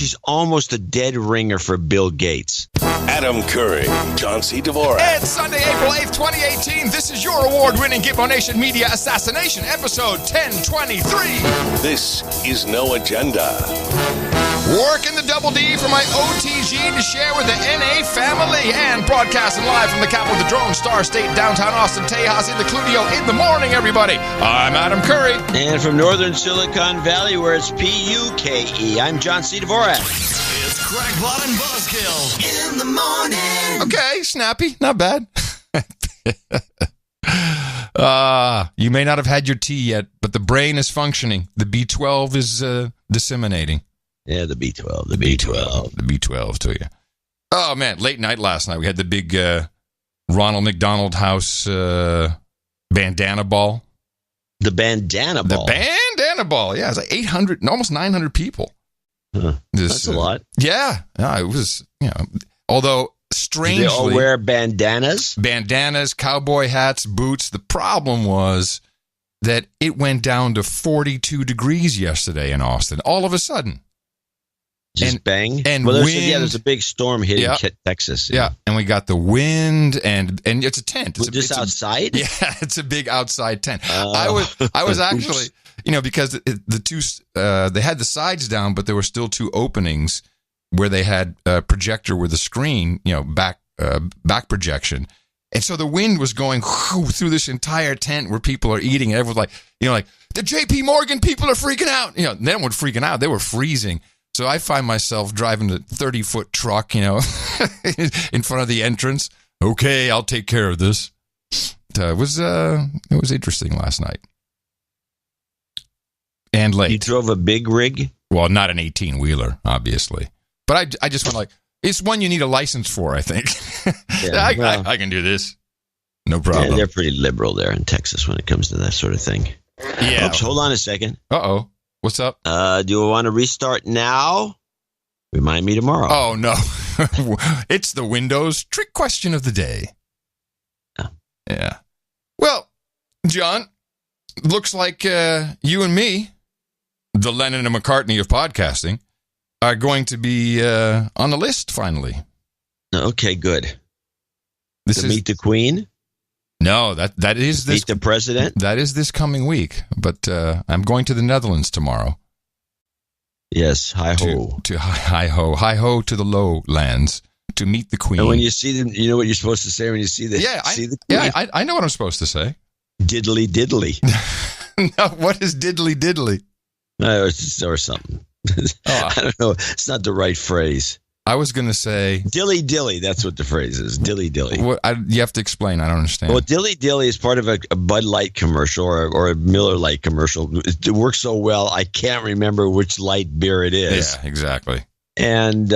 she's almost a dead ringer for Bill Gates. Adam Curry, John C. Dvorak. It's Sunday, April 8th, 2018. This is your award-winning Gitmo Nation Media Assassination, episode 1023. This is No Agenda. Working the double D for my OTG to share with the NA family, and broadcasting live from the capital of the Drone Star State, downtown Austin, Tejas, in the Cludio. In the morning, everybody. I'm Adam Curry. And from northern Silicon Valley, where it's P-U-K-E, I'm John C. Dvorak. It's Crackpot and Buzzkill in the morning. Okay, snappy. Not bad. You may not have had your tea yet, but the brain is functioning. The B12 is disseminating. Yeah, the B12, the B12. The B12 to you. Oh, man, late night last night. We had the big Ronald McDonald House bandana ball. The bandana ball? The bandana ball, yeah. It's like 800, almost 900 people. Huh. That's a lot. Yeah. It was, although strangely. Did they all wear bandanas? Bandanas, cowboy hats, boots. The problem was that it went down to 42 degrees yesterday in Austin, all of a sudden. Just bang? And well, wind. There's a big storm hitting Texas. Yeah, and we got the wind, and it's a tent. It's outside? Yeah, it's a big outside tent. I was actually, because the two, they had the sides down, but there were still two openings where they had a projector with a screen, back projection. And so the wind was going through this entire tent where people are eating. And everyone's like, the JP Morgan people are freaking out. They weren't freaking out. They were freezing. So I find myself driving a 30-foot truck, in front of the entrance. Okay, I'll take care of this. It was interesting last night. And late. You drove a big rig? Well, not an 18-wheeler, obviously. But I just went it's one you need a license for, I think. Yeah, I can do this. No problem. Yeah, they're pretty liberal there in Texas when it comes to that sort of thing. Yeah. Oops, hold on a second. Uh-oh. What's up? Do you want to restart now? Remind me tomorrow. Oh, no. It's the Windows trick question of the day. Yeah. Well, John, looks like you and me, the Lennon and McCartney of podcasting, are going to be on the list finally. Okay, good. This is Meet the Queen? No, that is this. Meet the President? That is this coming week, but I'm going to the Netherlands tomorrow. Yes, hi-ho. Hi-ho to the lowlands to meet the Queen. And when you see them, you know what you're supposed to say when you see the Queen? Yeah, I know what I'm supposed to say. Diddly diddly. No, what is diddly diddly? Or something. I don't know. It's not the right phrase. I was going to say... Dilly dilly, that's what the phrase is. Dilly dilly. You have to explain. I don't understand. Well, dilly dilly is part of a Bud Light commercial or a Miller Lite commercial. It works so well, I can't remember which light beer it is. Yeah, exactly. And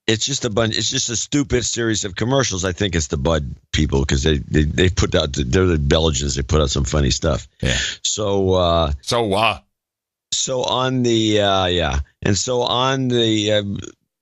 it's just a stupid series of commercials. I think it's the Bud people because they put out, they're the Belgians. They put out some funny stuff. Yeah. So on the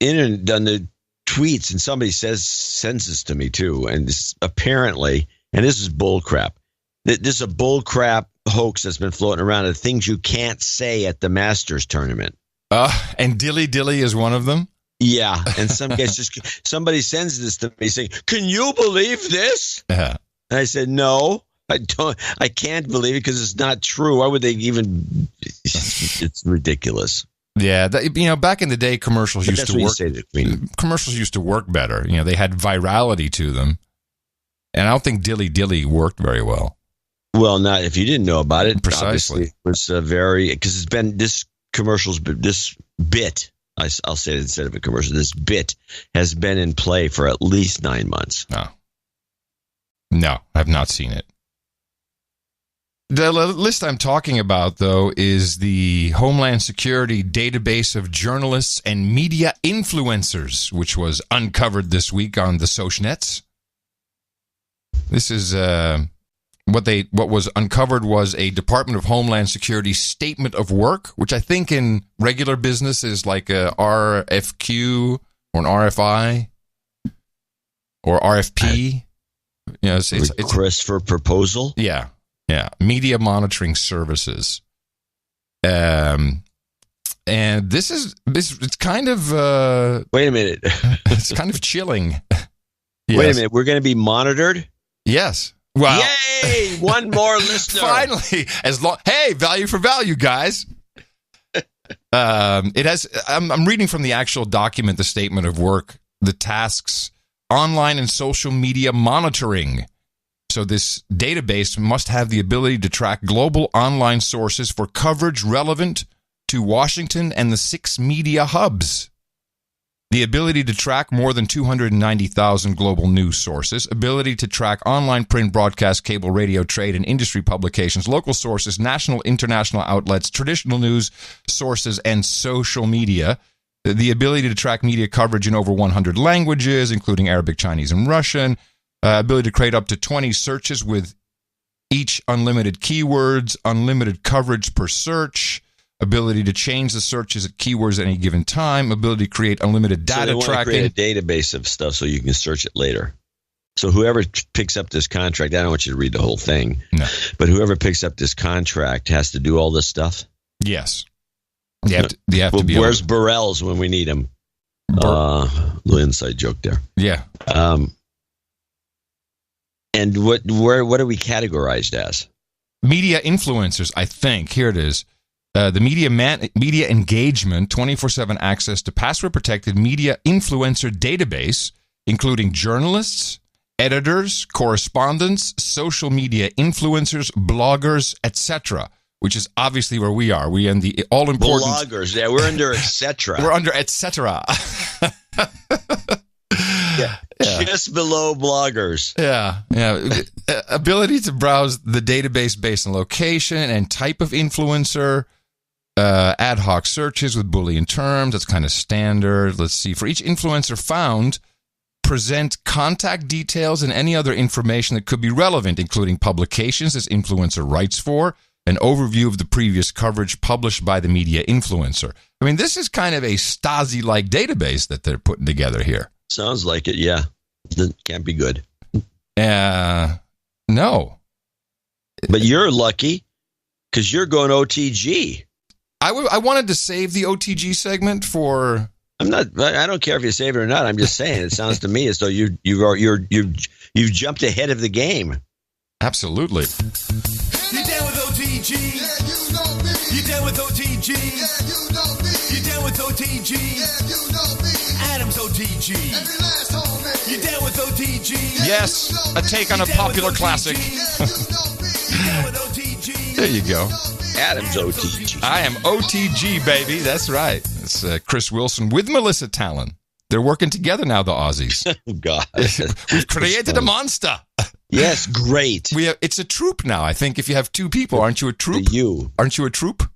internet, on the tweets, and somebody sends this to me too, and this apparently, and this is bull crap. This is a bull crap hoax that's been floating around of things you can't say at the Masters tournament. And dilly dilly is one of them. Yeah, and some guys somebody sends this to me saying, "Can you believe this?" Yeah. And I said, "No, I don't. I can't believe it because it's not true. Why would they even? It's ridiculous." Yeah, back in the day, commercials used to work. Commercials used to work better. They had virality to them, and I don't think dilly dilly worked very well. Well, not if you didn't know about it. Precisely, it was because it's been this bit. I'll say it instead of a commercial. This bit has been in play for at least 9 months. No, I have not seen it. The list I'm talking about, though, is the Homeland Security database of journalists and media influencers, which was uncovered this week on the Socialnets. This is what was uncovered was a Department of Homeland Security statement of work, which I think in regular business is like a RFQ or an RFI or RFP. It's request for proposal. Yeah. Media monitoring services. And And it's kind of wait a minute. It's kind of chilling. Yes. Wait a minute. We're going to be monitored? Yes. Well, yay! One more listener. Finally, hey, value for value, guys. It has. I'm reading from the actual document, the statement of work, the tasks, online and social media monitoring. So this database must have the ability to track global online sources for coverage relevant to Washington and the 6 media hubs. The ability to track more than 290,000 global news sources, ability to track online print, broadcast, cable, radio, trade, and industry publications, local sources, national, international outlets, traditional news sources, and social media. The ability to track media coverage in over 100 languages, including Arabic, Chinese, and Russian. Ability to create up to 20 searches with each unlimited keywords, unlimited coverage per search. Ability to change the searches at keywords at any given time. Ability to create unlimited data so they want tracking. To create a database of stuff so you can search it later. So whoever picks up this contract, I don't want you to read the whole thing. No. But whoever picks up this contract has to do all this stuff? Yes. They have to be where's Burrell's when we need him? Little inside joke there. Yeah. And what are we categorized as? Media influencers, I think. Here it is. The media engagement, 24/7 access to password-protected media influencer database, including journalists, editors, correspondents, social media influencers, bloggers, etc., which is obviously where we are. We in the all-important... Bloggers, yeah, we're under etc. We're under etc. Yeah. Just below bloggers. Yeah. Ability to browse the database based on location and type of influencer. Ad hoc searches with Boolean terms. That's kind of standard. Let's see. For each influencer found, present contact details and any other information that could be relevant, including publications this influencer writes for, an overview of the previous coverage published by the media influencer. I mean, this is kind of a Stasi-like database that they're putting together here. Sounds like it, yeah. Can't be good. No. But you're lucky because you're going OTG. I wanted to save the OTG segment for... I don't care if you save it or not. I'm just saying it sounds to me as though you've jumped ahead of the game. Absolutely. You down with OTG? Yeah, you know me. You down with OTG? Yeah, you know me. You down with OTG? Yeah, you know me. Adam's OTG. Every last homie. You down with OTG? Yes, a take on a popular classic. Yeah, you know me. You down with OTG? There you go. Adam's OTG. I am OTG, baby. That's right. It's Chris Wilson with Melissa Talon. They're working together now, the Aussies. Oh, God. We've created a monster. Yes, great. It's a troop now. I think if you have 2 people, aren't you a troop? Aren't you a troop?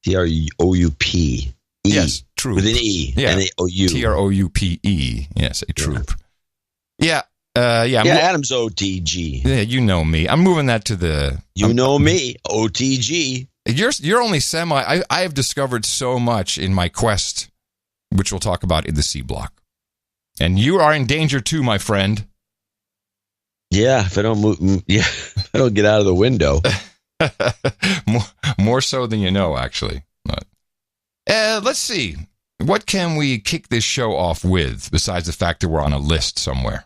T-R-O-U-P. Yes, troop. With an E. Yeah. And an O-U. T-R-O-U-P-E. Yes, a troop. Yeah. Adam's OTG. Yeah, you know me. I'm moving that to the... You know me, OTG. You're only semi... I have discovered so much in my quest, which we'll talk about in the C block. And you are in danger too, my friend. Yeah, if I don't move, if I don't get out of the window. more so than you know, actually. But, let's see. What can we kick this show off with, besides the fact that we're on a list somewhere?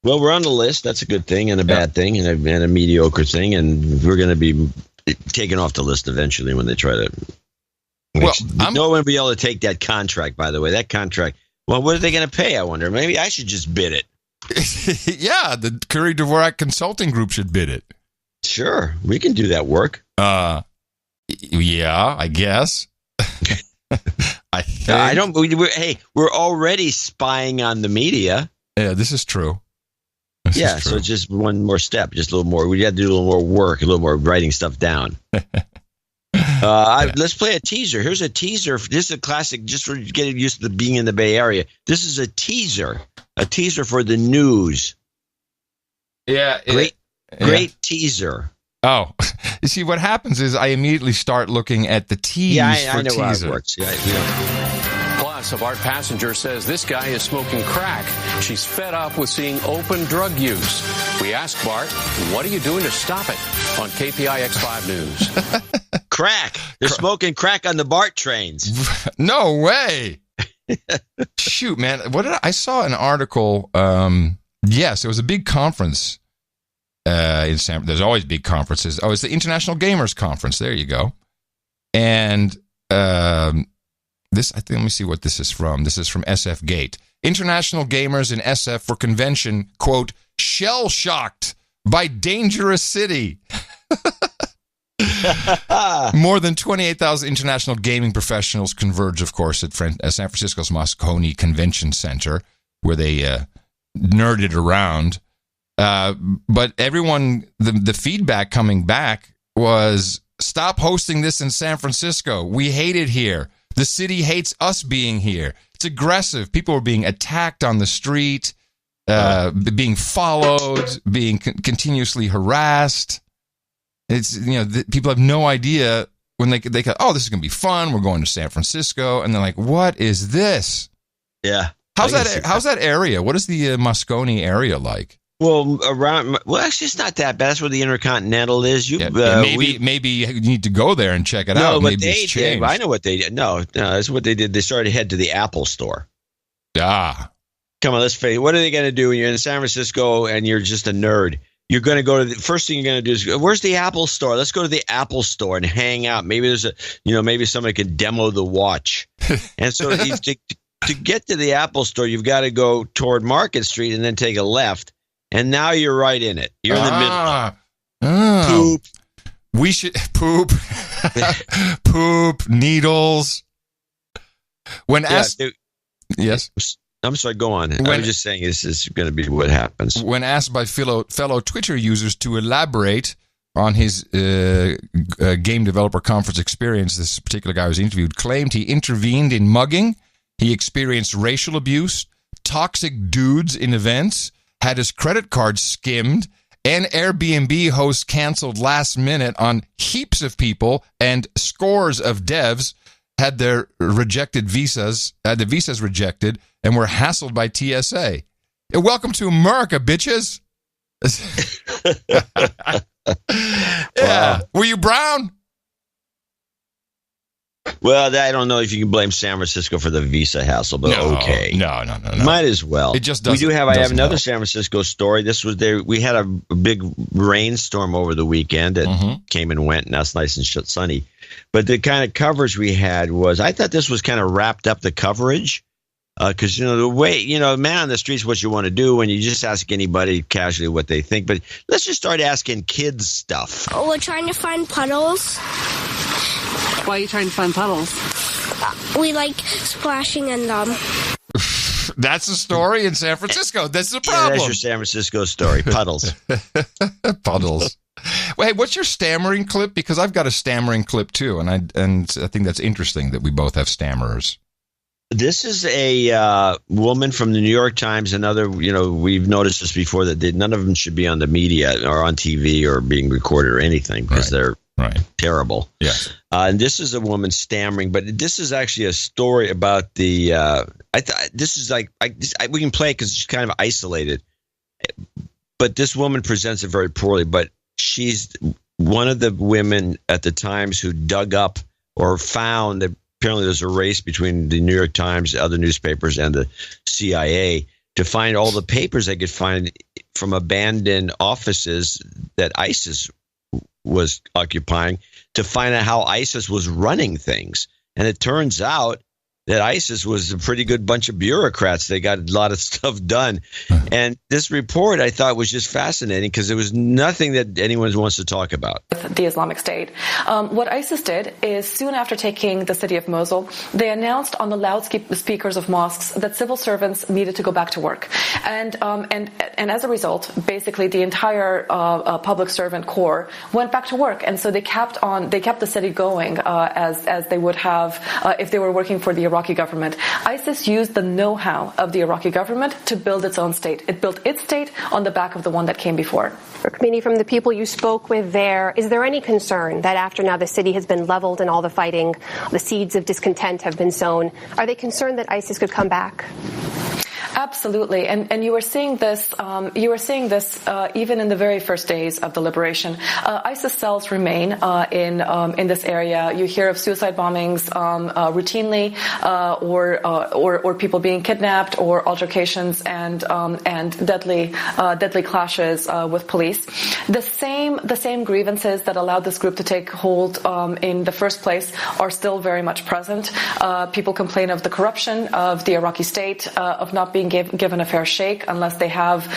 Well, we're on the list. That's a good thing and a bad thing and a mediocre thing. And we're going to be taken off the list eventually when they try to. No one will be able to take that contract, by the way. That contract. Well, what are they going to pay, I wonder? Maybe I should just bid it. Yeah, the Curry Dvorak Consulting Group should bid it. Sure, we can do that work. Yeah, I guess. I think. I don't. We're already spying on the media. Yeah, this is true. So just one more step, just a little more. We got to do a little more work, a little more writing stuff down. Let's play a teaser. Here's a teaser. This is a classic, just for getting used to being in the Bay Area. This is a teaser for the news. Yeah. Great teaser. Oh, you see, what happens is I immediately start looking at the tease for I know teaser. how it works. Yeah. Plus, a BART passenger says this guy is smoking crack. She's fed up with seeing open drug use. We ask Bart, what are you doing to stop it? On KPIX 5 News. Crack. They're smoking crack on the BART trains. No way. Shoot, man. I saw an article. Yes, it was a big conference in San. There's always big conferences. Oh, it's the International Gamers Conference. There you go. And this, I think, let me see what this is from. This is from SF Gate. International gamers in SF for convention, quote, shell-shocked by dangerous city. More than 28,000 international gaming professionals converge, of course, at San Francisco's Moscone Convention Center, where they nerded around. But everyone, the feedback coming back was, stop hosting this in San Francisco. We hate it here. The city hates us being here. It's aggressive. People are being attacked on the street, being followed, being continuously harassed. It's, people have no idea when they go, oh, this is going to be fun. We're going to San Francisco. And they're like, what is this? Yeah. How's that area? What is the Moscone area like? Well, actually, it's not that bad. That's where the Intercontinental is. Maybe you need to go there and check it out. But maybe it's changed. I know what they did. No, that's what they did. They started to head to the Apple store. Ah. Come on, let's face it. What are they going to do when you're in San Francisco and you're just a nerd? You're going to go to the first thing you're going to do is, where's the Apple store? Let's go to the Apple store and hang out. Maybe there's maybe somebody can demo the watch. And so to get to the Apple store, you've got to go toward Market Street and then take a left. And now you're right in it. You're in the middle. Oh. Poop. We should poop. Poop, needles. When asked, yes. I'm sorry, go on. I was just saying this is going to be what happens. When asked by fellow Twitter users to elaborate on his game developer conference experience, this particular guy who was interviewed claimed he intervened in mugging, he experienced racial abuse, toxic dudes in events, had his credit card skimmed, and Airbnb hosts canceled last minute on heaps of people, and scores of devs had their the visas rejected, and were hassled by TSA. Welcome to America, bitches. Yeah. Wow. Were you brown? Well, I don't know if you can blame San Francisco for the visa hassle, but okay. No. Might as well. It just doesn't. I have another San Francisco story. This was there. We had a big rainstorm over the weekend that came and went, and now it's nice and sunny. But the kind of coverage we had was, I thought this was kind of wrapped up the coverage. Because, the way, man on the street's what you want to do when you just ask anybody casually what they think. But let's just start asking kids stuff. Oh, we're trying to find puddles. Why are you trying to find puddles? We like splashing in them. That's a story in San Francisco. That's the problem. That's your San Francisco story. Puddles. Puddles. Wait, what's your stammering clip? Because I've got a stammering clip too, and I think that's interesting that we both have stammerers. This is a woman from the New York Times. Another, we've noticed this before, that none of them should be on the media or on TV or being recorded or anything because they're terrible. Yes. And this is a woman stammering, but this is actually a story about the. This is like we can play it because it's kind of isolated, but this woman presents it very poorly. But she's one of the women at the Times who dug up or found that. Apparently there's a race between the New York Times, other newspapers, and the CIA to find all the papers they could find from abandoned offices that ISIS was occupying to find out how ISIS was running things. And it turns out that ISIS was a pretty good bunch of bureaucrats. They got a lot of stuff done. And this report I thought was just fascinating because there was nothing that anyone wants to talk about. The Islamic State. What ISIS did is soon after taking the city of Mosul, they announced on the loudspeakers of mosques that civil servants needed to go back to work. And as a result, basically the entire public servant corps went back to work. And so they kept the city going as they would have if they were working for the Iraqi government. ISIS used the know-how of the Iraqi government to build its own state. It built its state on the back of the one that came before. Rukmini, from the people you spoke with there, is there any concern that after now the city has been leveled and all the fighting, the seeds of discontent have been sown, are they concerned that ISIS could come back? Absolutely, and you were seeing this. Even in the very first days of the liberation. ISIS cells remain in this area. You hear of suicide bombings routinely, or people being kidnapped, or altercations and deadly clashes with police. The same grievances that allowed this group to take hold in the first place are still very much present. People complain of the corruption of the Iraqi state, of not being given a fair shake unless they have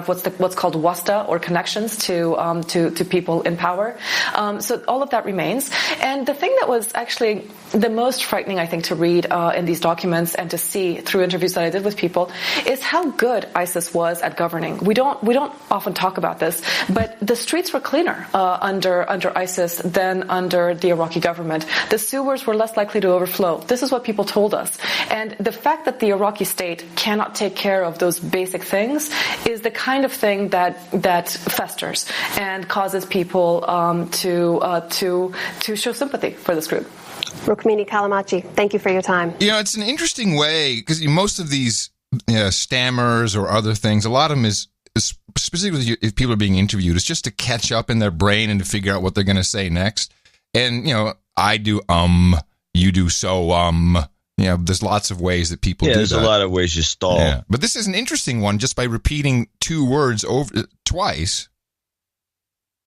what's called wasta, or connections to people in power. So all of that remains. And the thing that was actually the most frightening, I think, to read in these documents and to see through interviews that I did with people is how good ISIS was at governing. We don't often talk about this, but the streets were cleaner under ISIS than under the Iraqi government. The sewers were less likely to overflow. This is what people told us. And the fact that the Iraqi state cannot take care of those basic things is the kind of thing that festers and causes people to show sympathy for this group. Rukmini Callimachi, thank you for your time. It's an interesting way, because most of these stammers or other things, a lot of them is specifically if people are being interviewed, it's just to catch up in their brain and to figure out what they're going to say next. And, I do, you do so, there's lots of ways that people do that. There's a lot of ways you stall. Yeah. But this is an interesting one just by repeating two words twice.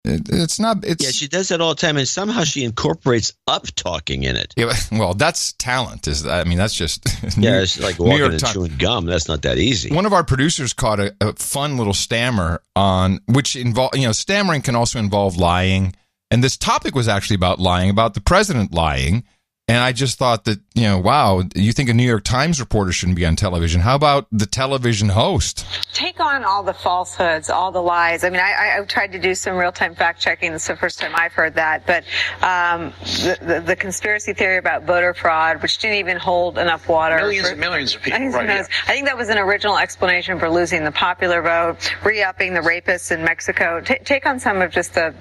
It's not. Yeah, she does that all the time, and somehow she incorporates up talking in it. Yeah, well, that's talent. That's just. It's like walking and chewing gum. That's not that easy. One of our producers caught a fun little stammer on which involve. Stammering can also involve lying, and this topic was actually about lying, about the president lying. And I just thought that, wow, you think a New York Times reporter shouldn't be on television. How about the television host? Take on all the falsehoods, all the lies. I mean, I tried to do some real-time fact-checking. This is the first time I've heard that. But the conspiracy theory about voter fraud, which didn't even hold enough water. Millions and millions of people. I think that was an original explanation for losing the popular vote, re-upping the rapists in Mexico. Take on some of just the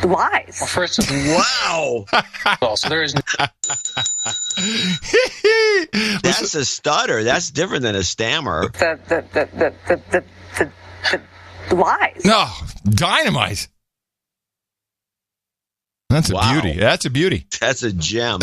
lies. Well, first of all, wow. So there is. That's a stutter. That's different than a stammer. The lies. No, dynamite. That's a beauty. That's a beauty. That's a gem.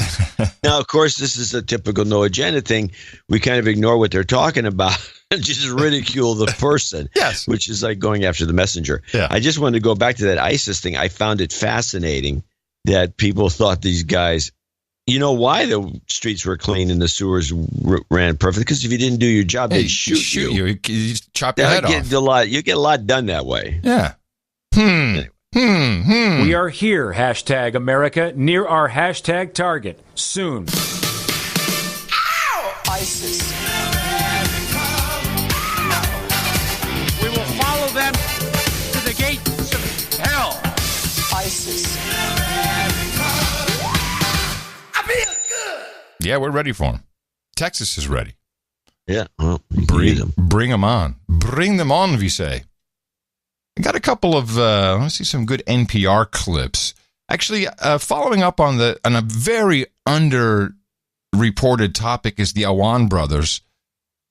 Now, of course, this is a typical no agenda thing. We kind of ignore what they're talking about and just ridicule the person. Yes. Which is like going after the messenger. Yeah. I just wanted to go back to that ISIS thing. I found it fascinating that people thought these guys, why the streets were clean and the sewers ran perfect? Because if you didn't do your job, they'd shoot you. You chop your head off. You get a lot done that way. Yeah. Anyway. We are here, #America, near our hashtag target. Soon. Ow! ISIS. We will follow them to the gates of hell. ISIS. I feel good. Yeah, we're ready for them. Texas is ready. Yeah. Well, bring them on. Bring them on, we say. I got a couple of, let's see, some good NPR clips. Actually, following up on a very underreported topic is the Awan brothers.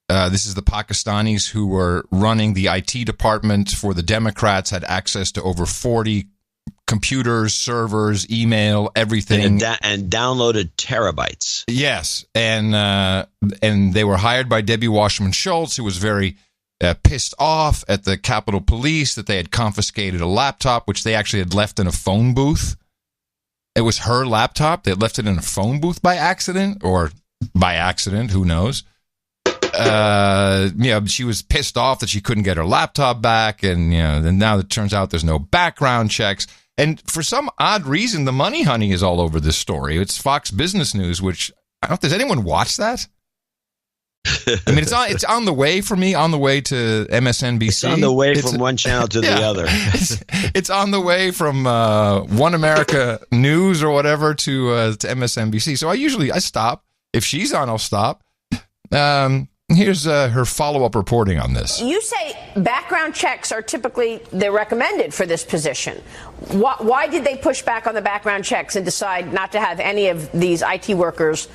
This is the Pakistanis who were running the IT department for the Democrats, had access to over 40 computers, servers, email, everything. And downloaded terabytes. Yes. And they were hired by Debbie Wasserman Schultz, who was very pissed off at the Capitol Police that they had confiscated a laptop, which they actually had left in a phone booth. It was her laptop. They had left it in a phone booth by accident, or by accident, who knows. She was pissed off that she couldn't get her laptop back, and then now it turns out there's no background checks. And for some odd reason, the money honey is all over this story. It's Fox Business News, which I don't know. Does anyone watch that? I mean, it's on the way for me, on the way to MSNBC. It's on the way from one channel to the other. It's on the way from One America News or whatever to MSNBC. So I stop. If she's on, I'll stop. Here's her follow-up reporting on this. You say background checks are they're recommended for this position. Why did they push back on the background checks and decide not to have any of these IT workers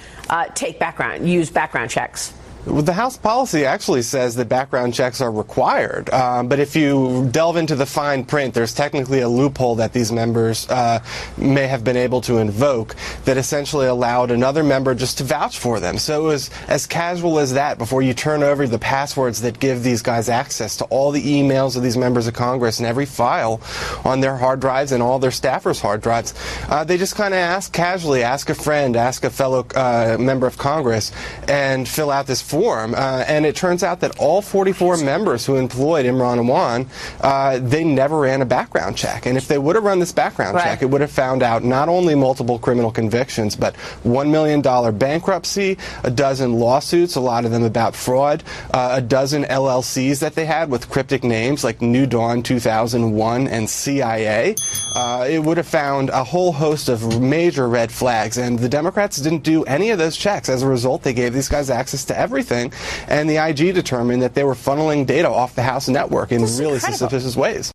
use background checks? The House policy actually says that background checks are required, but if you delve into the fine print, there's technically a loophole that these members may have been able to invoke that essentially allowed another member just to vouch for them. So it was as casual as that before you turn over the passwords that give these guys access to all the emails of these members of Congress and every file on their hard drives and all their staffers' hard drives. They just kind of ask a friend, ask a fellow member of Congress, and fill out this form. And it turns out that all 44 members who employed Imran Awan, they never ran a background check. And if they would have run this background check, it would have found out not only multiple criminal convictions, but $1 million bankruptcy, a dozen lawsuits, a lot of them about fraud, a dozen LLCs that they had with cryptic names like New Dawn 2001 and CIA. It would have found a whole host of major red flags, and the Democrats didn't do any of those checks. As a result, they gave these guys access to everything, and the IG determined that they were funneling data off the House network in really suspicious ways.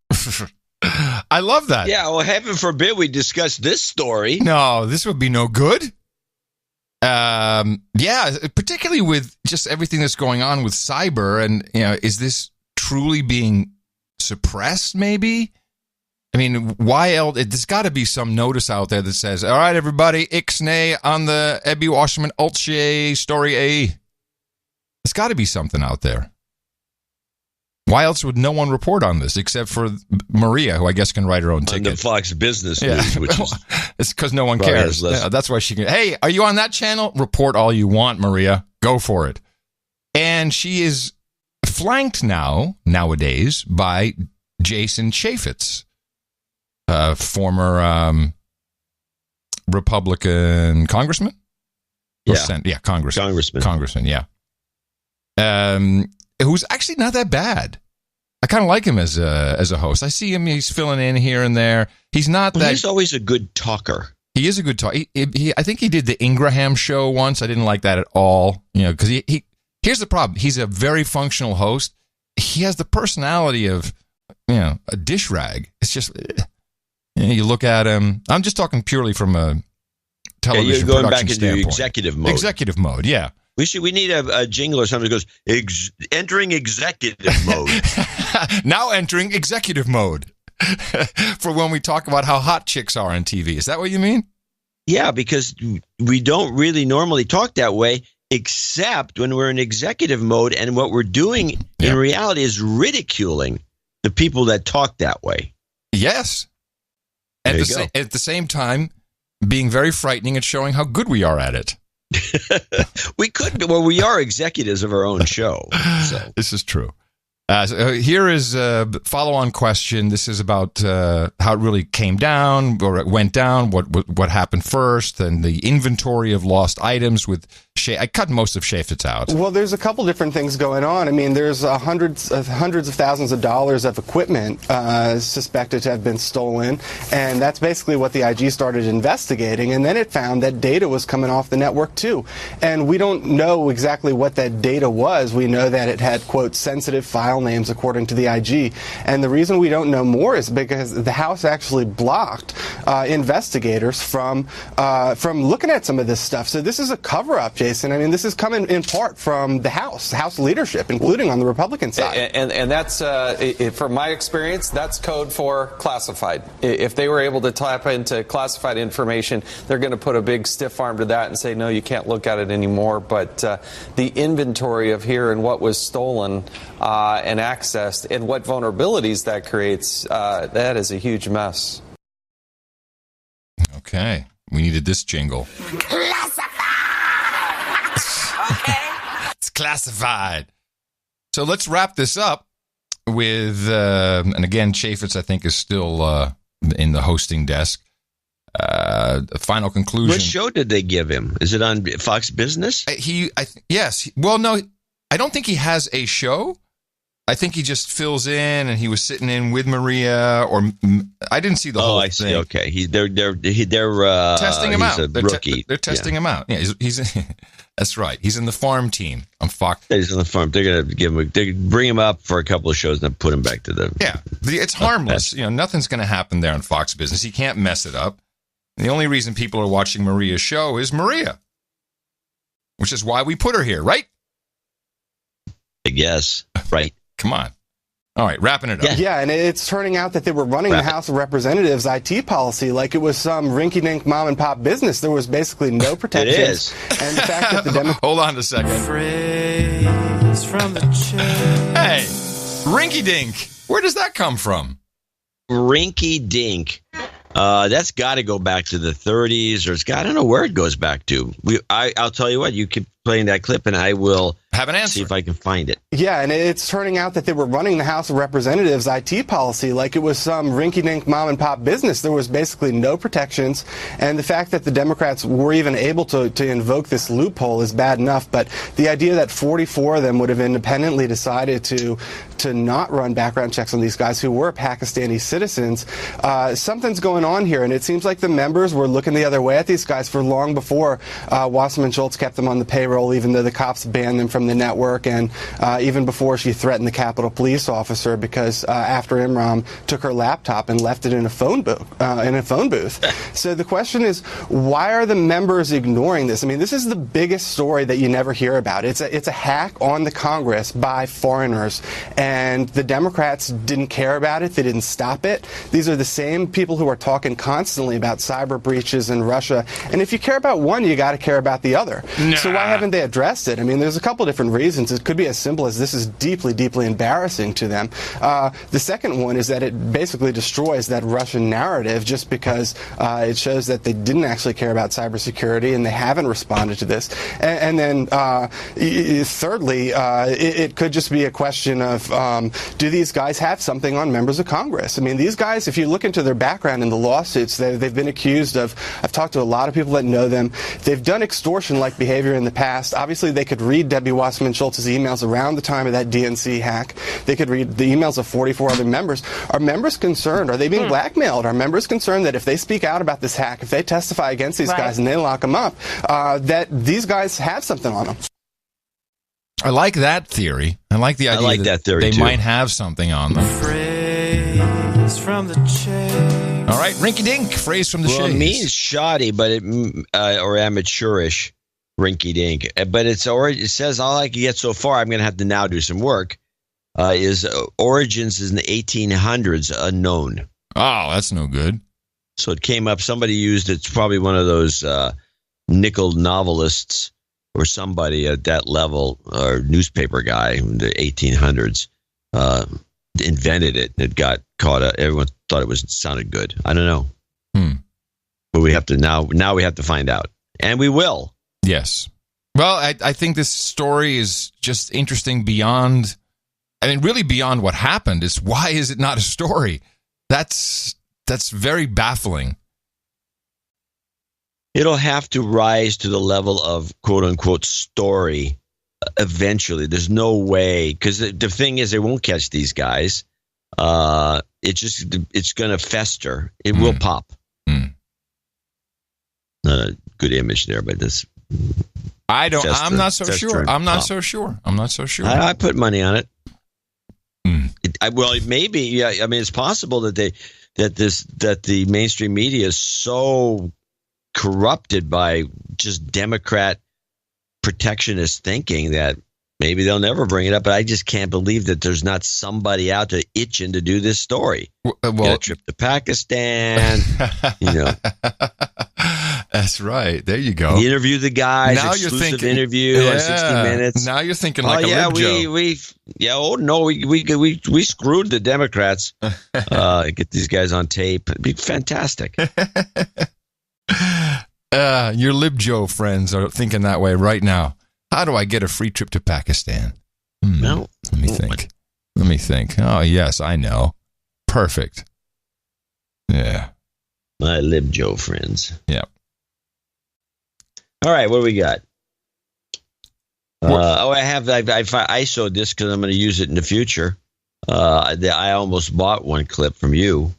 I love that. Yeah, well, heaven forbid we discuss this story. No, this would be no good. Yeah, particularly with just everything that's going on with cyber, and is this truly being suppressed? Maybe. I mean, why else? There's got to be some notice out there that says, "All right, everybody, ixnay on the Ebby Wasserman Ulche story A." There's got to be something out there. Why else would no one report on this except for Maria, who I guess can write her own ticket? On the Fox Business News, which is it's because no one cares. Yeah, that's why she can. Hey, are you on that channel? Report all you want, Maria. Go for it. And she is flanked nowadays by Jason Chaffetz, former Republican congressman. Congressman. Yeah. Who's actually not that bad. I kind of like him as a host. I see him; he's filling in here and there. He's not that. He's always a good talker. He is a good talker. I think he did the Ingraham show once. I didn't like that at all. Because he. Here's the problem. He's a very functional host. He has the personality of a dish rag. It's just you look at him. I'm just talking purely from a television you're going production back into standpoint. executive mode. Executive mode, yeah. We need a jingle or something that goes entering executive mode. Now entering executive mode for when we talk about how hot chicks are on TV. Is that what you mean? Yeah, because we don't really normally talk that way, except when we're in executive mode, and what we're doing in reality is ridiculing the people that talk that way. Yes. At the same time, being very frightening and showing how good we are at it. We could be. Well, we are executives of our own show. So. This is true. So here is a follow-on question. This is about how it really came down, or it went down, what happened first, and the inventory of lost items with I cut most of Chaffetz out. Well, there's a couple different things going on. I mean, there's hundreds of thousands of dollars of equipment suspected to have been stolen, and that's basically what the IG started investigating, and then it found that data was coming off the network too. And we don't know exactly what that data was. We know that it had, quote, sensitive file names according to the IG. And the reason we don't know more is because the House actually blocked investigators from looking at some of this stuff. So this is a cover-up, Jason. I mean, this is coming in part from the House leadership, including on the Republican side. And that's, from my experience, that's code for classified. If they were able to tap into classified information, they're going to put a big stiff arm to that and say, no, you can't look at it anymore. But the inventory of here and what was stolen and accessed and what vulnerabilities that creates, that is a huge mess. Okay. We needed this jingle. It's classified. So let's wrap this up with, and again, Chaffetz, I think, is still in the hosting desk. Final conclusion. What show did they give him? Is it on Fox Business? Yes. Well, no, I don't think he has a show. I think he just fills in, and he was sitting in with Maria, or I didn't see the whole thing. See. Okay, they're testing him out. A rookie. They're testing him out. Yeah, he's that's right. He's in the farm team on Fox. Yeah, he's on the farm. They're gonna bring him up for a couple of shows and then put him back to the. Yeah, it's harmless. Nothing's gonna happen there on Fox Business. He can't mess it up. And the only reason people are watching Maria's show is Maria, which is why we put her here, right? guess. Right. Come on. All right, wrapping it up. Yeah, and it's turning out that they were running the House of Representatives IT policy like it was some rinky-dink mom-and-pop business. There was basically no protections. It is. And the fact that the Democrats... Hold on a second. Phrase from the chair. Hey, rinky-dink. Where does that come from? Rinky-dink. That's got to go back to the 30s, or I don't know where it goes back to. I'll tell you what, you keep playing that clip, and I will have an answer. See if I can find it. Yeah, and it's turning out that they were running the House of Representatives IT policy like it was some rinky-dink mom-and-pop business. There was basically no protections, and the fact that the Democrats were even able to invoke this loophole is bad enough, but the idea that 44 of them would have independently decided to not run background checks on these guys who were Pakistani citizens, something's going on here, and it seems like the members were looking the other way at these guys for long before Wasserman Schultz kept them on the payroll, even though the cops banned them from the network, and even before she threatened the Capitol Police officer because after Imran took her laptop and left it in a phone booth. So the question is, why are the members ignoring this? I mean, this is the biggest story that you never hear about. It's a hack on the Congress by foreigners, and the Democrats didn't care about it. They didn't stop it. These are the same people who are talking constantly about cyber breaches in Russia, and if you care about one, you got to care about the other. Nah. So why haven't they addressed it? I mean, there's a couple different reasons. It could be as simple as this is deeply, deeply embarrassing to them. The second one is that it basically destroys that Russian narrative just because it shows that they didn't actually care about cybersecurity and they haven't responded to this. And then thirdly, it could just be a question of do these guys have something on members of Congress? I mean, these guys, if you look into their background in the lawsuits, they've been accused of, I've talked to a lot of people that know them, they've done extortion-like behavior in the past. Obviously, they could read Debbie Wasserman Schultz's emails around the time of that DNC hack. They could read the emails of 44 other members. Are members concerned? Are they being blackmailed? Are members concerned that if they speak out about this hack, if they testify against these guys and they lock them up, that these guys have something on them? I like that theory. I like the idea that they might have something on them. Phrase from the chair. All right, rinky-dink, phrase from the shades. Well, it means shoddy, but or amateurish, rinky-dink. But it says all I can get so far, I'm going to have to now do some work, is origins in the 1800s unknown. Oh, that's no good. So it came up, somebody used it, it's probably one of those nickel novelists or somebody at that level, or newspaper guy in the 1800s, invented it. It got caught up. Everyone thought it sounded good. I don't know. But we have to now we have to find out. And we will. Yes. Well, I think this story is just interesting beyond, really beyond what happened. It's why is it not a story? That's very baffling. It'll have to rise to the level of quote unquote story eventually. There's no way, because the thing is, they won't catch these guys. It's going to fester. It will pop. Not a good image there, but this. I'm not so sure. I put money on it. Maybe. Yeah. I mean, it's possible that the mainstream media is so corrupted by just Democrat protectionist thinking that maybe they'll never bring it up. But I just can't believe that there's not somebody out there itching to do this story. Get a trip to Pakistan, That's right. There you go. You interview the guys. Now exclusive you're thinking, interview on 60 Minutes. Now you're thinking like a lib Joe. We screwed the Democrats. Get these guys on tape. It'd be fantastic. Your lib Joe friends are thinking that way right now. How do I get a free trip to Pakistan? No. Let me think. Oh, yes, I know. Perfect. Yeah. My lib Joe friends. Yeah. All right, what do we got? I ISO'd this because I'm going to use it in the future. I almost bought one clip from you.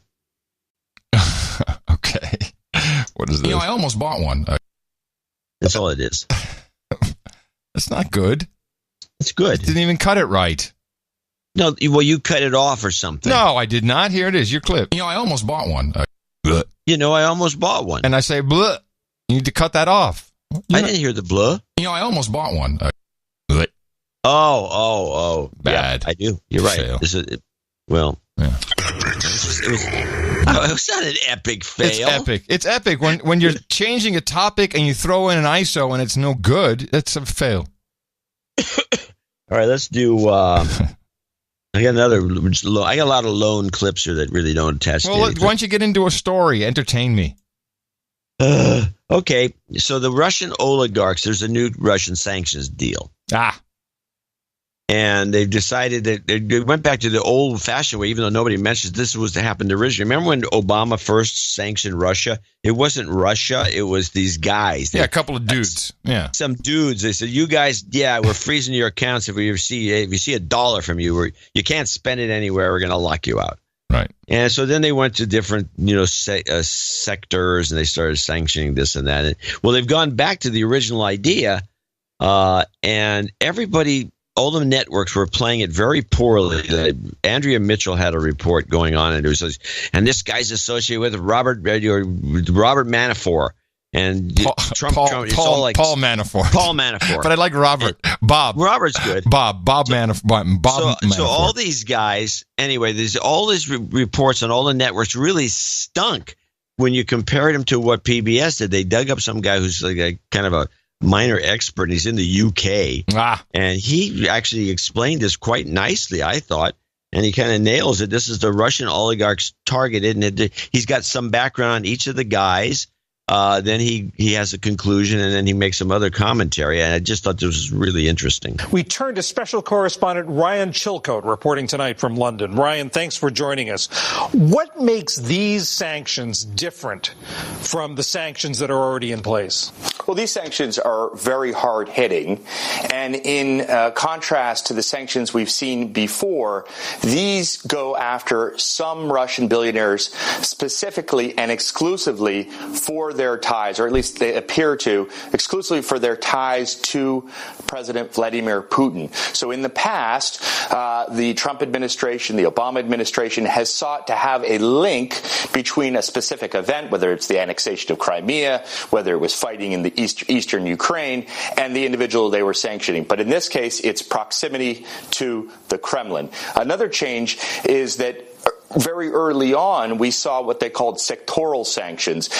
Okay. What is this? I almost bought one. That's all it is. That's not good. It's good. Didn't even cut it right. No, well, you cut it off or something. No, I did not. Here it is, your clip. I almost bought one. I almost bought one. And I say, bleh. You need to cut that off. I didn't hear the bleh. I almost bought one. Oh. Bad. Yeah, I do. You're right. Fail. It was not an epic fail. It's epic. When you're changing a topic and you throw in an ISO and it's no good, that's a fail. All right, let's do. I got a lot of lone clips here that really don't attach to anything. Why don't you get into a story? Entertain me. Okay, so the Russian oligarchs, there's a new Russian sanctions deal. And they've decided that they went back to the old-fashioned way, even though nobody mentions this was to happen originally. Remember when Obama first sanctioned Russia? It wasn't Russia. It was these guys. A couple of dudes. Yeah. Some dudes. They said, you guys, we're freezing your accounts. If you see $1 from you, you can't spend it anywhere, we're going to lock you out. Right. And so then they went to different, sectors, and they started sanctioning this and that. Well, they've gone back to the original idea, and everybody, all the networks were playing it very poorly. Andrea Mitchell had a report going on, and it was, and this guy's associated with Robert Manafort. And Paul Manafort. Paul Manafort. But I like Robert. Bob. Robert's good. Bob Manafort. Manafort. So all these guys, anyway, all these reports on all the networks really stunk when you compared them to what PBS did. They dug up some guy who's like a kind of a minor expert, and he's in the UK. And he actually explained this quite nicely, I thought. And he kind of nails it. This is the Russian oligarchs targeted, and he's got some background on each of the guys. Then he has a conclusion, and then he makes some other commentary. And I just thought this was really interesting. We turn to special correspondent Ryan Chilcote reporting tonight from London. Ryan, thanks for joining us. What makes these sanctions different from the sanctions that are already in place? Well, these sanctions are very hard-hitting, and in contrast to the sanctions we've seen before, these go after some Russian billionaires specifically and exclusively for their ties, or at least they appear to, exclusively for their ties to President Vladimir Putin. So in the past, the Trump administration, the Obama administration has sought to have a link between a specific event, whether it's the annexation of Crimea, whether it was fighting in the eastern Ukraine, and the individual they were sanctioning. But in this case, it's proximity to the Kremlin. Another change is that very early on, we saw what they called sectoral sanctions.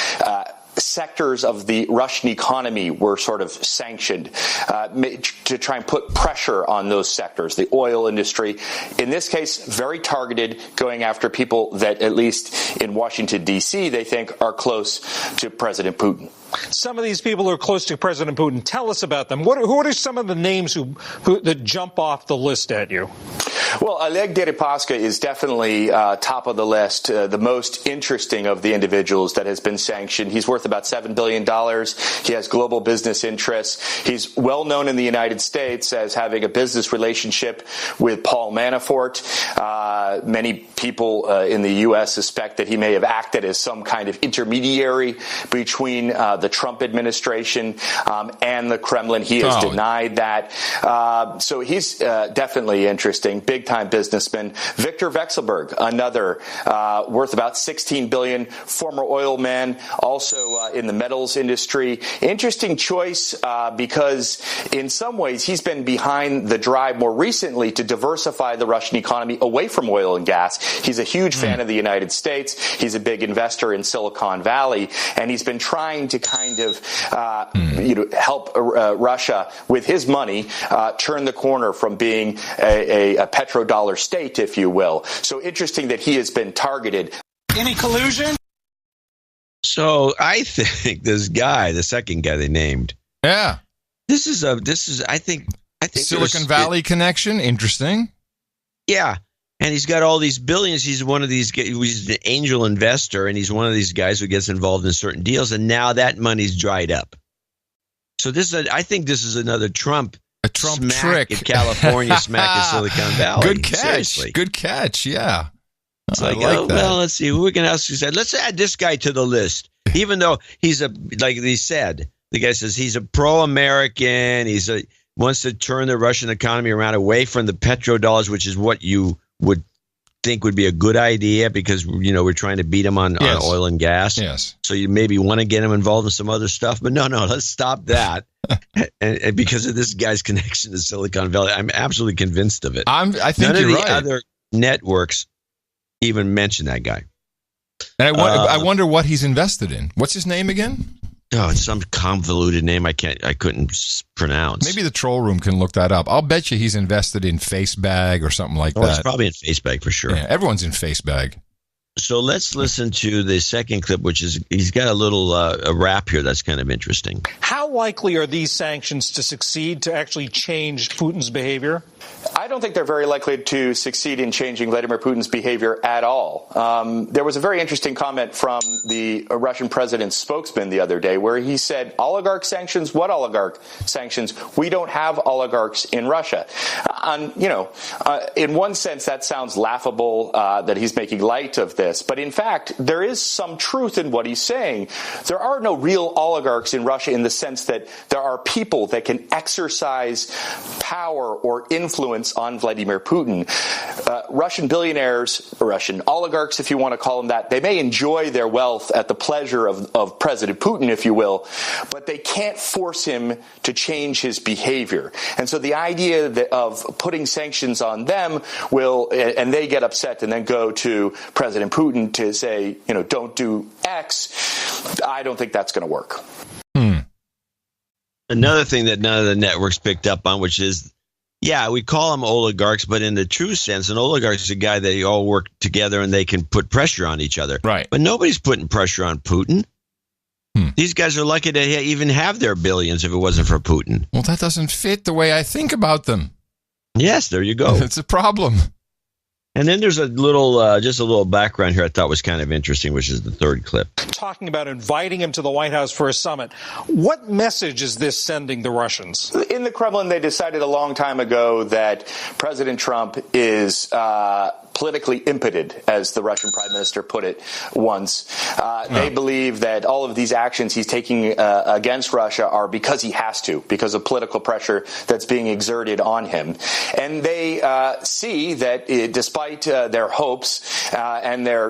Sectors of the Russian economy were sort of sanctioned to try and put pressure on those sectors, the oil industry. In this case, very targeted, going after people that, at least in Washington, D.C., they think are close to President Putin. Some of these people are close to President Putin. Tell us about them. Who are some of the names that jump off the list at you? Well, Oleg Deripaska is definitely top of the list, the most interesting of the individuals that has been sanctioned. He's worth about $7 billion. He has global business interests. He's well known in the United States as having a business relationship with Paul Manafort. Many people in the U.S. suspect that he may have acted as some kind of intermediary between the Trump administration and the Kremlin. He has denied that. So he's definitely interesting. Big-time businessman. Victor Vekselberg, another worth about $16 billion, former oil man, also in the metals industry. Interesting choice because in some ways he's been behind the drive more recently to diversify the Russian economy away from oil and gas. He's a huge fan of the United States. He's a big investor in Silicon Valley, and he's been trying to kind of help Russia with his money turn the corner from being a petrodollar state, if you will. So interesting that he has been targeted. Any collusion? So I think this guy, the second guy they named, this is I think Silicon Valley connection. Interesting. Yeah. And he's got all these billions. He's one of these. He's an angel investor, and he's one of these guys who gets involved in certain deals. And now that money's dried up. So I think this is another Trump smack trick in California, smack in Silicon Valley. Good catch. Seriously. Good catch. Yeah. It's like, well, let's see. Who we can ask? He said, let's add this guy to the list, even though he's like he said, the guy says he's a pro-American. Wants to turn the Russian economy around away from the petrodollars, which is what you would think would be a good idea because, we're trying to beat them on oil and gas. Yes. So you maybe want to get them involved in some other stuff. But no, let's stop that. and because of this guy's connection to Silicon Valley, I'm absolutely convinced of it. I think None you're of the right. other networks even mention that guy. And I wonder what he's invested in. What's his name again? Oh, it's some convoluted name I couldn't pronounce. Maybe the troll room can look that up. I'll bet you he's invested in FaceBag or something like that. It's probably in FaceBag for sure. Yeah, everyone's in FaceBag. So let's listen to the second clip, which is he's got a little a rap here that's kind of interesting. How likely are these sanctions to succeed to actually change Putin's behavior? I don't think they're very likely to succeed in changing Vladimir Putin's behavior at all. There was a very interesting comment from the Russian president's spokesman the other day where he said, oligarch sanctions? What oligarch sanctions? We don't have oligarchs in Russia. In one sense, that sounds laughable that he's making light of this. But in fact, there is some truth in what he's saying. There are no real oligarchs in Russia in the sense that there are people that can exercise power or influence on Vladimir Putin. Russian billionaires, or Russian oligarchs, if you want to call them that, they may enjoy their wealth at the pleasure of President Putin, if you will, but they can't force him to change his behavior. And so the idea of putting sanctions on them and they get upset and then go to President Putin to say, don't do X, I don't think that's going to work. Another thing that none of the networks picked up on, which is, we call them oligarchs, but in the true sense, an oligarch is a guy that they all work together and they can put pressure on each other. Right. But nobody's putting pressure on Putin. These guys are lucky to even have their billions if it wasn't for Putin. Well, that doesn't fit the way I think about them. Yes, there you go. It's a problem. And then there's a little background here I thought was kind of interesting, which is the third clip. Talking about inviting him to the White House for a summit. What message is this sending the Russians? In the Kremlin, they decided a long time ago that President Trump is politically impotent, as the Russian prime minister put it once. They believe that all of these actions he's taking against Russia are because he has to, because of political pressure that's being exerted on him. And they see that despite their hopes and their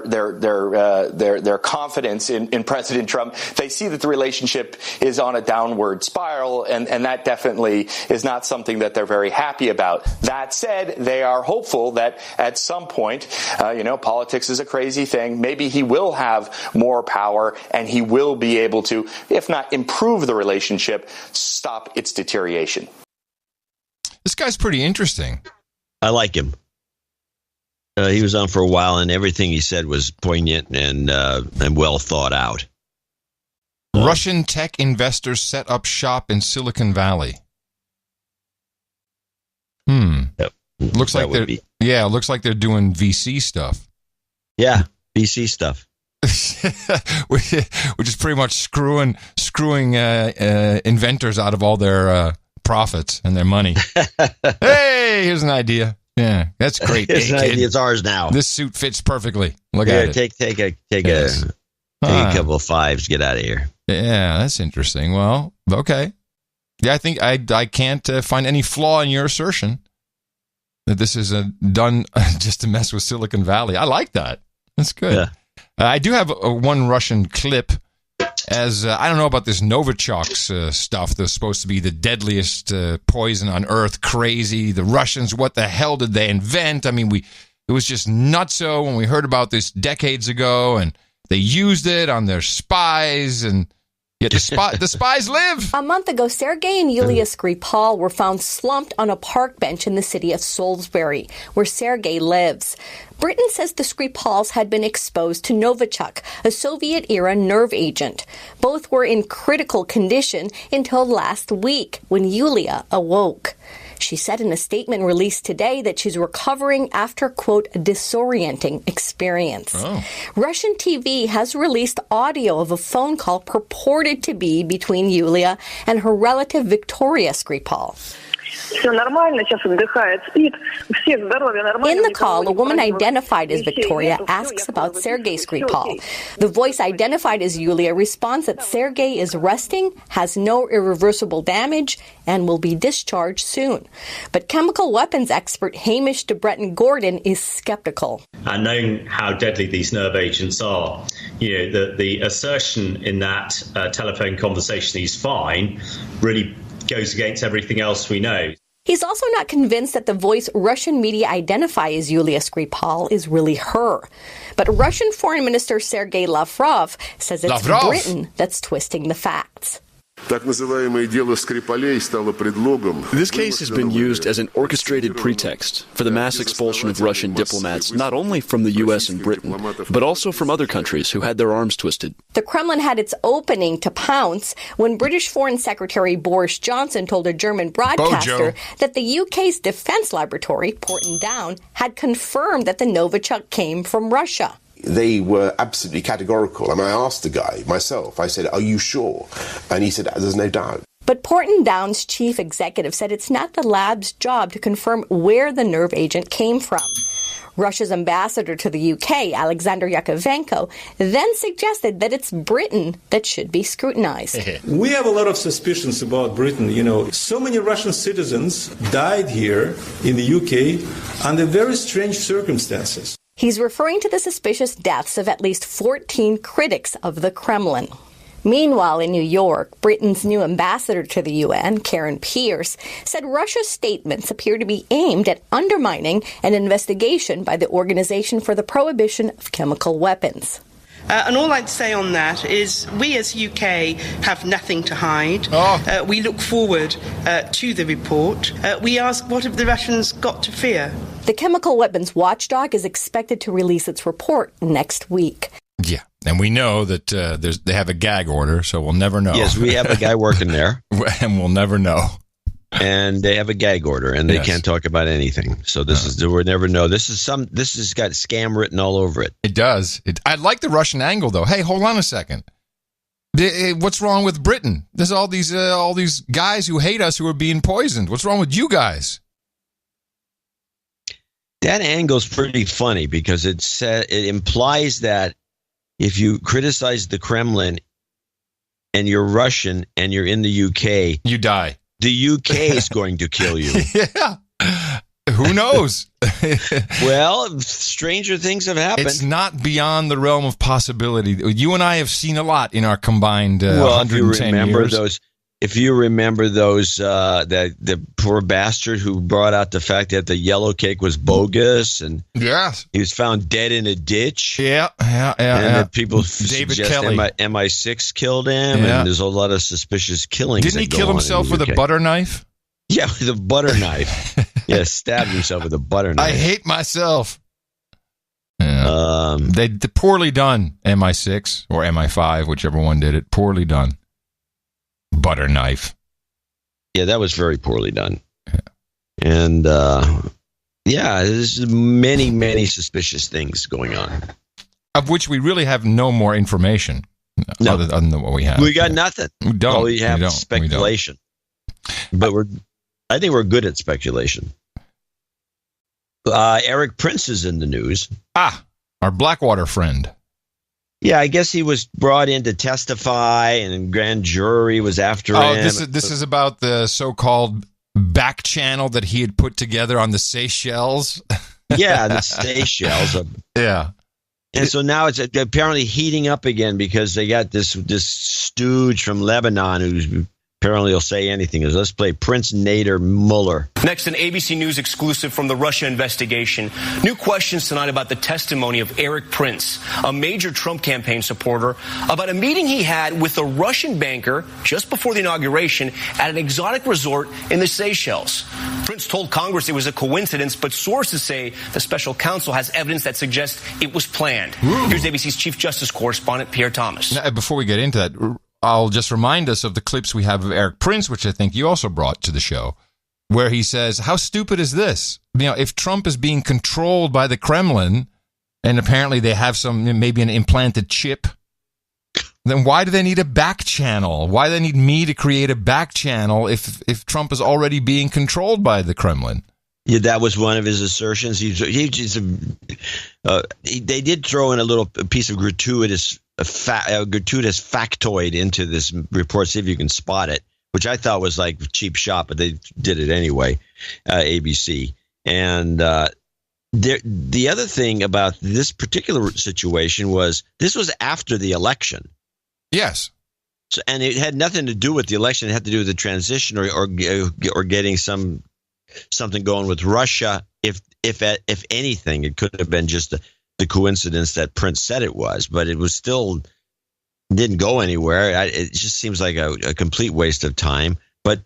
confidence in President Trump, they see that the relationship is on a downward spiral, and that definitely is not something that they're very happy about. That said, they are hopeful that at some point, politics is a crazy thing. Maybe he will have more power and he will be able to, if not improve the relationship, stop its deterioration. This guy's pretty interesting. I like him. He was on for a while, and everything he said was poignant and well thought out. Russian tech investors set up shop in Silicon Valley. Yep. Looks like they're doing VC stuff. Yeah, VC stuff. Which is pretty much screwing inventors out of all their profits and their money. Hey, here's an idea. Yeah, that's great. It's an idea. It's ours now. This suit fits perfectly. Look at it. Take a couple of fives. Get out of here. Yeah, that's interesting. Well, okay. Yeah, I think I can't find any flaw in your assertion that this is done just to mess with Silicon Valley. I like that. That's good. Yeah. I do have one Russian clip. As I don't know about this Novichok stuff that's supposed to be the deadliest poison on earth. Crazy. The Russians, what the hell did they invent? I mean, it was just nutso when we heard about this decades ago, and they used it on their spies, and yet the spies live. A month ago, Sergei and Yulia Skripal were found slumped on a park bench in the city of Salisbury, where Sergei lives. Britain says the Skripals had been exposed to Novichok, a Soviet-era nerve agent. Both were in critical condition until last week, when Yulia awoke. She said in a statement released today that she's recovering after, quote, a disorienting experience. Oh. Russian TV has released audio of a phone call purported to be between Yulia and her relative Victoria Skripal. In the call, a woman identified as Victoria asks about Sergei Skripal. The voice identified as Yulia responds that Sergei is resting, has no irreversible damage, and will be discharged soon. But chemical weapons expert Hamish de Breton-Gordon is skeptical. And knowing how deadly these nerve agents are, the assertion in that telephone conversation he's fine really goes against everything else we know. He's also not convinced that the voice Russian media identify as Yulia Skripal is really her. But Russian Foreign Minister Sergei Lavrov says it's Britain that's twisting the facts. This case has been used as an orchestrated pretext for the mass expulsion of Russian diplomats, not only from the U.S. and Britain, but also from other countries who had their arms twisted. The Kremlin had its opening to pounce when British Foreign Secretary Boris Johnson told a German broadcaster that the UK's defense laboratory, Porton Down, had confirmed that the Novichok came from Russia. They were absolutely categorical. And I asked the guy myself, I said, "Are you sure?" And he said, "There's no doubt." But Porton Down's chief executive said it's not the lab's job to confirm where the nerve agent came from. Russia's ambassador to the UK, Alexander Yakovenko, then suggested that it's Britain that should be scrutinized. We have a lot of suspicions about Britain. So many Russian citizens died here in the UK under very strange circumstances. He's referring to the suspicious deaths of at least 14 critics of the Kremlin. Meanwhile, in New York, Britain's new ambassador to the UN, Karen Pierce, said Russia's statements appear to be aimed at undermining an investigation by the Organization for the Prohibition of Chemical Weapons. And all I'd say on that is we as UK have nothing to hide. We look forward to the report. We ask, what have the Russians got to fear? The chemical weapons watchdog is expected to release its report next week. Yeah, and we know that they have a gag order, so we'll never know. Yes, we have a guy working there. And we'll never know. And they have a gag order, and they can't talk about anything. So we'll never know. This has got scam written all over it. It does. I like the Russian angle, though. Hey, hold on a second. What's wrong with Britain? There's all these guys who hate us who are being poisoned. What's wrong with you guys? That angle's pretty funny because it implies that if you criticize the Kremlin and you're Russian and you're in the UK, you die. The UK is going to kill you. Yeah. Who knows? Well, stranger things have happened. It's not beyond the realm of possibility. You and I have seen a lot in our combined 110 years. If you remember those, the poor bastard who brought out the fact that the yellow cake was bogus, and he was found dead in a ditch. And that people David suggest Kelly. MI6 killed him, and there's a lot of suspicious killings. Didn't he kill himself with a butter knife? Yeah, with a butter knife. Yeah, stabbed himself with a butter knife. I hate myself. Yeah. They poorly done. MI6 or MI5, whichever one did it, poorly done. Butter knife. Yeah, that was very poorly done. Yeah. And there's many, many suspicious things going on, of which we really have no more information other than what we have. We got nothing. We don't. All we have is speculation. But I think we're good at speculation. Eric Prince is in the news. Our Blackwater friend. Yeah, I guess he was brought in to testify, and grand jury was after him. This is about the so-called back channel that he had put together on the Seychelles. Yeah, the Seychelles. Yeah. And so now it's apparently heating up again because they got this stooge from Lebanon who's apparently will say anything. Let's play Prince Nader Muller. Next, an ABC News exclusive from the Russia investigation. New questions tonight about the testimony of Eric Prince, a major Trump campaign supporter, about a meeting he had with a Russian banker just before the inauguration at an exotic resort in the Seychelles. Prince told Congress it was a coincidence, but sources say the special counsel has evidence that suggests it was planned. Here's ABC's Chief Justice correspondent Pierre Thomas. Now, before we get into that, I'll just remind us of the clips we have of Eric Prince, which I think you also brought to the show, where he says, how stupid is this? If Trump is being controlled by the Kremlin, and apparently they have maybe an implanted chip Then why do they need a back channel? Why do they need me to create a back channel if Trump is already being controlled by the Kremlin? Yeah, that was one of his assertions. They did throw in a little piece of gratuitous factoid into this report. See if you can spot it, which I thought was like cheap shot, but they did it anyway. ABC. And the other thing about this particular situation was this was after the election. Yes. So, and it had nothing to do with the election. It had to do with the transition or getting something going with Russia. If anything, it could have been just the coincidence that Prince said it was, but it was still didn't go anywhere. It just seems like a complete waste of time. But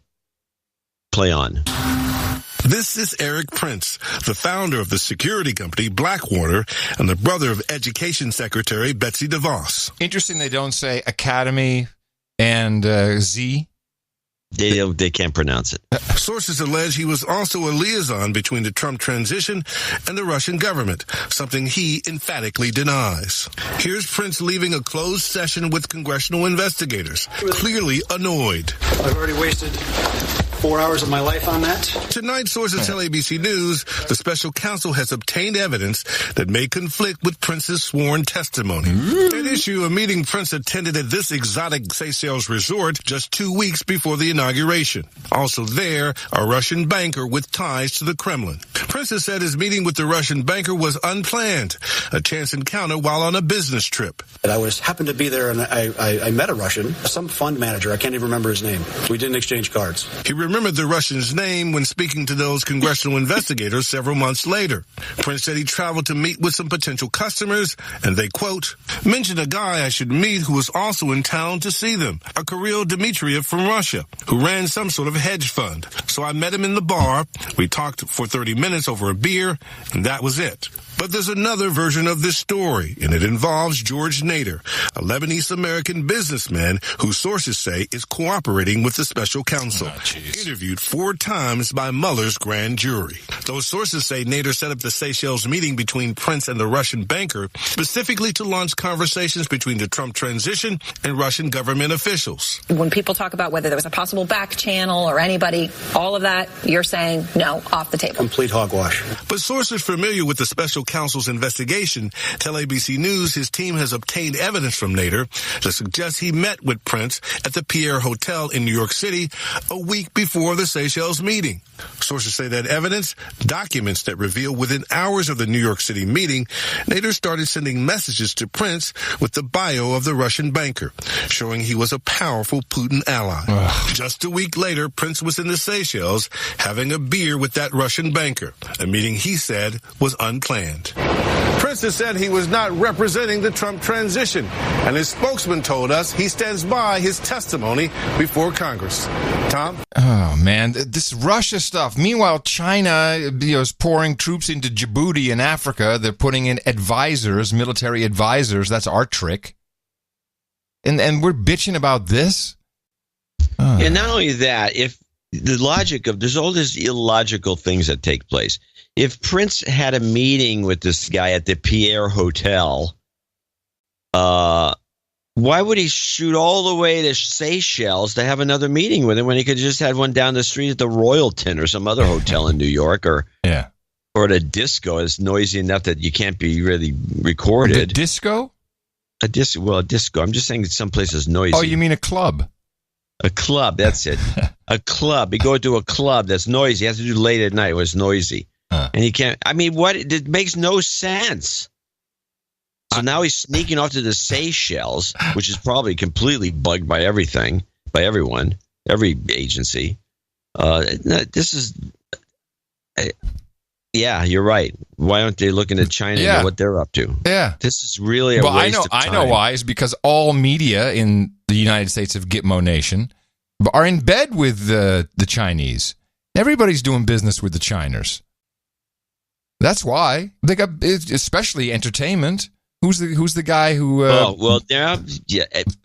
play on. This is Eric Prince, the founder of the security company Blackwater and the brother of Education Secretary Betsy DeVos. Interesting they don't say Academy and Z. They can't pronounce it. Sources allege he was also a liaison between the Trump transition and the Russian government, something he emphatically denies. Here's Prince leaving a closed session with congressional investigators, clearly annoyed. I've already wasted 4 hours of my life on that. Tonight, sources tell ABC News the special counsel has obtained evidence that may conflict with Prince's sworn testimony. At issue, a meeting Prince attended at this exotic Seychelles resort just 2 weeks before the inauguration. Also there, a Russian banker with ties to the Kremlin. Prince has said his meeting with the Russian banker was unplanned, a chance encounter while on a business trip. And I happened to be there, and I met a Russian, some fund manager. I can't even remember his name. We didn't exchange cards. He remembered the Russian's name when speaking to those congressional investigators several months later. Prince said he traveled to meet with some potential customers, and they, quote, mentioned a guy I should meet who was also in town to see them, a Kirill Dmitriev from Russia, who ran some sort of hedge fund. So I met him in the bar. We talked for 30 minutes over a beer, and that was it. But there's another version of this story, and it involves George Nader, a Lebanese-American businessman who sources say is cooperating with the special counsel, interviewed 4 times by Mueller's grand jury. Those sources say Nader set up the Seychelles meeting between Prince and the Russian banker specifically to launch conversations between the Trump transition and Russian government officials. When people talk about whether there was a possible back channel or anybody, all of that, you're saying no, off the table. Complete hogwash. But sources familiar with the special counsel's investigation tell ABC News his team has obtained evidence from Nader that suggests he met with Prince at the Pierre Hotel in New York City a week before the Seychelles meeting. Sources say that evidence, documents that reveal within hours of the New York City meeting, Nader started sending messages to Prince with the bio of the Russian banker, showing he was a powerful Putin ally. Just a week later, Prince was in the Seychelles having a beer with that Russian banker, a meeting he said was unplanned. Prince has said he was not representing the Trump transition, and his spokesman told us he stands by his testimony before Congress. Tom? Oh, man, this Russia stuff. Meanwhile, China is pouring troops into Djibouti in Africa. They're putting in advisors, military advisors. That's our trick. And we're bitching about this? And not only that, if the logic of there's all these illogical things that take place. If Prince had a meeting with this guy at the Pierre Hotel, why would he shoot all the way to Seychelles to have another meeting with him when he could just had one down the street at the Royalton or some other hotel in New York or at a disco? It's noisy enough that you can't be really recorded. The disco? A disco. I'm just saying that some place is noisy. Oh, you mean a club? A club, that's it. A club. You go to a club that's noisy. You have to do late at night when it's noisy. And he can't. I mean, it makes no sense. So now he's sneaking off to the Seychelles, which is probably completely bugged by everything, by everyone, every agency. This is, yeah, you're right. Why aren't they looking at China and what they're up to? Yeah, this is really a waste of time. I know why. It's because all media in the United States of Gitmo Nation are in bed with the Chinese. Everybody's doing business with the Chiners. That's why they got, especially entertainment. Who's the guy who? They're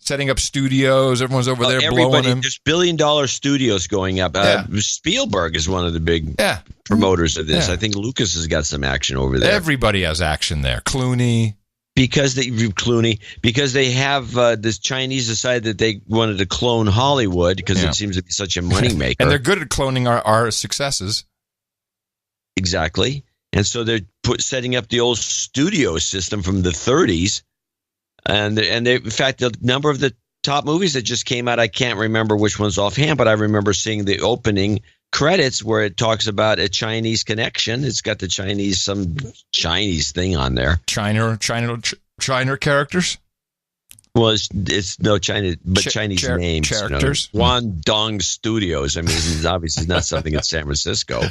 setting up studios. Everyone's over there blowing him. There's $1 billion studios going up. Spielberg is one of the big promoters of this. I think Lucas has got some action over there. Everybody has action there. Clooney. Because they have this Chinese decided that they wanted to clone Hollywood because it seems to be such a moneymaker. And they're good at cloning our successes. Exactly. And so they're setting up the old studio system from the 30s. And they, in fact, the number of the top movies that just came out, I can't remember which ones offhand, but I remember seeing the opening credits where it talks about a Chinese connection. It's got some Chinese thing on there. China characters? Well, it's no China, but Chinese names. Characters. Guangdong Studios. I mean, it's obviously not something in San Francisco.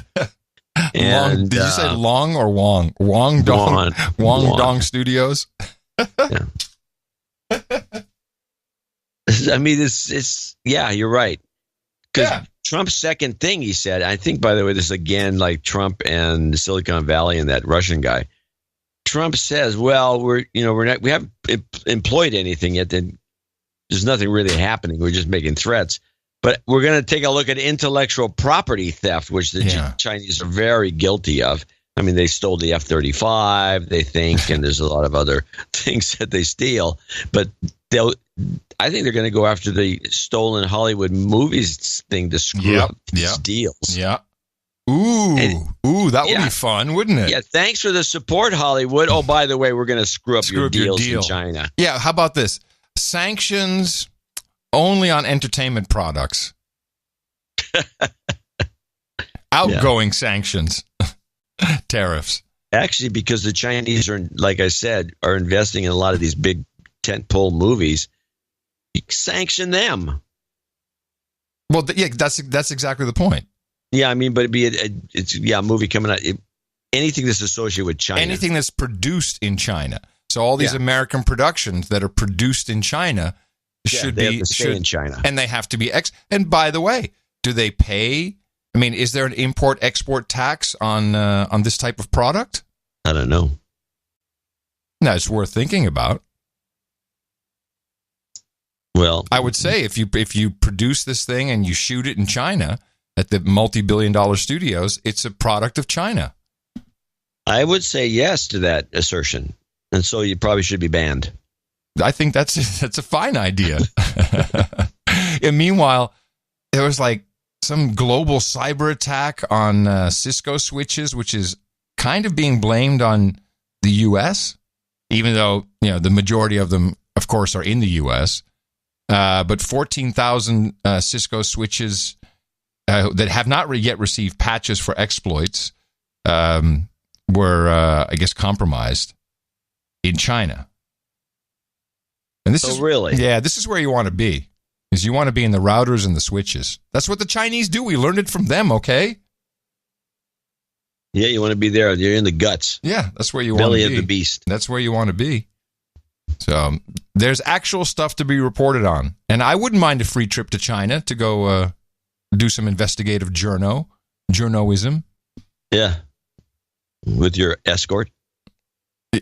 And, did you say Long or Wong? Wongdong Studios? Yeah. I mean, it's you're right. Because Trump's second thing, he said, I think, by the way, this is again like Trump and Silicon Valley and that Russian guy. Trump says, well, we haven't employed anything yet. Then there's nothing really happening. We're just making threats. But we're going to take a look at intellectual property theft, which the Chinese are very guilty of. I mean, they stole the F-35, they think, and there's a lot of other things that they steal. But I think they're going to go after the stolen Hollywood movies thing to screw up these deals. Yeah. Ooh, that would be fun, wouldn't it? Yeah, thanks for the support, Hollywood. Oh, by the way, we're going to screw up your deals in China. Yeah, how about this? Sanctions only on entertainment products. Outgoing sanctions. Tariffs. Actually, because the Chinese are, like I said, are investing in a lot of these big tentpole movies, you sanction them. Well, that's exactly the point. Yeah, I mean, but it's a movie coming out. Anything that's associated with China. Anything that's produced in China. So all these American productions that are produced in China should stay in China. And they have to be And by the way, do they pay? I mean, is there an import-export tax on this type of product? I don't know. No, it's worth thinking about. Well, I would say if you produce this thing and you shoot it in China at the multi-billion-dollar studios, it's a product of China. I would say yes to that assertion, and so you probably should be banned. I think that's a fine idea. And meanwhile, there was like some global cyber attack on Cisco switches, which is kind of being blamed on the U.S., even though the majority of them, of course, are in the U.S. But 14,000 Cisco switches that have not yet received patches for exploits were, I guess, compromised in China. And this is really, this is where you want to be. Is you want to be in the routers and the switches. That's what the Chinese do. We learned it from them, okay? Yeah, you want to be there. You're in the guts. Yeah, that's where you want to be. Belly of the beast. That's where you want to be. So there's actual stuff to be reported on. And I wouldn't mind a free trip to China to go do some investigative journoism. Yeah. With your escort?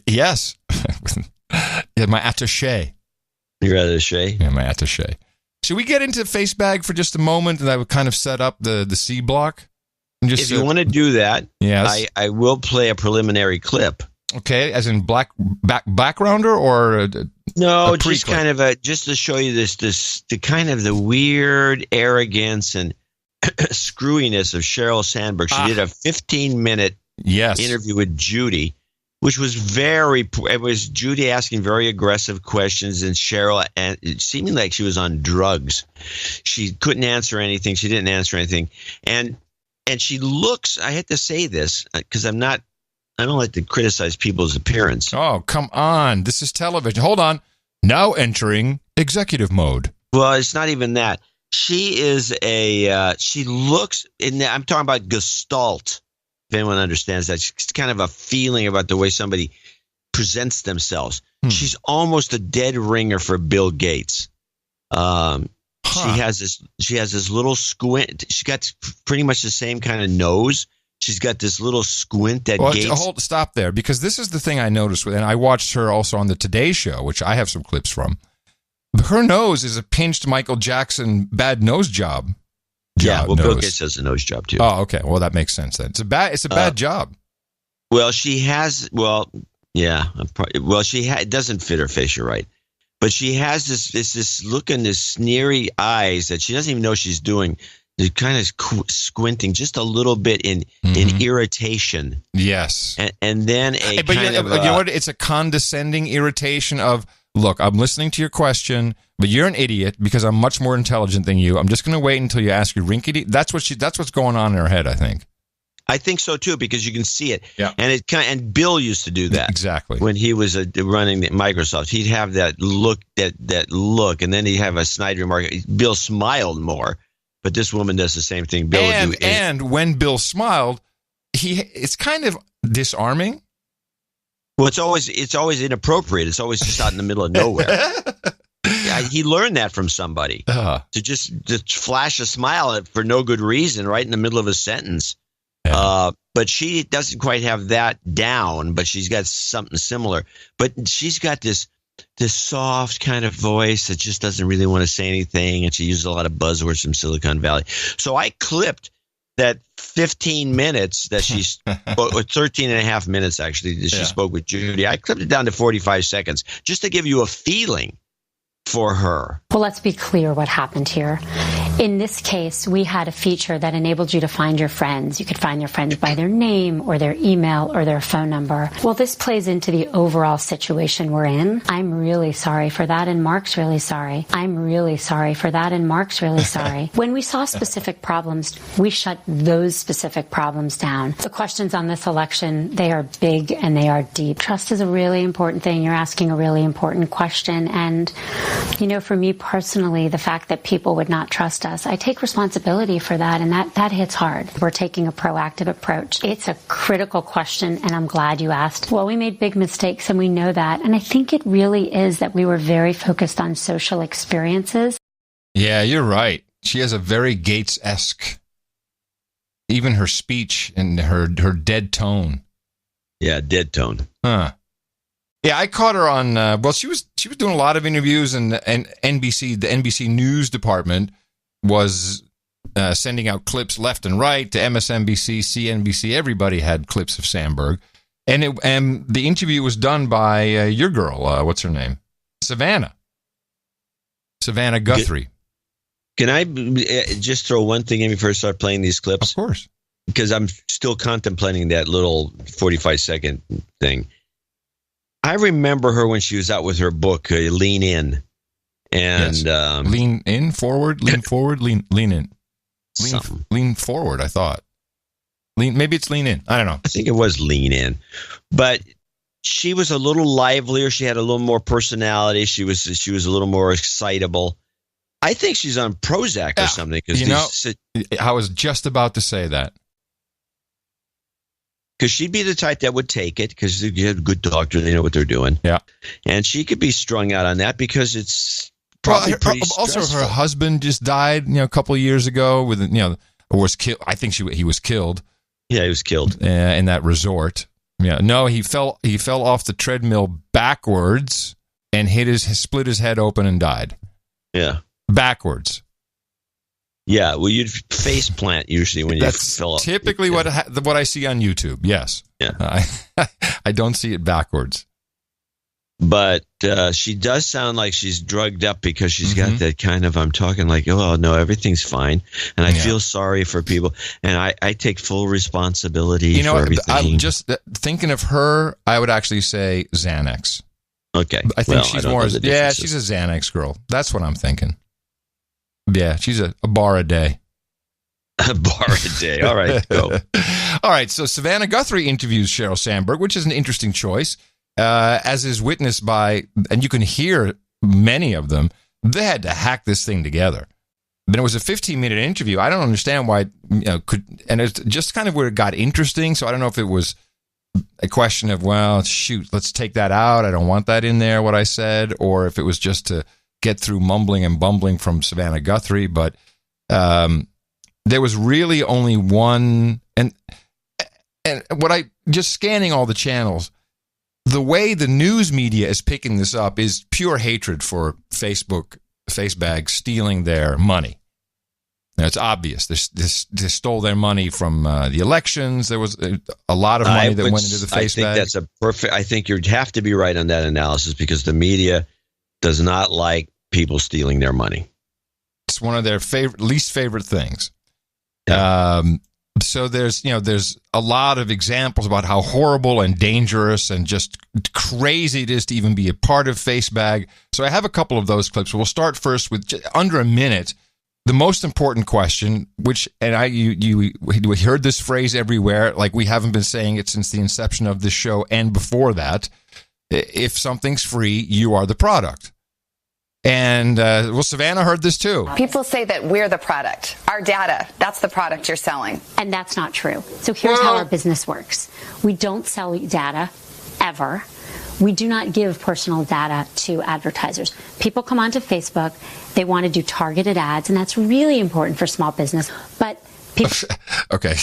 Yes. Yeah, my attaché. Your attaché? Yeah, my attaché. Should we get into Facebag for just a moment, and I would kind of set up the C block? If you want to do that, yes. I will play a preliminary clip. Okay, as in backgrounder or no, just kind of just to show you the kind of the weird arrogance and screwiness of Sheryl Sandberg. She did a 15-minute interview with Judy, which was it was Judy asking very aggressive questions, and Sheryl, and it seeming like she was on drugs. She couldn't answer anything. She didn't answer anything. And she looks, I hate to say this because I don't like to criticize people's appearance. Oh, come on. This is television. Hold on. Now entering executive mode. Well, it's not even that. She is she looks, I'm talking about gestalt. If anyone understands that, it's kind of a feeling about the way somebody presents themselves. She's almost a dead ringer for Bill Gates. She has this little squint. She's got pretty much the same kind of nose. She's got this little squint that Gates. Stop there, because this is the thing I noticed and I watched her also on the Today Show, which I have some clips from. Her nose is a pinched Michael Jackson bad nose job. Yeah, well, Bill Gates has a nose job too. Oh, okay. Well, that makes sense then. It's a bad job. Well, she has. Well, Yeah. Well, it doesn't fit her face. You're right. But she has this look in this sneery eyes that she doesn't even know she's doing. They're kind of squinting just a little bit in irritation. Yes. And then you know what? It's a condescending irritation of, look, I'm listening to your question, but you're an idiot because I'm much more intelligent than you. I'm just going to wait until you ask your rinkety. That's what's going on in her head, I think. I think so too, because you can see it. Yeah. And Bill used to do that. Exactly. When he was running Microsoft, he'd have that look, and then he'd have a snide remark. Bill smiled more, but this woman does the same thing. Bill would do. And when Bill smiled, it's kind of disarming. Well, it's always inappropriate. It's always just out in the middle of nowhere. Yeah, he learned that from somebody to just flash a smile for no good reason right in the middle of a sentence. Yeah. But she doesn't quite have that down, but she's got something similar. But she's got this soft kind of voice that just doesn't really want to say anything, and she uses a lot of buzzwords from Silicon Valley. So I clipped that 15 minutes that she spoke, or 13 and a half minutes actually, that she spoke with Judy. I clipped it down to 45 seconds just to give you a feeling for her. Well, let's be clear what happened here. In this case, we had a feature that enabled you to find your friends. You could find your friends by their name or their email or their phone number. Well, this plays into the overall situation we're in. I'm really sorry for that, and Mark's really sorry. I'm really sorry for that, and Mark's really sorry. When we saw specific problems, we shut those specific problems down. The questions on this election, they are big and they are deep. Trust is a really important thing. You're asking a really important question, and you know, for me personally, the fact that people would not trust us, I take responsibility for that, and that hits hard. We're taking a proactive approach. It's a critical question, and I'm glad you asked. Well, we made big mistakes, and we know that, and I think it really is that we were very focused on social experiences. Yeah, you're right. She has a very Gates-esque, even her speech and her dead tone. Yeah, dead tone. Huh. Yeah, I caught her on. Well, she was doing a lot of interviews, and NBC, the NBC News department, was sending out clips left and right to MSNBC, CNBC. Everybody had clips of Sandberg, and the interview was done by your girl. What's her name? Savannah Guthrie. Can I just throw one thing in before I start playing these clips? Of course, because I'm still contemplating that little 45-second thing. I remember her when she was out with her book, Lean In. And yes. Lean in, forward, lean forward, lean in. Lean forward, I thought. Maybe it's lean in. I don't know. I think it was lean in. But she was a little livelier. She had a little more personality. She was a little more excitable. I think she's on Prozac or something. I was just about to say that. Because she'd be the type that would take it, because you have a good doctor, they know what they're doing. Yeah. And she could be strung out on that because it's probably pretty stressful. Also, her husband just died, a couple of years ago or was killed. I think he was killed. Yeah, he was killed in that resort. Yeah, no, he fell off the treadmill backwards and split his head open and died. Yeah, backwards. Yeah, well, you'd face plant usually when you fell off. Typically what I see on YouTube. Yes. Yeah. I don't see it backwards. But she does sound like she's drugged up because she's got that kind of, I'm talking like, oh, no, everything's fine. And I feel sorry for people. And I take full responsibility for everything. I'm just thinking of her, I would actually say Xanax. Okay. I think she's more, she's a Xanax girl. That's what I'm thinking. Yeah, she's a bar a day. A bar a day. All right, go. All right, so Savannah Guthrie interviews Sheryl Sandberg, which is an interesting choice, as is witnessed by, and you can hear many of them, they had to hack this thing together. But it was a 15-minute interview. I don't understand why, and it's just kind of where it got interesting, so I don't know if it was a question of, well, shoot, let's take that out. I don't want that in there, what I said, or if it was just to get through mumbling and bumbling from Savannah Guthrie, but there was really only one, and what I just scanning all the channels, the way the news media is picking this up is pure hatred for Facebook, Facebag stealing their money. Now, it's obvious. They stole their money from the elections. There was a lot of money that went into the face bag. That's I think you'd have to be right on that analysis because the media does not like people stealing their money. It's one of their least favorite things. Yeah. So there's a lot of examples about how horrible and dangerous and just crazy it is to even be a part of FaceBag. So I have a couple of those clips. We'll start first with under a minute. The most important question, we heard this phrase everywhere, like we haven't been saying it since the inception of this show and before that. If something's free, you are the product. And, Savannah heard this too. People say that we're the product. Our data, that's the product you're selling. And that's not true. So here's how our business works. We don't sell data, ever. We do not give personal data to advertisers. People come onto Facebook, they want to do targeted ads, and that's really important for small business. But people... Okay.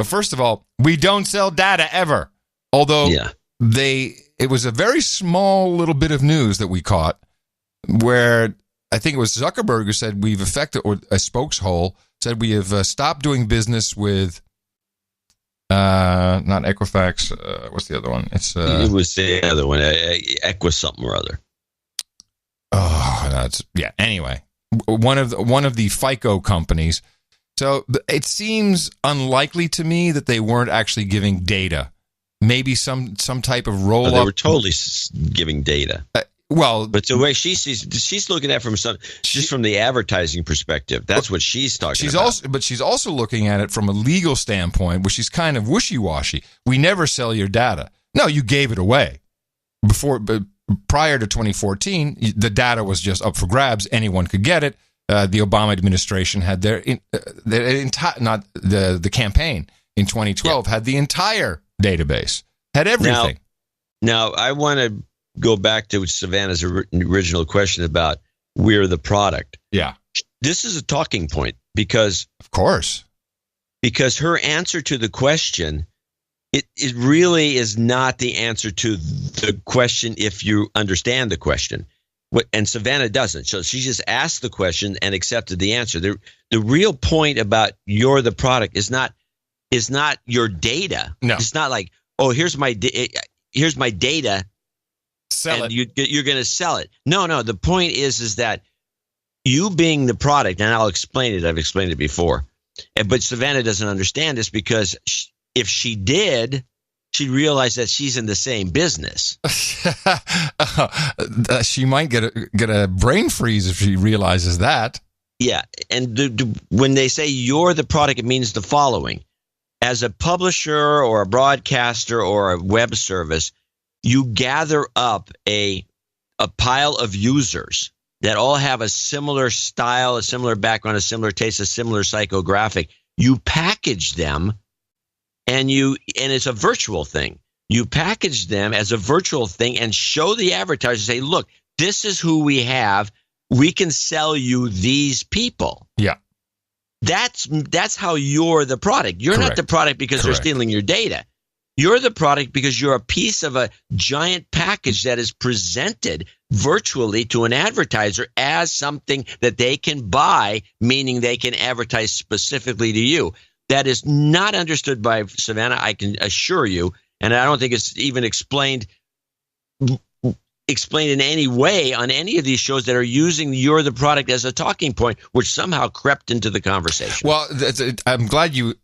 First of all, we don't sell data ever. Although it was a very small little bit of news that we caught where I think it was Zuckerberg who said we've affected, or a spokeshole said we have stopped doing business with not Equifax. What's the other one? It was the other one, Equus something or other. Oh, anyway, one of the FICO companies. So it seems unlikely to me that they weren't actually giving data. Maybe some type of roll up. They were totally giving data. But the way she's looking at it she's from the advertising perspective. That's what she's talking about. But she's also looking at it from a legal standpoint, which is kind of wishy-washy. We never sell your data. No, you gave it away. But prior to 2014, the data was just up for grabs. Anyone could get it. The Obama administration had the campaign in 2012 had the entire database, had everything. Now I want to go back to Savannah's original question about we're the product. Yeah. This is a talking point because... Of course. Because her answer to the question, it really is not the answer to the question if you understand the question. And Savannah doesn't. So she just asked the question and accepted the answer. The real point about you're the product is not your data. No. It's not like, oh, here's my data. Sell it. You're going to sell it. No. The point is that you being the product, and I'll explain it. I've explained it before. But Savannah doesn't understand this because if she did, she'd realize that she's in the same business. She might get a brain freeze if she realizes that. Yeah. And when they say you're the product, it means the following. As a publisher or a broadcaster or a web service, you gather up a pile of users that all have a similar style, a similar background, a similar taste, a similar psychographic. You package them, and it's a virtual thing. You package them as a virtual thing and show the advertiser, say, look, this is who we have. We can sell you these people. Yeah. That's how you're the product. You're Correct. not the product because they're stealing your data. You're the product because you're a piece of a giant package that is presented virtually to an advertiser as something that they can buy, meaning they can advertise specifically to you. That is not understood by Savannah, I can assure you, and I don't think it's even explained in any way on any of these shows that are using you're the product as a talking point, which somehow crept into the conversation. Well, I'm glad you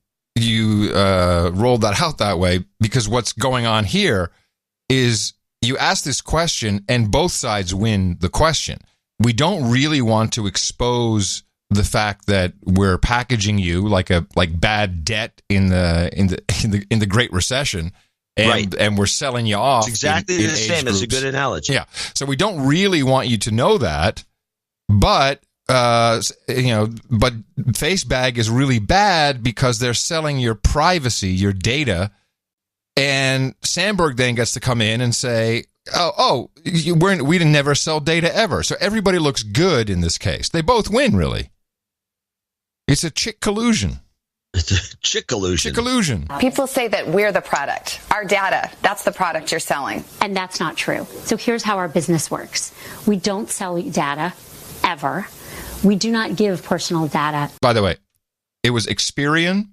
rolled that out that way, because what's going on here is you ask this question and both sides win the question. We don't really want to expose the fact that we're packaging you like bad debt in the Great Recession, and we're selling you off. It's exactly the same. It's a good analogy. Yeah. So we don't really want you to know that, but but FaceBag is really bad because they're selling your privacy, your data, and Sandberg then gets to come in and say, we didn't never sell data ever. So everybody looks good in this case. They both win, really. It's a chick collusion. It's a chick collusion. Chick illusion. People say that we're the product. Our data, that's the product you're selling. And that's not true. So here's how our business works. We don't sell data, ever. We do not give personal data. By the way, it was Experian.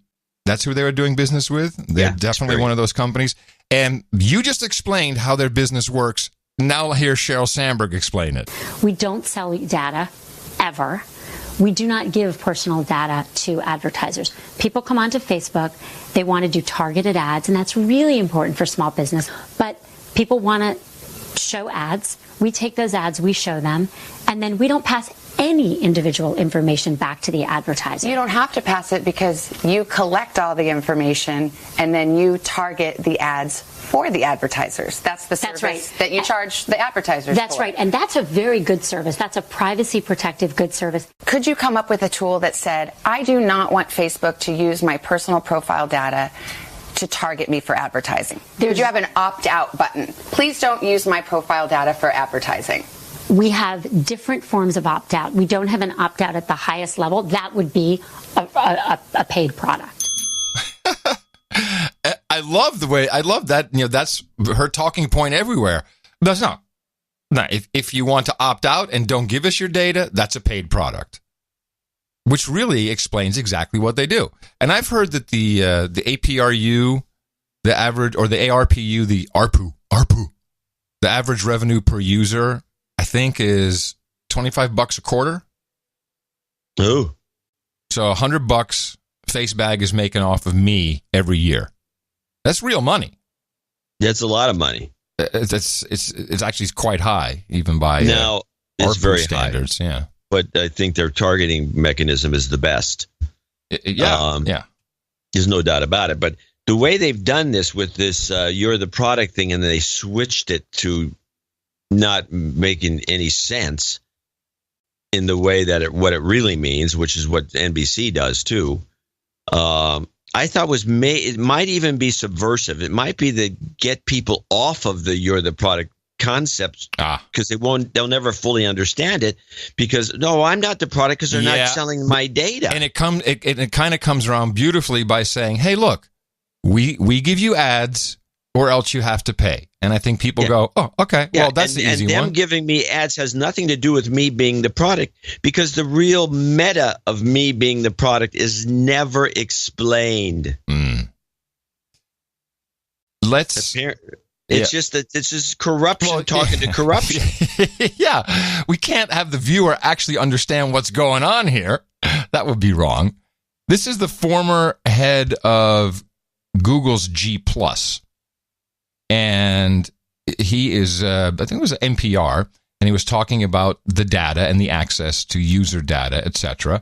That's who they were doing business with. They're definitely one of those companies. And you just explained how their business works. Now I'll hear Sheryl Sandberg explain it. We don't sell data, ever. We do not give personal data to advertisers. People come onto Facebook, they want to do targeted ads, and that's really important for small business. But people want to show ads. We take those ads, we show them, and then we don't pass any individual information back to the advertiser. You don't have to pass it because you collect all the information and then you target the ads for the advertisers. That's the service that you charge the advertisers That's for. right, and that's a very good service. That's a privacy-protective good service. Could you come up with a tool that said, I do not want Facebook to use my personal profile data to target me for advertising? Could you have an opt-out button? Please don't use my profile data for advertising. We have different forms of opt-out. We don't have an opt-out at the highest level. That would be a paid product. I love that. That's her talking point everywhere. That's not. No, if you want to opt out and don't give us your data, that's a paid product, which really explains exactly what they do. And I've heard that the APRU, the average, or the ARPU, the ARPU, the average revenue per user, I think is $25 a quarter. Oh, so $100 FaceBag is making off of me every year. That's real money. That's a lot of money. It's actually quite high, even by now it's ARPU very standards. high. Yeah, but I think their targeting mechanism is the best. Yeah. There's no doubt about it. But the way they've done this with this "you're the product" thing, and they switched it to not making any sense in the way that what it really means, which is what NBC does too. I thought it might even be subversive. It might be to get people off of the "you're the product" concepts because they'll never fully understand it. Because no, I'm not the product because they're not selling my data. And it kind of comes around beautifully by saying, "Hey, look, we give you ads, or else you have to pay." And I think people go, "Oh, okay, well, that's the easy one." And them giving me ads has nothing to do with me being the product, because the real meta of me being the product is never explained. It's just corruption talking to corruption. Yeah, we can't have the viewer actually understand what's going on here. That would be wrong. This is the former head of Google's G+. And he is, I think it was NPR, and he was talking about the data and the access to user data, etc.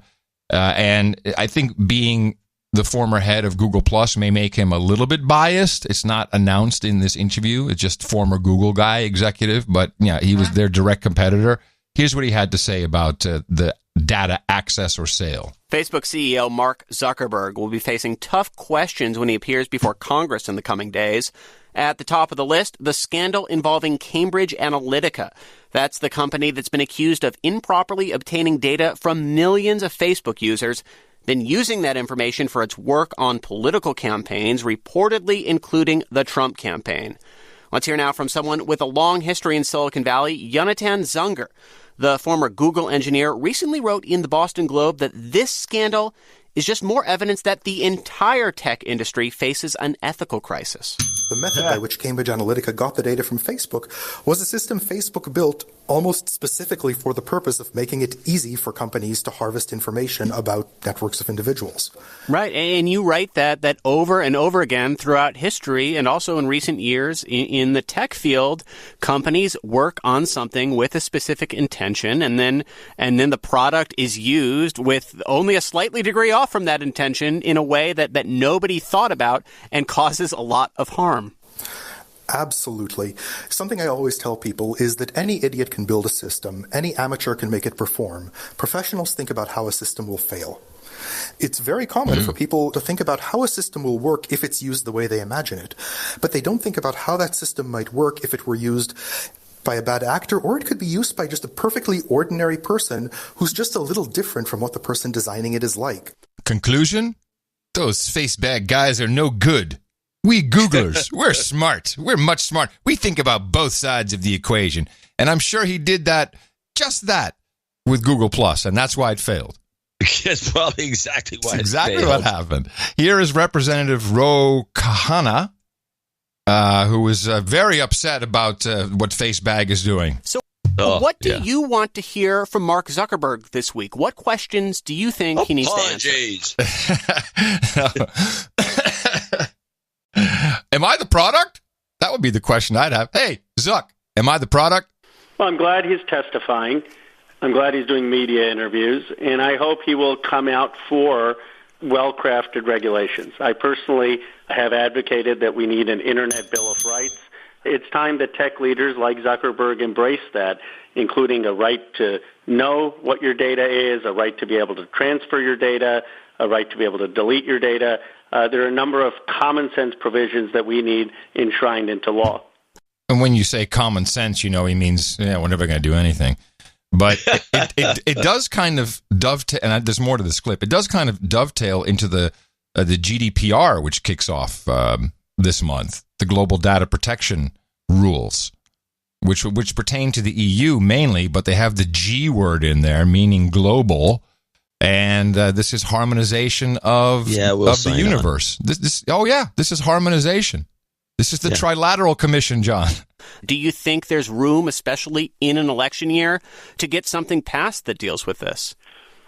And I think being the former head of Google Plus may make him a little bit biased. It's not announced in this interview. It's just former Google guy, executive, but yeah, he was their direct competitor. Here's what he had to say about the data access or sale. Facebook CEO Mark Zuckerberg will be facing tough questions when he appears before Congress in the coming days. At the top of the list, the scandal involving Cambridge Analytica. That's the company that's been accused of improperly obtaining data from millions of Facebook users, then using that information for its work on political campaigns, reportedly including the Trump campaign. Let's hear now from someone with a long history in Silicon Valley, Yonatan Zunger. The former Google engineer recently wrote in the Boston Globe that this scandal is just more evidence that the entire tech industry faces an ethical crisis. The method by which Cambridge Analytica got the data from Facebook was a system Facebook built almost specifically for the purpose of making it easy for companies to harvest information about networks of individuals. Right, and you write that over and over again throughout history and also in recent years in the tech field, companies work on something with a specific intention, and then the product is used with only a slightly degree off from that intention in a way that nobody thought about and causes a lot of harm. Absolutely. Something I always tell people is that any idiot can build a system, any amateur can make it perform. Professionals think about how a system will fail. It's very common for people to think about how a system will work if it's used the way they imagine it, but they don't think about how that system might work if it were used by a bad actor, or it could be used by just a perfectly ordinary person who's just a little different from what the person designing it is like. Conclusion? Those FaceBag guys are no good. We Googlers, we're smart. We're much smart. We think about both sides of the equation. And I'm sure he did that, just that, with Google Plus, and that's why it failed. That's probably exactly why That's exactly what happened. Here is Representative Ro Khanna, who is very upset about what FaceBag is doing. So what do you want to hear from Mark Zuckerberg this week? What questions do you think he needs to answer? Am I the product? That would be the question I'd have. Hey, Zuck, am I the product? Well, I'm glad he's testifying. I'm glad he's doing media interviews, and I hope he will come out for well-crafted regulations. I personally have advocated that we need an Internet Bill of Rights. It's time that tech leaders like Zuckerberg embrace that, including a right to know what your data is, a right to be able to transfer your data, a right to be able to delete your data. There are a number of common sense provisions that we need enshrined into law. And when you say common sense, he means, we're never going to do anything. But it does kind of dovetail, and there's more to this clip. It does kind of dovetail into the GDPR, which kicks off this month, the Global Data Protection Rules, which pertain to the EU mainly, but they have the G word in there, meaning global. And this is harmonization of the universe. This is harmonization. This is the Trilateral Commission, John. Do you think there's room, especially in an election year, to get something passed that deals with this?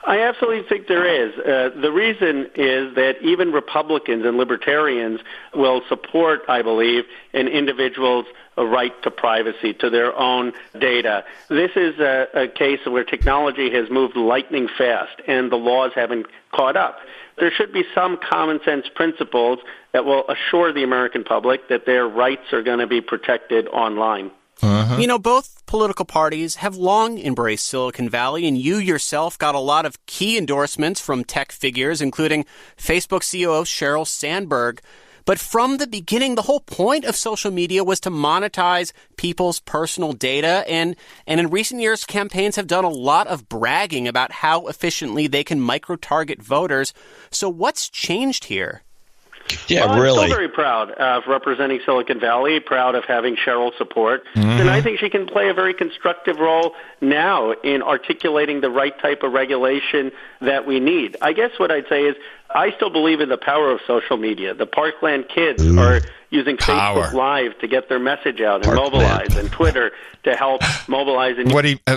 I absolutely think there is. The reason is that even Republicans and libertarians will support, I believe, an individual's right to privacy, to their own data. This is a case where technology has moved lightning fast and the laws haven't caught up. There should be some common sense principles that will assure the American public that their rights are going to be protected online. Both political parties have long embraced Silicon Valley, and you yourself got a lot of key endorsements from tech figures, including Facebook COO Sheryl Sandberg. But from the beginning, the whole point of social media was to monetize people's personal data. And in recent years, campaigns have done a lot of bragging about how efficiently they can micro-target voters. So what's changed here? I'm still very proud of representing Silicon Valley, proud of having Sheryl support. And I think she can play a very constructive role now in articulating the right type of regulation that we need. I guess what I'd say is I still believe in the power of social media. The Parkland kids are using Facebook Live to get their message out and mobilize, and Twitter to help mobilize.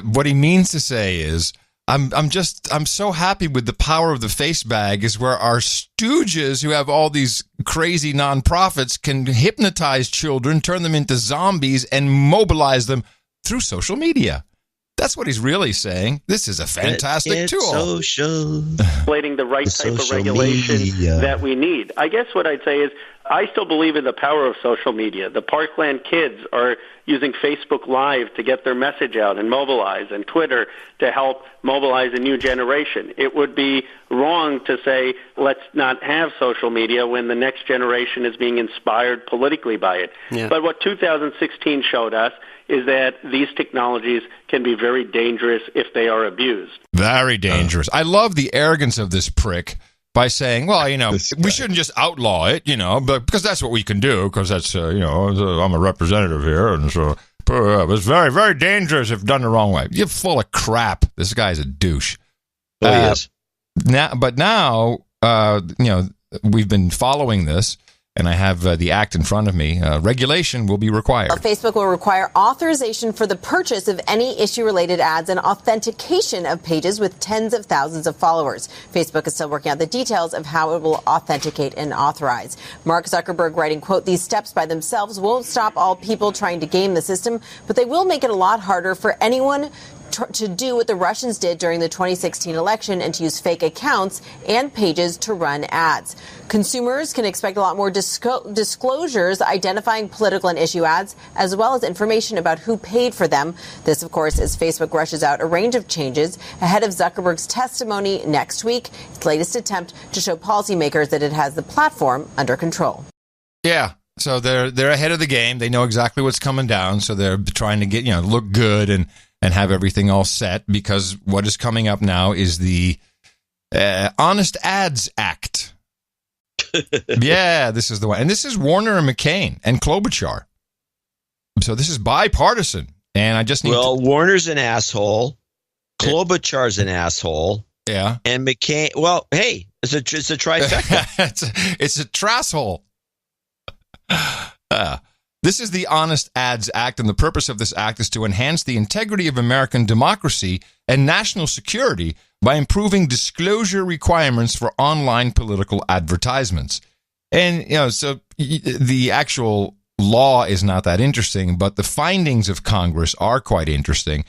What he means to say is, I'm so happy with the power of the FaceBag is where our stooges who have all these crazy nonprofits can hypnotize children, turn them into zombies, and mobilize them through social media. That's what he's really saying. This is a fantastic tool. Relating the right type of regulation that we need. I guess what I'd say is I still believe in the power of social media. The Parkland kids are using Facebook Live to get their message out and mobilize, and Twitter to help mobilize a new generation. It would be wrong to say, let's not have social media when the next generation is being inspired politically by it. But what 2016 showed us is that these technologies can be very dangerous if they are abused. Very dangerous. I love the arrogance of this prick by saying, well, we shouldn't just outlaw it, but because that's what we can do, because that's, I'm a representative here, and so it's very, very dangerous if done the wrong way. You're full of crap. This guy's a douche. He is. Now, we've been following this, and I have the act in front of me. Regulation will be required. Facebook will require authorization for the purchase of any issue-related ads and authentication of pages with tens of thousands of followers. Facebook is still working out the details of how it will authenticate and authorize. Mark Zuckerberg writing, quote, "These steps by themselves won't stop all people trying to game the system, but they will make it a lot harder for anyone to do what the Russians did during the 2016 election and to use fake accounts and pages to run ads. Consumers can expect a lot more disclosures identifying political and issue ads, as well as information about who paid for them. This, of course, as Facebook rushes out a range of changes ahead of Zuckerberg's testimony next week, its latest attempt to show policymakers that it has the platform under control. Yeah. So they're ahead of the game. They know exactly what's coming down. So they're trying to get, look good and have everything all set, because what is coming up now is the Honest Ads Act. Yeah, this is the one. And this is Warner and McCain and Klobuchar. So this is bipartisan. And I just need Warner's an asshole. Klobuchar's an asshole. Yeah. And McCain, well, hey, it's a trifecta. it's a trasshole. This is the Honest Ads Act, and the purpose of this act is to enhance the integrity of American democracy and national security by improving disclosure requirements for online political advertisements. And, so the actual law is not that interesting, but the findings of Congress are quite interesting.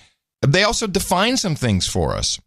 They also define some things for us.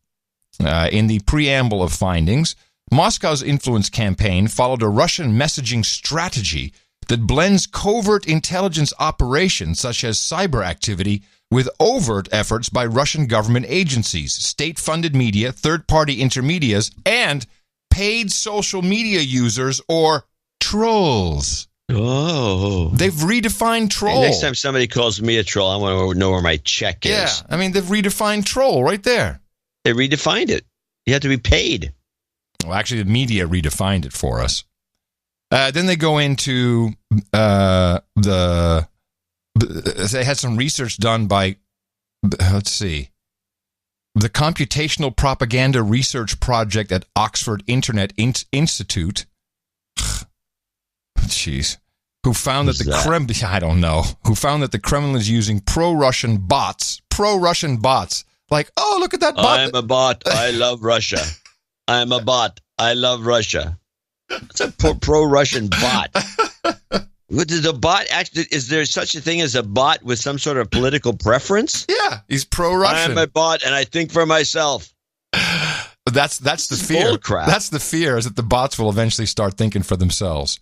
In the preamble of findings, Moscow's influence campaign followed a Russian messaging strategy that blends covert intelligence operations such as cyber activity with overt efforts by Russian government agencies, state-funded media, third-party intermediaries, and paid social media users or trolls. Oh. They've redefined troll. Hey, next time somebody calls me a troll, I want to know where my check is. Yeah, I mean, they've redefined troll right there. They redefined it. You have to be paid. Well, actually, the media redefined it for us. Then they go into they had some research done by, let's see, the Computational Propaganda Research Project at Oxford Internet Institute. Jeez. Who found that the Kremlin, I don't know, who found that the Kremlin is using pro-Russian bots. Like, oh, look at that bot. I'm a bot. I love Russia. I'm a bot. I love Russia. It's a pro-Russian bot. Is the bot actually? Is there such a thing as a bot with some sort of political preference? Yeah, he's pro-Russian. I'm a bot, and I think for myself. That's the fear. Bullcrap. That's the fear, is that the bots will eventually start thinking for themselves.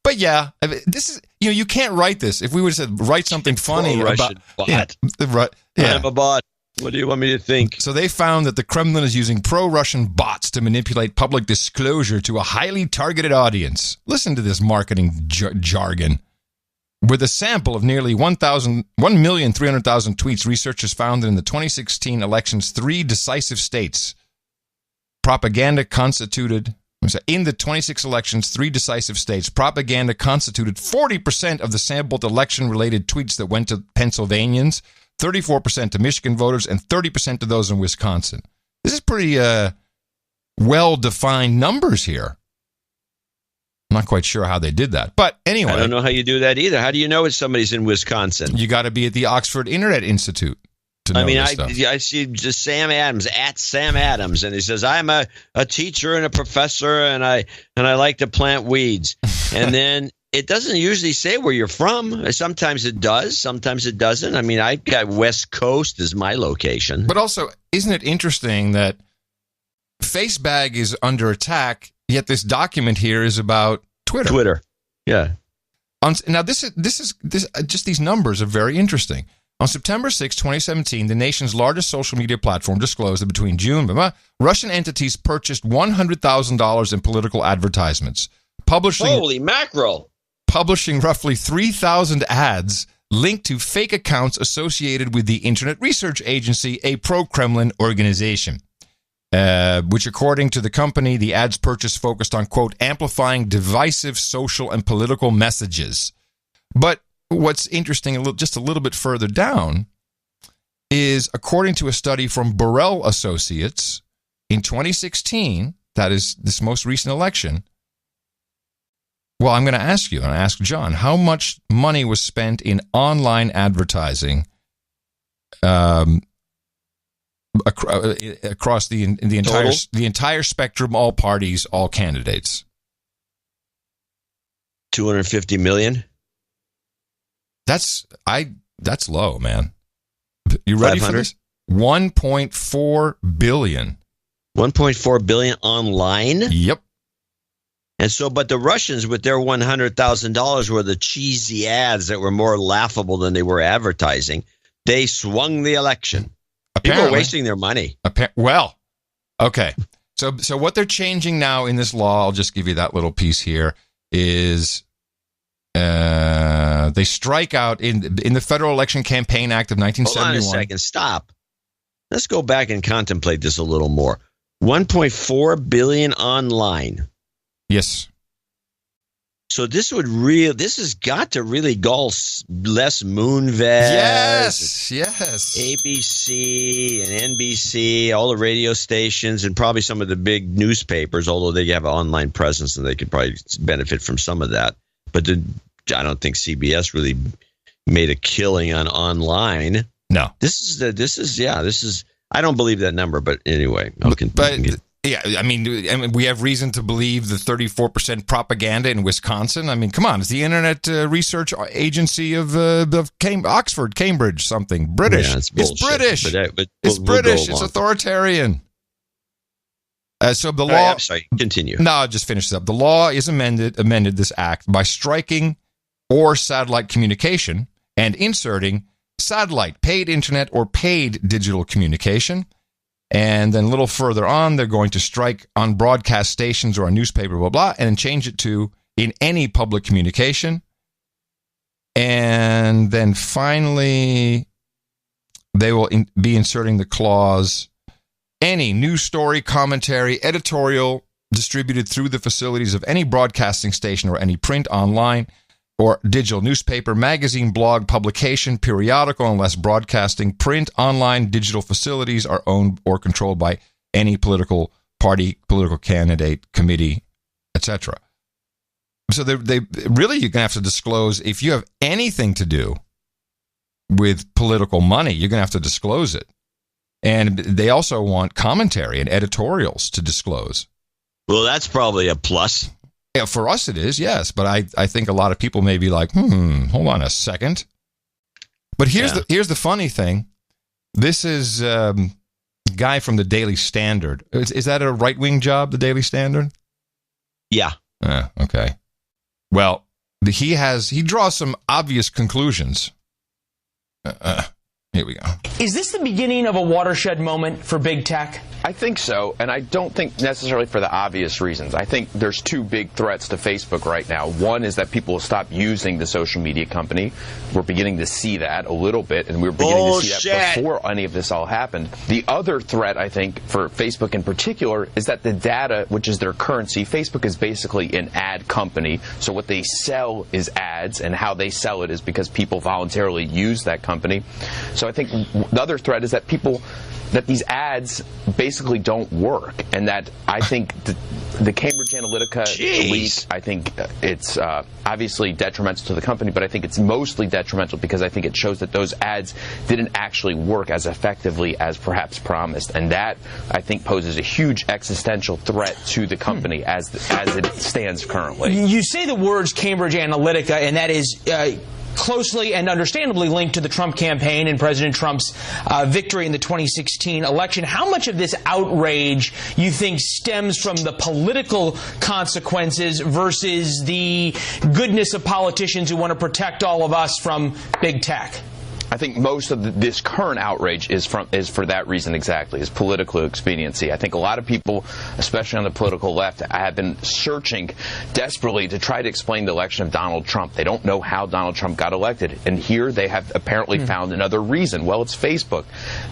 But yeah, I mean, this is, you can't write this. If we would have said write something funny about bot. Yeah. I'm a bot. What do you want me to think? So they found that the Kremlin is using pro-Russian bots to manipulate public disclosure to a highly targeted audience. Listen to this marketing jargon. With a sample of nearly 1,300,000 tweets, researchers found that in the 2016 elections, 3 decisive states, propaganda constituted 40% of the sampled election-related tweets that went to Pennsylvanians, 34% to Michigan voters, and 30% to those in Wisconsin. This is pretty well-defined numbers here. I'm not quite sure how they did that. But anyway. I don't know how you do that either. How do you know if somebody's in Wisconsin? You got to be at the Oxford Internet Institute to know this stuff. I see just Sam Adams, at Sam Adams, and he says, I'm a teacher and a professor, and I like to plant weeds. And then it doesn't usually say where you're from. Sometimes it does. Sometimes it doesn't. I mean, I've got West Coast as my location. But also, isn't it interesting that Facebag is under attack, yet this document here is about Twitter. Yeah. Now, this just these numbers are very interesting. On September 6, 2017, the nation's largest social media platform disclosed that between June, Russian entities purchased $100,000 in political advertisements, Holy mackerel! Publishing roughly 3,000 ads linked to fake accounts associated with the Internet Research Agency, a pro-Kremlin organization, which, according to the company, the ads purchase focused on, quote, amplifying divisive social and political messages. But what's interesting, just a little bit further down, is according to a study from Burrell Associates in 2016, that is this most recent election. Well, I'm going to ask you, and I ask John, how much money was spent in online advertising across the entire spectrum, all parties, all candidates? $250 million. That's low, man. You ready 500? For this? $1.4 billion. $1.4 billion online? Yep. And so, but the Russians with their $100,000 were the cheesy ads that were more laughable than they were advertising. They swung the election. Apparently, people are wasting their money. Well, okay. So what they're changing now in this law, I'll just give you that little piece here, is they strike out in the Federal Election Campaign Act of 1971. Hold on a second. Stop. Let's go back and contemplate this a little more. $1.4 billion online. Yes. So this has got to really gall Les Moonves. Yes. ABC and NBC, all the radio stations, and probably some of the big newspapers, although they have an online presence and they could probably benefit from some of that. But I don't think CBS really made a killing on online. No. This is I don't believe that number, but anyway. Yeah, I mean, we have reason to believe the 34% propaganda in Wisconsin. I mean, come on, it's the Internet Research Agency of Oxford, Cambridge, something British. Yeah, it's British. It's we'll British. It's authoritarian. So the law. Right, I'm sorry. Continue. No, I'll just finish this up. The law is amended this act by striking or satellite communication and inserting satellite, paid internet, or paid digital communication. And then a little further on, they're going to strike on broadcast stations or a newspaper, blah, blah, and change it to in any public communication. And then finally, they will be inserting the clause, any news story, commentary, editorial distributed through the facilities of any broadcasting station or any print, online, or digital newspaper, magazine, blog, publication, periodical, unless broadcasting, print, online, digital facilities are owned or controlled by any political party, political candidate, committee, etc. So they really, you're going to have to disclose, if you have anything to do with political money, you're going to have to disclose it. And they also want commentary and editorials to disclose. Well, that's probably a plus. Yeah, for us it is, yes. But I think a lot of people may be like, hold on a second. But here's the funny thing. This is a guy from the Daily Standard. Is that a right-wing job, the Daily Standard? Yeah. Okay. Well, he draws some obvious conclusions. Here we go. Is this the beginning of a watershed moment for big tech? I think so, and I don't think necessarily for the obvious reasons. I think there's two big threats to Facebook right now. One is that people will stop using the social media company. We're beginning to see that a little bit, and we were beginning to see that before any of this all happened. The other threat, I think, for Facebook in particular, is that the data, which is their currency, Facebook is basically an ad company. So what they sell is ads, and how they sell it is because people voluntarily use that company. So I think the other threat is that that these ads basically don't work, and that I think the Cambridge Analytica leak, I think it's obviously detrimental to the company, but I think it's mostly detrimental because I think it shows that those ads didn't actually work as effectively as perhaps promised, and that I think poses a huge existential threat to the company as it stands currently. You say the words Cambridge Analytica, and that is closely and understandably linked to the Trump campaign and President Trump's victory in the 2016 election. How much of this outrage you think stems from the political consequences versus the goodness of politicians who want to protect all of us from big tech? I think most of this current outrage is for that reason exactly, is political expediency. I think a lot of people, especially on the political left, have been searching desperately to try to explain the election of Donald Trump. They don't know how Donald Trump got elected. And here they have apparently found another reason. Well, it's Facebook.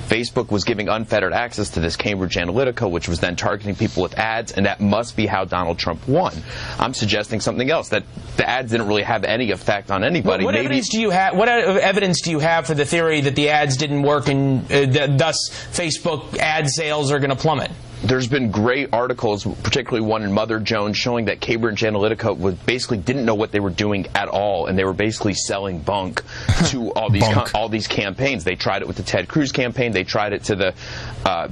Facebook was giving unfettered access to this Cambridge Analytica, which was then targeting people with ads, and that must be how Donald Trump won. I'm suggesting something else, that the ads didn't really have any effect on anybody. What evidence do you have for the theory that the ads didn't work and thus Facebook ad sales are going to plummet? There's been great articles, particularly one in Mother Jones, showing that Cambridge Analytica basically didn't know what they were doing at all, and they were basically selling bunk to all these campaigns. They tried it with the Ted Cruz campaign. They tried it to the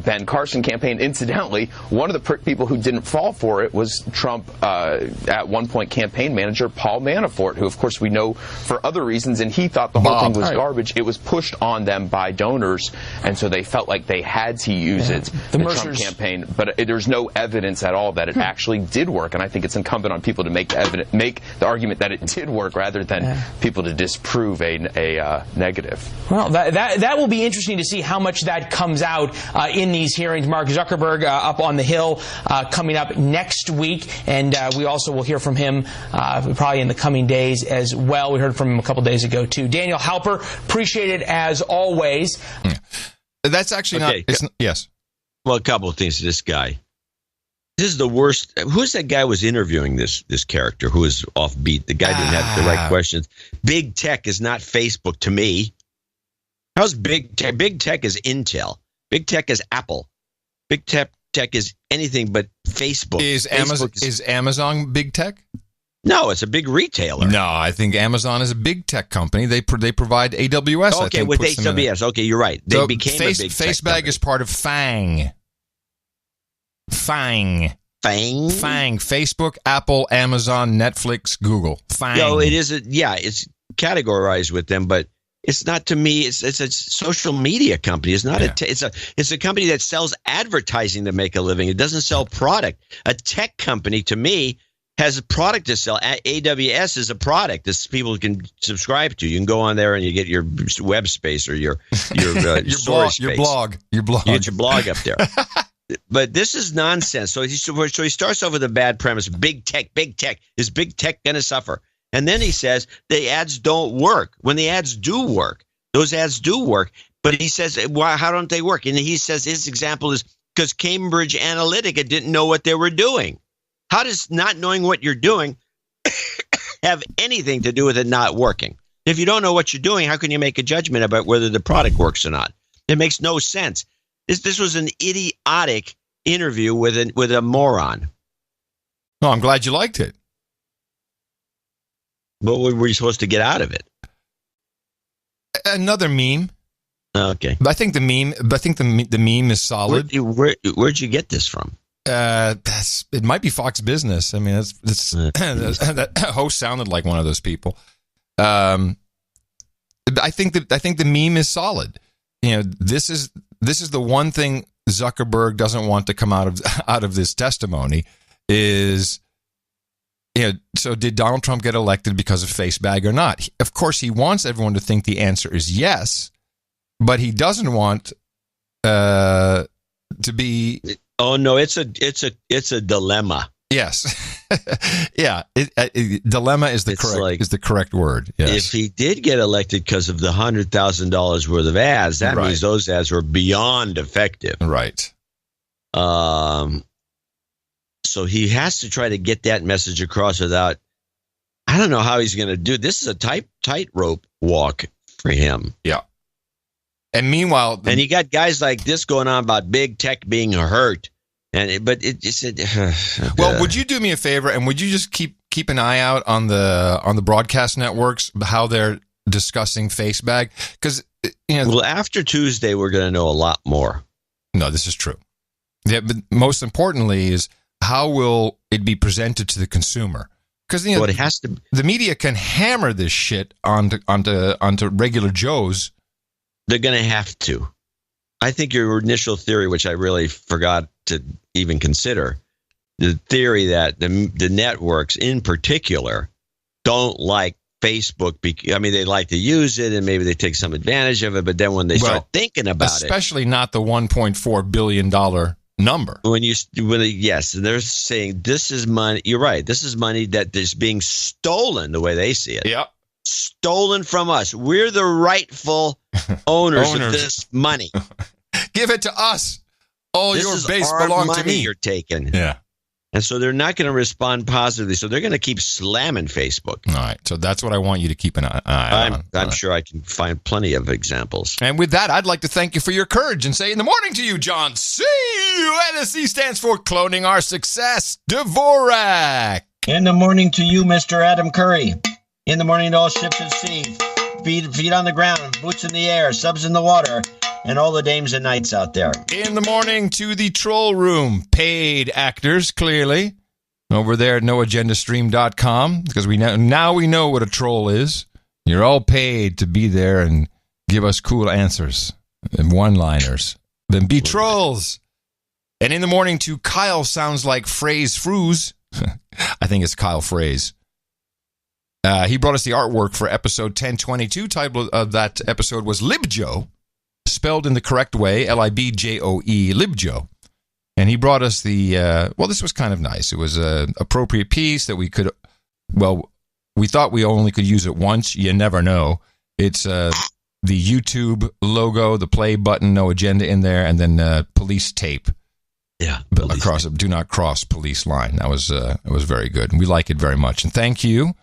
Ben Carson campaign. Incidentally, one of the people who didn't fall for it was Trump, at one point, campaign manager Paul Manafort, who, of course, we know for other reasons, and he thought the whole thing was garbage. It was pushed on them by donors, and so they felt like they had to use it, the Trump campaign. But there's no evidence at all that it actually did work, and I think it's incumbent on people to make the argument that it did work rather than people to disprove a negative. Well, that will be interesting to see how much that comes out in these hearings. Mark Zuckerberg up on the Hill coming up next week, and we also will hear from him probably in the coming days as well. We heard from him a couple days ago, too. Daniel Halper, appreciate it as always. That's actually not... Yes. Well, a couple of things to this guy. This is the worst. Who's that guy who was interviewing this character who was offbeat? The guy didn't have the right questions. Big tech is not Facebook to me. How's big tech? Big tech is Intel. Big tech is Apple. Big tech is anything but Facebook. Is Amazon big tech? No, it's a big retailer. No, I think Amazon is a big tech company. They provide AWS. Okay, with AWS. Okay, you're right. They became a big tech FaceBag is part of FANG. FANG. Facebook, Apple, Amazon, Netflix, Google. FANG. No, it is. It's categorized with them, but it's not to me. It's a social media company. It's not it's a company that sells advertising to make a living. It doesn't sell product. A tech company to me has a product to sell. AWS is a product that people can subscribe to. You can go on there and you get your web space or your storage space. Your blog. You get your blog up there. But this is nonsense. So he starts off with a bad premise. Big tech. Is big tech going to suffer? And then he says the ads don't work. When the ads do work, those ads do work. But he says, why? How don't they work? And he says his example is because Cambridge Analytica didn't know what they were doing. How does not knowing what you're doing have anything to do with it not working? If you don't know what you're doing, how can you make a judgment about whether the product works or not? It makes no sense. This was an idiotic interview with a moron. No, I'm glad you liked it. What were you supposed to get out of it? Another meme. Okay. I think the meme is solid. Where'd you get this from? It might be Fox Business. I mean, that host sounded like one of those people. I think the meme is solid. You know, this is the one thing Zuckerberg doesn't want to come out of this testimony is, you know, so did Donald Trump get elected because of FaceBag or not? Of course, he wants everyone to think the answer is yes, but he doesn't want to be. Oh no, it's a dilemma. Yes, yeah. Dilemma is the correct word. Yes. If he did get elected because of the $100,000 worth of ads, that means those ads were beyond effective. Right. So he has to try to get that message across without. I don't know how he's going to do. This is a tightrope walk for him. Yeah. And meanwhile, and you got guys like this going on about big tech being hurt. Well, would you do me a favor and would you just keep an eye out on the broadcast networks how they're discussing FaceBag? Because well, after Tuesday we're going to know a lot more. No, this is true. Yeah, but most importantly is how will it be presented to the consumer? Because it has to. The media can hammer this shit onto regular Joes. They're going to have to. I think your initial theory, which I really forgot to even consider, the theory that the networks in particular don't like Facebook. I mean, they like to use it and maybe they take some advantage of it. But then when they start thinking about especially not the $1.4 billion number. Yes, they're saying this is money. You're right. This is money that is being stolen the way they see it. Yep. Stolen from us. We're the rightful owners of this money. Give it to us. All your base belongs to me. You're taking. Yeah. And so they're not going to respond positively. So they're going to keep slamming Facebook. All right. So that's what I want you to keep an eye on. I'm sure I can find plenty of examples. And with that, I'd like to thank you for your courage and say in the morning to you, John C. NSC stands for Cloning Our Success, Dvorak. In the morning to you, Mr. Adam Curry. In the morning to all ships at sea. Feet on the ground, boots in the air, subs in the water. And all the dames and knights out there. In the morning to the troll room. Paid actors, clearly. Over there at noagendastream.com. Because now we know what a troll is. You're all paid to be there and give us cool answers and one-liners. Then be trolls. And in the morning to Kyle Sounds Like Phrase Fruse. I think it's Kyle Phrase. He brought us the artwork for episode 1022. Title of that episode was LibJoe. Spelled in the correct way, Libjoe, LibJoe. And he brought us the, this was kind of nice. It was an appropriate piece that we thought we only could use it once. You never know. It's the YouTube logo, the play button, no agenda in there, and then police tape. Yeah, across do not cross police line. That was very good. We like it very much. And thank you,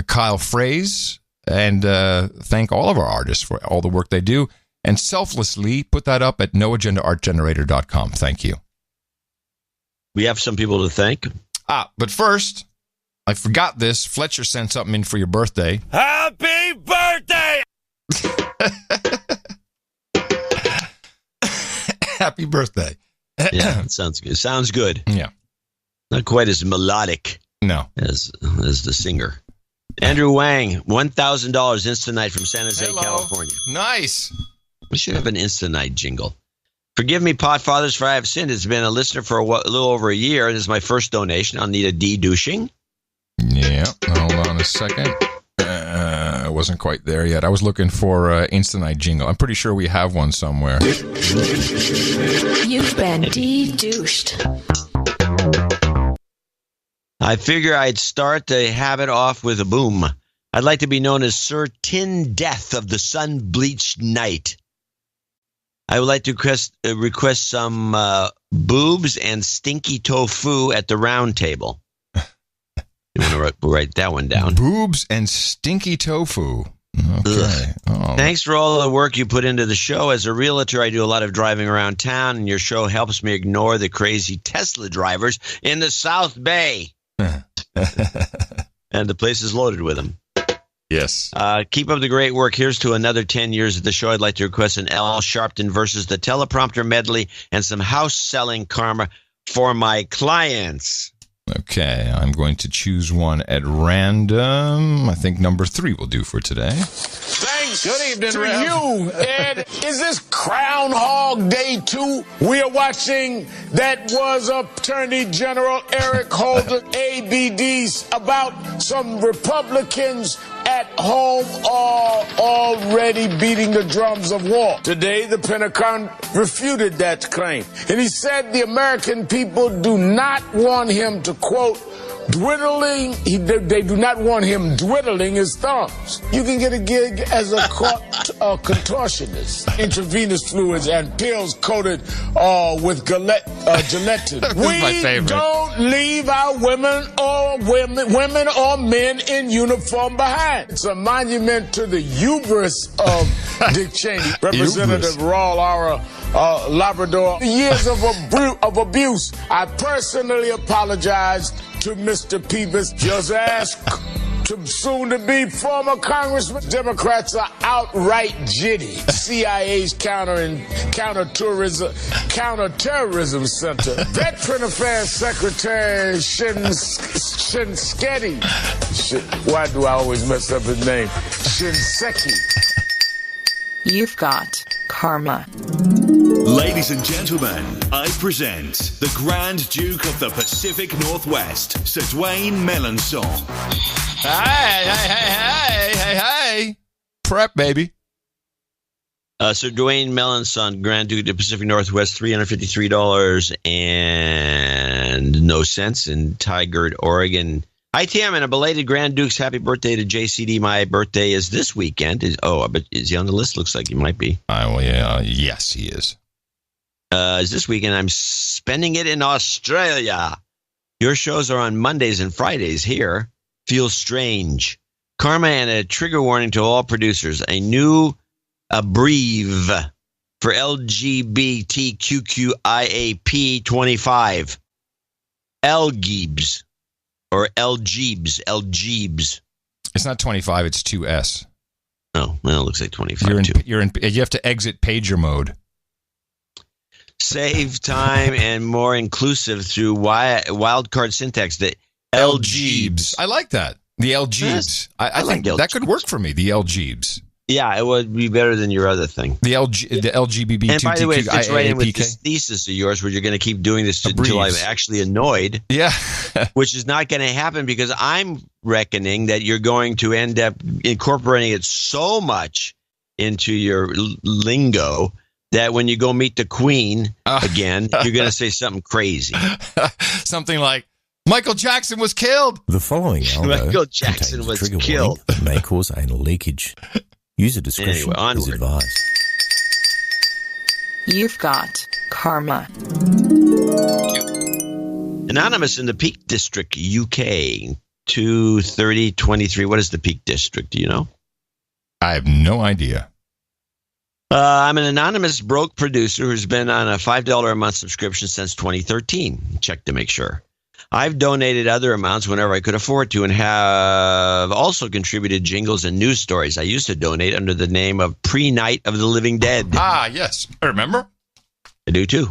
Kyle Phrase, and thank all of our artists for all the work they do. And selflessly put that up at noagendaartgenerator.com. Thank you. We have some people to thank. But first, I forgot this. Fletcher sent something in for your birthday. Happy birthday! Happy birthday. Yeah, it sounds good. Sounds good. Yeah. Not quite as melodic as the singer. Andrew Wang, $1,000 Instant Night from San Jose, California. Nice. We should have an Instant Night jingle. Forgive me, Podfathers, for I have sinned. It's been a listener for a little over a year. This is my first donation. I'll need a de-douching. Yeah. Hold on a second. I wasn't quite there yet. I was looking for Instant Night jingle. I'm pretty sure we have one somewhere. You've been de-douched. I figure I'd start the habit off with a boom. I'd like to be known as Sir Tin Death of the Sun-Bleached Night. I would like to request some boobs and stinky tofu at the round table. You want to write that one down. Boobs and stinky tofu. Okay. Oh. Thanks for all the work you put into the show. As a realtor, I do a lot of driving around town, and your show helps me ignore the crazy Tesla drivers in the South Bay. And the place is loaded with them. Yes. Keep up the great work. Here's to another 10 years of the show. I'd like to request an Al Sharpton versus the teleprompter medley and some house-selling karma for my clients. Okay, I'm going to choose one at random. I think number 3 will do for today. Thanks to you, Ed. Is this Groundhog Day 2? We are watching that was Attorney General Eric Holder ABDs about some Republicans at home are already beating the drums of war. Today, the Pentagon refuted that claim. And he said the American people do not want him to, quote, dwiddling, they do not want him dwiddling his thumbs. You can get a gig as a contortionist, intravenous fluids and pills coated with gelatin. We don't leave our women or men in uniform behind. It's a monument to the hubris of Dick Cheney, Representative Raul Labrador. Years of abuse. I personally apologized to Mr. Peebles. Just ask to soon-to-be former Congressman. Democrats are outright jitty. CIA's counterterrorism center. Veteran Affairs Secretary Shinseki. Why do I always mess up his name? Shinseki. You've got karma. Ladies and gentlemen, I present the Grand Duke of the Pacific Northwest, Sir Dwayne Melanson. Hey. Prep, baby. Sir Dwayne Melanson, Grand Duke of the Pacific Northwest, $353 and no cents in Tigard, Oregon. Hi, Tim, and a belated Grand Duke's happy birthday to JCD. My birthday is this weekend. Is he on the list? Looks like he might be. Yes, he is. Is this weekend. I'm spending it in Australia. Your shows are on Mondays and Fridays here. Feels strange. Karma and a trigger warning to all producers. A new abbrev for LGBTQIAP 25. LGBs. Or LGBs. It's not 25, it's 2S. Oh, well, it looks like 25. You have to exit pager mode. Save time and more inclusive through wildcard syntax. The LGBs. I like that. The LGBs. I think that could work for me, the LGBs. Yeah, it would be better than your other thing. The LGBTQ. And by the way, it fits right in with this thesis of yours where you're going to keep doing this until I'm actually annoyed. Yeah. Which is not going to happen because I'm reckoning that you're going to end up incorporating it so much into your lingo that when you go meet the Queen again, you're going to say something crazy. Something like, Michael Jackson was killed. The following Michael Jackson was killed. That may cause anal leakage. User discretion is advised. You've got karma. Anonymous in the Peak District, UK, 23023. What is the Peak District? Do you know? I have no idea. I'm an anonymous broke producer who's been on a $5 a month subscription since 2013. Check to make sure. I've donated other amounts whenever I could afford to and have also contributed jingles and news stories. I used to donate under the name of Pre-Night of the Living Dead. Ah, yes. I remember. I do too.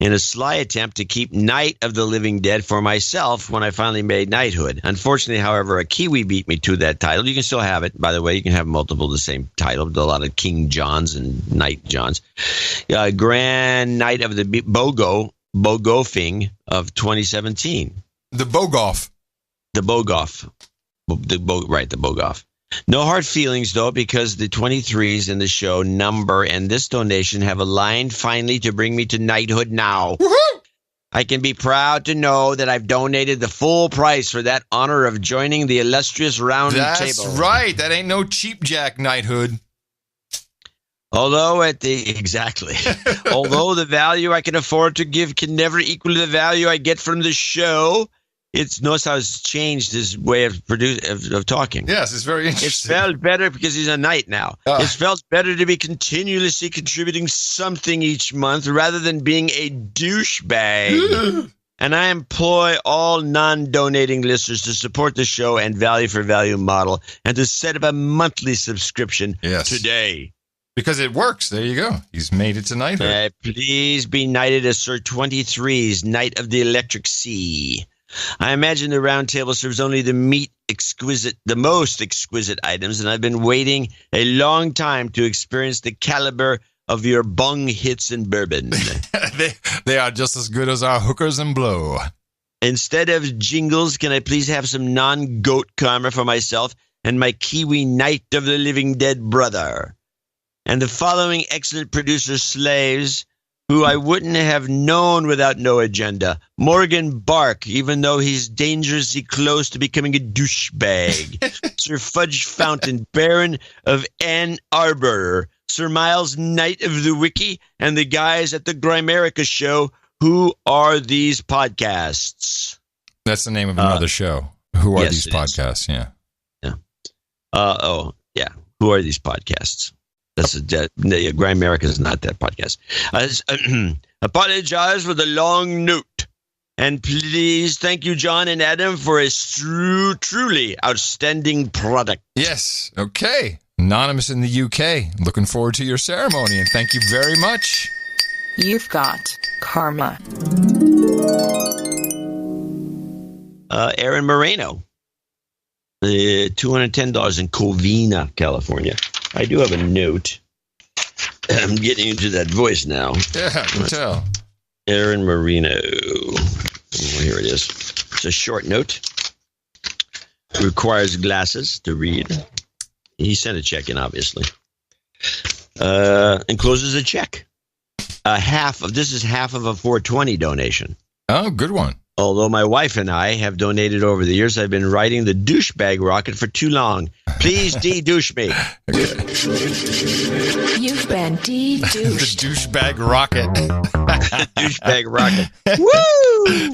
In a sly attempt to keep Night of the Living Dead for myself when I finally made knighthood. Unfortunately, however, a Kiwi beat me to that title. You can still have it, by the way. You can have multiple of the same title. A lot of King Johns and Knight Johns. Grand Night of the Bogofing of 2017. The Bogoff. The Bogoff. The Bogoff. No hard feelings, though, because the 23s in the show number and this donation have aligned finally to bring me to knighthood now. Woo-hoo! I can be proud to know that I've donated the full price for that honor of joining the illustrious round table. That's right. That ain't no cheap jack knighthood. Although the value I can afford to give can never equal the value I get from the show. Notice how it's changed his way of talking. Yes, it's very interesting. It felt better because he's a knight now. It felt better to be continuously contributing something each month rather than being a douchebag. And I employ all non-donating listeners to support the show and value for value model and to set up a monthly subscription today. Because it works. There you go. He's made it to knighthood. Please be knighted as Sir 23's Knight of the Electric Sea. I imagine the round table serves only the most exquisite items, and I've been waiting a long time to experience the caliber of your bong hits and bourbon. They are just as good as our hookers and blow. Instead of jingles, can I please have some non-goat karma for myself and my Kiwi Knight of the Living Dead brother? And the following excellent producer slaves who I wouldn't have known without no agenda. Morgan Bark, even though he's dangerously close to becoming a douchebag. Sir Fudge Fountain, Baron of Ann Arbor. Sir Miles, Knight of the Wiki, and the guys at the Grimerica show. Who are these podcasts? That's the name of another show. Who are these podcasts? Yeah. Who are these podcasts? Grimerica is not that podcast. Apologize for the long note. And please thank you, John and Adam, for a truly outstanding product. Yes. Okay. Anonymous in the UK. Looking forward to your ceremony, and thank you very much. You've got karma. Aaron Moreno. $210 in Covina, California. I do have a note. I'm getting into that voice now. Yeah, I can tell. Aaron Marino. Oh, here it is. It's a short note. Requires glasses to read. He sent a check in, obviously. Encloses a check. This is half of a 420 donation. Oh, good one. Although my wife and I have donated over the years, I've been riding the douchebag rocket for too long. Please de-douche me. You've been de-douched. The douchebag rocket. The douchebag rocket. Woo!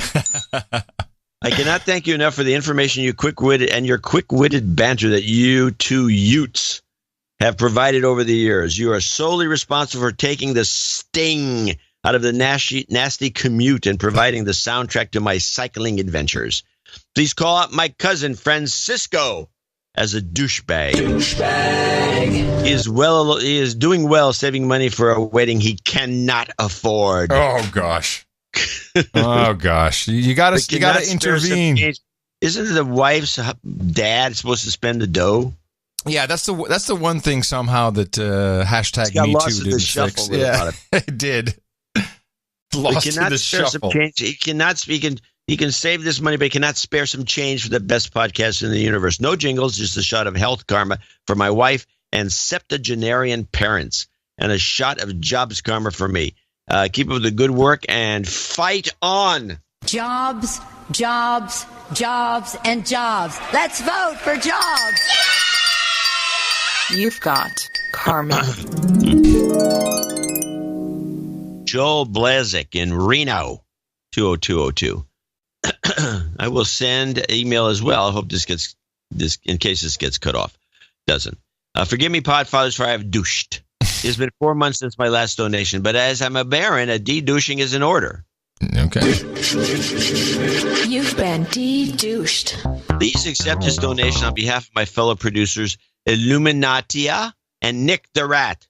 I cannot thank you enough for the information your quick-witted banter that you two Utes have provided over the years. You are solely responsible for taking the sting out of the nasty commute and providing the soundtrack to my cycling adventures. Please call out my cousin Francisco as a douchebag. He is doing well, saving money for a wedding he cannot afford. Oh gosh. Oh gosh. You gotta intervene. Isn't the wife's dad supposed to spend the dough? Yeah, that's the one thing somehow that hashtag Me Too didn't fix. Yeah, it did. Lost in the shuffle. He cannot speak in. He can save this money, but he cannot spare some change for the best podcast in the universe. No jingles, just a shot of health karma for my wife and septuagenarian parents, and a shot of jobs karma for me. Keep up the good work and fight on. Jobs, jobs, jobs, and jobs. Let's vote for jobs. You've got karma. Joel Blazik in Reno. 20202. I will send email as well. I hope this in case this gets cut off. Doesn't. Forgive me, Podfathers, for I have douched. It's been 4 months since my last donation, but as I'm a baron, a de-douching is in order. Okay. You've been de-douched. Please accept this donation on behalf of my fellow producers, Illuminatia and Nick the Rat.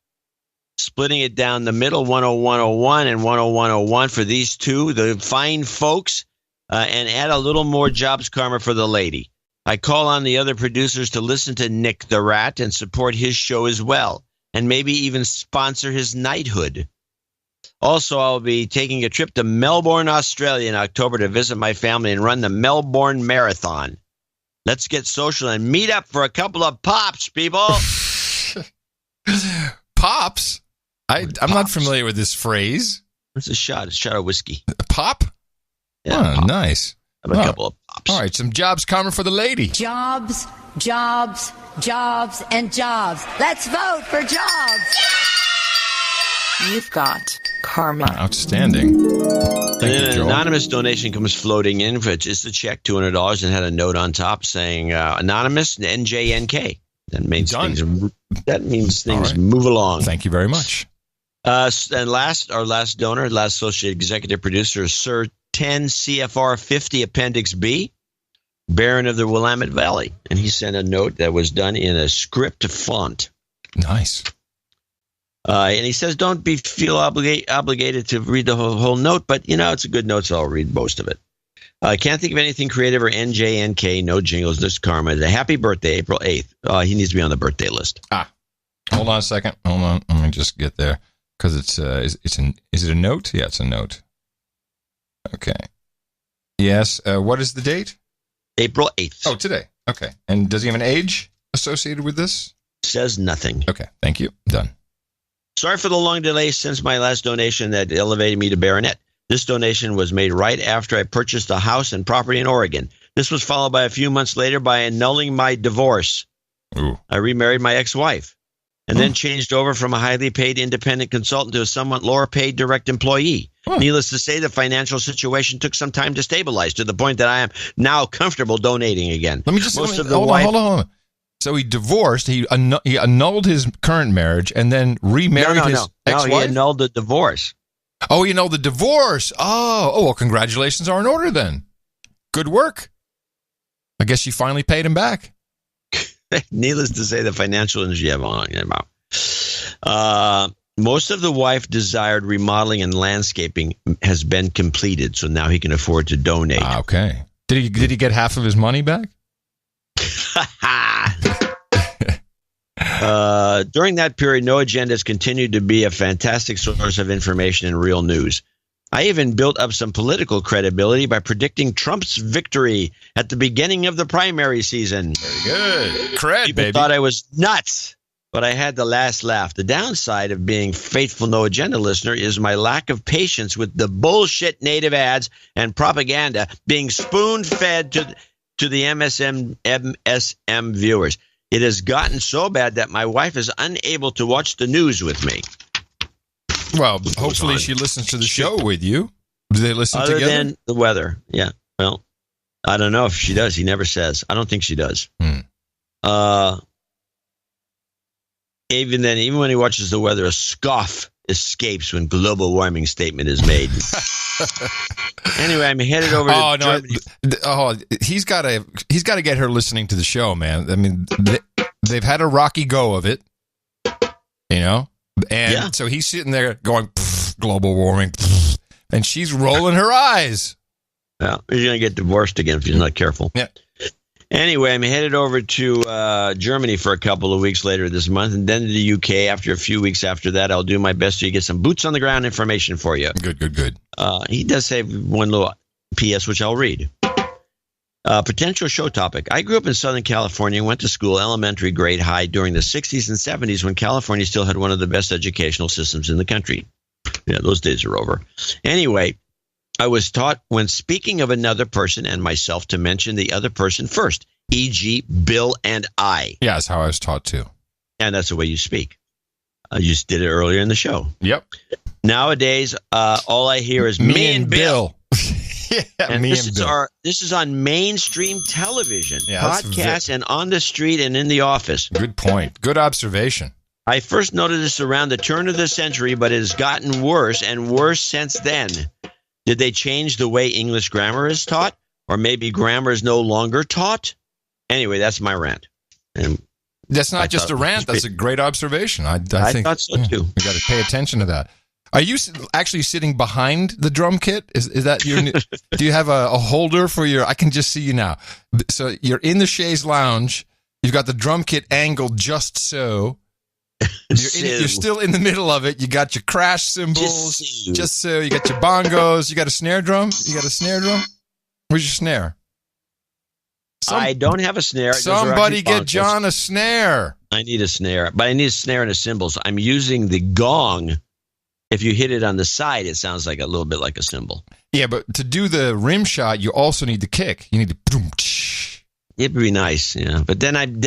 Splitting it down the middle, 10101 and 10101 for these two, the fine folks, and add a little more Jobs Karma for the lady. I call on the other producers to listen to Nick the Rat and support his show as well, and maybe even sponsor his knighthood. Also, I'll be taking a trip to Melbourne, Australia in October to visit my family and run the Melbourne Marathon. Let's get social and meet up for a couple of pops, people. Pops? I'm not familiar with this phrase. It's a shot. It's a shot of whiskey. A pop? Yeah, pop. Nice. A couple of pops. All right, some Jobs Karma for the lady. Jobs, jobs, jobs, and jobs. Let's vote for jobs. You've got karma. Outstanding. And then an anonymous donation comes floating in, which is the check, $200, and had a note on top saying anonymous NJNK. That means things move along. Thank you very much. And our last donor, last associate executive producer, Sir 10 CFR 50 Appendix B, Baron of the Willamette Valley. And he sent a note that was done in a script font. Nice. And he says, don't feel obligated to read the whole note, but, it's a good note, so I'll read most of it. I can't think of anything creative or NJNK, no jingles, just karma. A happy birthday, April 8th. He needs to be on the birthday list. Hold on a second. Hold on. Let me just get there. Because is it a note? Yeah, it's a note. Okay. Yes. What is the date? April 8th. Oh, today. Okay. And does he have an age associated with this? Says nothing. Okay. Thank you. Done. Sorry for the long delay since my last donation that elevated me to baronet. This donation was made right after I purchased a house and property in Oregon. This was followed by a few months later by annulling my divorce. Ooh. I remarried my ex-wife and then changed over from a highly paid independent consultant to a somewhat lower paid direct employee. Needless to say, the financial situation took some time to stabilize to the point that I am now comfortable donating again. Hold on. So he divorced. He annulled his current marriage and then remarried his ex-wife? No, he annulled the divorce. Oh, he annulled the divorce. Oh, well, congratulations are in order then. Good work. I guess you finally paid him back. Needless to say, the financial industry most of the wife desired remodeling and landscaping has been completed, so now he can afford to donate. Okay. Did he get half of his money back? During that period, No Agenda has continued to be a fantastic source of information and real news. I even built up some political credibility by predicting Trump's victory at the beginning of the primary season. Very good. Cred, People thought I was nuts, but I had the last laugh. The downside of being faithful No Agenda listener is my lack of patience with the bullshit native ads and propaganda being spoon-fed to the MSM viewers. It has gotten so bad that my wife is unable to watch the news with me. Well, hopefully she listens to the show with you. Do they listen together? Other than the weather, yeah. Well, I don't know if she does. He never says. I don't think she does. Even when he watches the weather, a scoff escapes when global warming statement is made. Anyway, I'm headed over to Germany. He's got to get her listening to the show, man. I mean, they've had a rocky go of it, and so he's sitting there going, global warming, and she's rolling her eyes. Well, he's going to get divorced again if he's not careful. Yeah. Anyway, I'm headed over to Germany for a couple of weeks later this month, and then to the UK. After a few weeks after that, I'll do my best to get some boots on the ground information for you. Good. He does say one little PS, which I'll read. Potential show topic. I grew up in Southern California and went to school, elementary, grade, high, during the 60s and 70s when California still had one of the best educational systems in the country. Yeah, those days are over. Anyway, I was taught when speaking of another person and myself to mention the other person first, e.g. Bill and I. Yeah, that's how I was taught too. And that's the way you speak. I just did it earlier in the show. Yep. Nowadays, all I hear is me and Bill. And this is on mainstream television, podcasts, and on the street and in the office. Good point. Good observation. I first noted this around the turn of the century, but it has gotten worse and worse since then. Did they change the way English grammar is taught? Or maybe grammar is no longer taught? Anyway, that's my rant. And that's not just a rant. That's a great observation. I think thought so too. We got to pay attention to that. Are you actually sitting behind the drum kit? Is that your? Do you have a holder for your? I can just see you now. So you're in the chaise lounge. You've got the drum kit angled just so. You're still in the middle of it. You got your crash cymbals, just so. You got your bongos. You got a snare drum. Where's your snare? I don't have a snare. Somebody get John a snare. I need a snare, but I need a snare and a cymbals. I'm using the gong. If you hit it on the side, it sounds like a little bit like a cymbal. Yeah, but to do the rim shot, you also need the kick. You need the boom. It'd be nice, yeah. But then I'm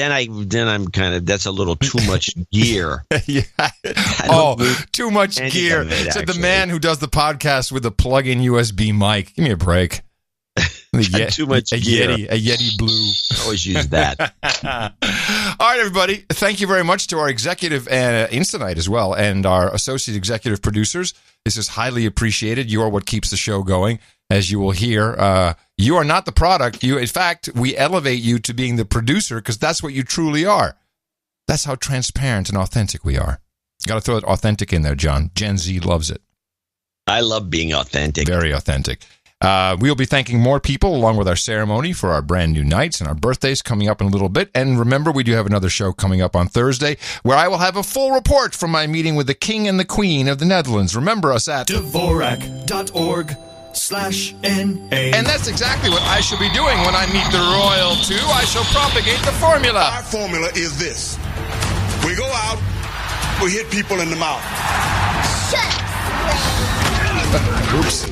kind of, that's a little too much gear. Yeah. Too much gear. So the man who does the podcast with a plug-in USB mic, give me a break. Too much gear. A Yeti Blue. Always use that. All right, everybody. Thank you very much to our executive Instanite as well, and our associate executive producers. This is highly appreciated. You are what keeps the show going, as you will hear. You are not the product. In fact, we elevate you to being the producer because that's what you truly are. That's how transparent and authentic we are. Got to throw that authentic in there, John. Gen Z loves it. I love being authentic. Very authentic. We'll be thanking more people along with our ceremony for our brand new nights and our birthdays coming up in a little bit. And remember, we do have another show coming up on Thursday where I will have a full report from my meeting with the King and the Queen of the Netherlands. Remember us at Dvorak.org/NA. And that's exactly what I shall be doing when I meet the Royal too. I shall propagate the formula. Our formula is this. We go out, we hit people in the mouth. Shut up. Oops.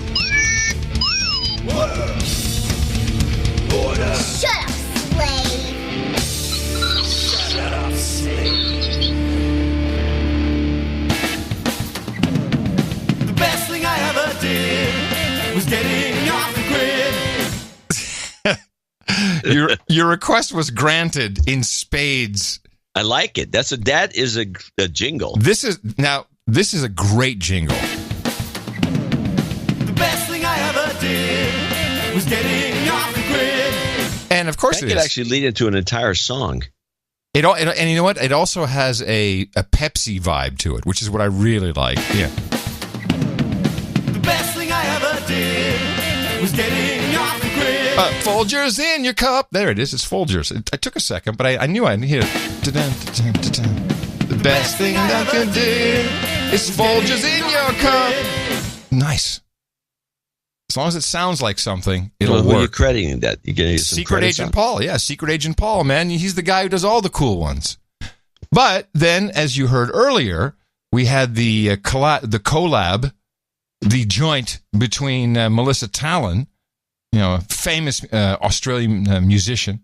Order. Shut up, slave. Shut up, slave. The best thing I ever did was getting off the grid. Your request was granted in spades. I like it. That is a jingle. This is a great jingle. The best thing I ever did was getting off the grid. And of course, that could actually lead into an entire song. And you know what? It also has a Pepsi vibe to it, which is what I really like. Yeah. The best thing I ever did was getting off the grid. Folgers in your cup. There it is. It's Folgers. It took a second, but I knew I'd hear it. The best thing I could do is Folgers in your cup. Nice. As long as it sounds like something, it'll work. Who are you crediting that? You getting some Secret Agent Paul. Yeah, Secret Agent Paul, man. He's the guy who does all the cool ones. But then, as you heard earlier, we had the collab, the joint between Melissa Talon, a famous Australian musician,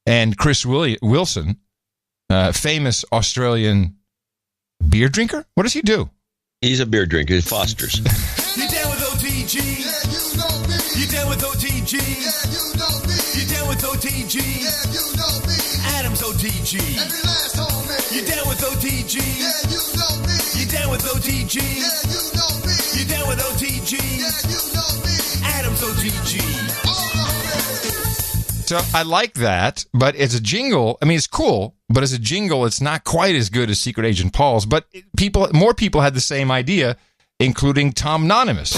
and Chris Wilson, famous Australian beer drinker. What does he do? He's a beer drinker. He fosters. You down with OTG? Yeah, you know me. You down with OTG? Yeah, you know me. You down with OTG? Yeah, you know me. Adam's OTG. Every last homie. You down with OTG? Yeah, you know me. You down with OTG? Yeah, you know me. You down with OTG? Yeah, you know me. Adam's OTG. So I like that, but as a jingle, I mean, it's cool, but as a jingle, it's not quite as good as Secret Agent Paul's. But more people had the same idea, including Tom Anonymous.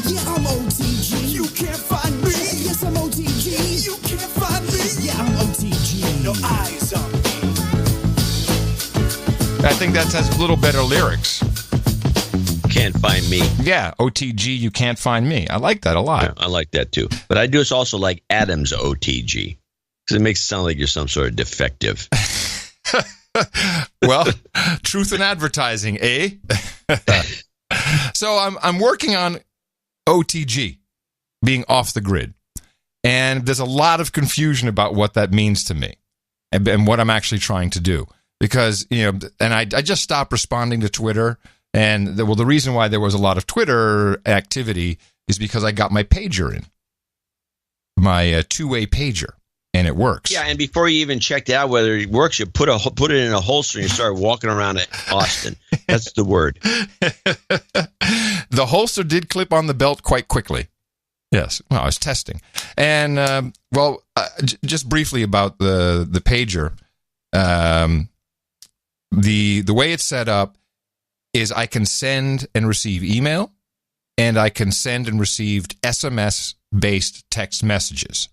Yeah, I'm OTG. You can't find me. Yes, I'm OTG. You can't find me. Yeah, I'm OTG. No eyes on me. I think that has a little better lyrics. Can't find me. Yeah, OTG, you can't find me. I like that a lot. Yeah, I like that too. But I do also like Adam's OTG because it makes it sound like you're some sort of defective. Well, truth in advertising, eh? So I'm working on OTG, being off the grid. And there's a lot of confusion about what that means to me and what I'm actually trying to do. Because, and I just stopped responding to Twitter And the reason why there was a lot of Twitter activity is because I got my pager in, my two-way pager, and it works. Yeah, and before you even checked out whether it works, you put it in a holster and you start walking around at Austin. That's the word. The holster did clip on the belt quite quickly. Yes, well, I was testing. And, just briefly about the pager, the way it's set up is I can send and receive email, and I can send and receive SMS-based text messages.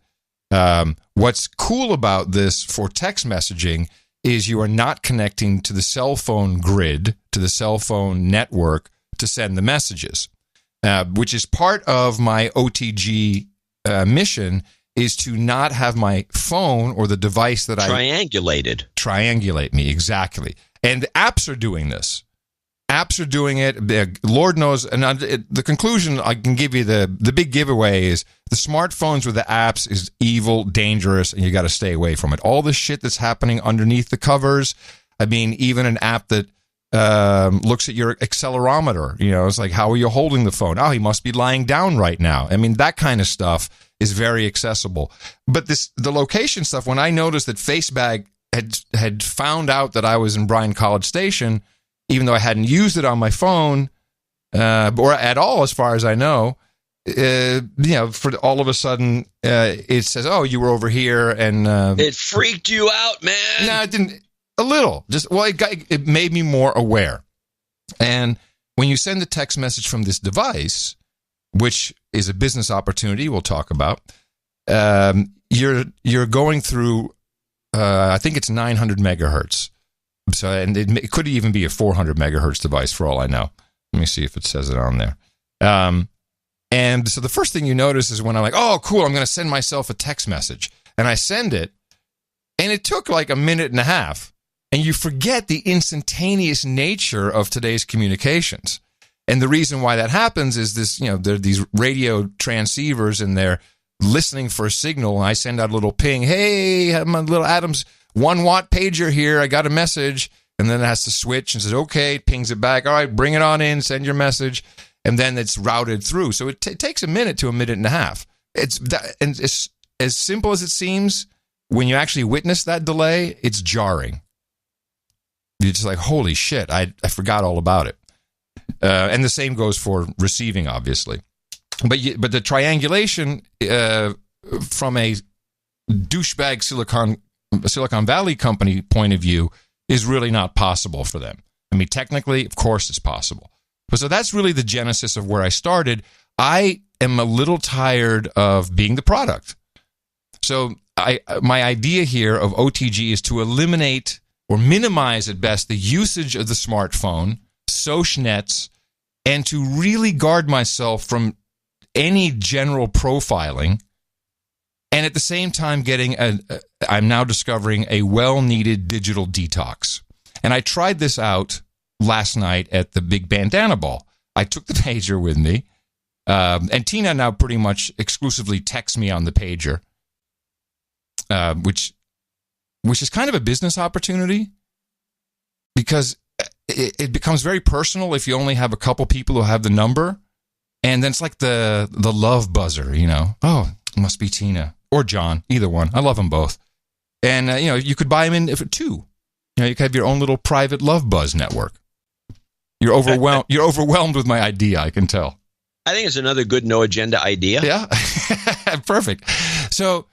What's cool about this for text messaging is you are not connecting to the cell phone grid, to the cell phone network to send the messages, which is part of my OTG mission, is to not have my phone or the device that triangulate me, exactly. And the apps are doing this. Apps are doing it. Lord knows. And the conclusion I can give you, the big giveaway is the smartphones with the apps is evil, dangerous, and you got to stay away from it. All the shit that's happening underneath the covers. I mean, even an app that looks at your accelerometer. It's like, how are you holding the phone? Oh, he must be lying down right now. I mean, that kind of stuff is very accessible. But the location stuff, when I noticed that FaceBag had found out that I was in Bryan College Station, even though I hadn't used it on my phone or at all, as far as I know, for all of a sudden it says, "Oh, you were over here," and it freaked you out, man. No, it didn't. A little, it made me more aware. And when you send a text message from this device, which is a business opportunity we'll talk about, you're going through, I think it's 900 megahertz. So, and it could even be a 400 megahertz device for all I know. Let me see if it says it on there. And so the first thing you notice is when I'm like, oh, cool, I'm going to send myself a text message. And I send it, and it took like a minute and a half. And you forget the instantaneous nature of today's communications. And the reason why that happens is this, there are these radio transceivers, and they're listening for a signal. And I send out a little ping. Hey, my little Adams 1-watt pager here. I got a message. And then it has to switch and says, okay, pings it back. All right, bring it on in, send your message. And then it's routed through. So it takes a minute to a minute and a half. And it's as simple as it seems. When you actually witness that delay, it's jarring. You're just like, holy shit, I forgot all about it. And the same goes for receiving, obviously. But the triangulation from a douchebag Silicon Valley company point of view is really not possible for them. I mean, technically, of course, it's possible. But so that's really the genesis of where I started. I am a little tired of being the product. So my idea here of OTG is to eliminate or minimize at best the usage of the smartphone, social nets, and to really guard myself from any general profiling, and at the same time getting I'm now discovering a well-needed digital detox. And I tried this out last night at the Big Bandana Ball. I took the pager with me, and Tina now pretty much exclusively texts me on the pager, which is kind of a business opportunity, because it becomes very personal if you only have a couple people who have the number, and then it's like the love buzzer, Oh, it must be Tina or John, either one. I love them both, and you could buy them in for two. You could have your own little private love buzz network. You're overwhelmed. You're overwhelmed with my idea, I can tell. I think it's another good no agenda idea. Yeah, perfect. So.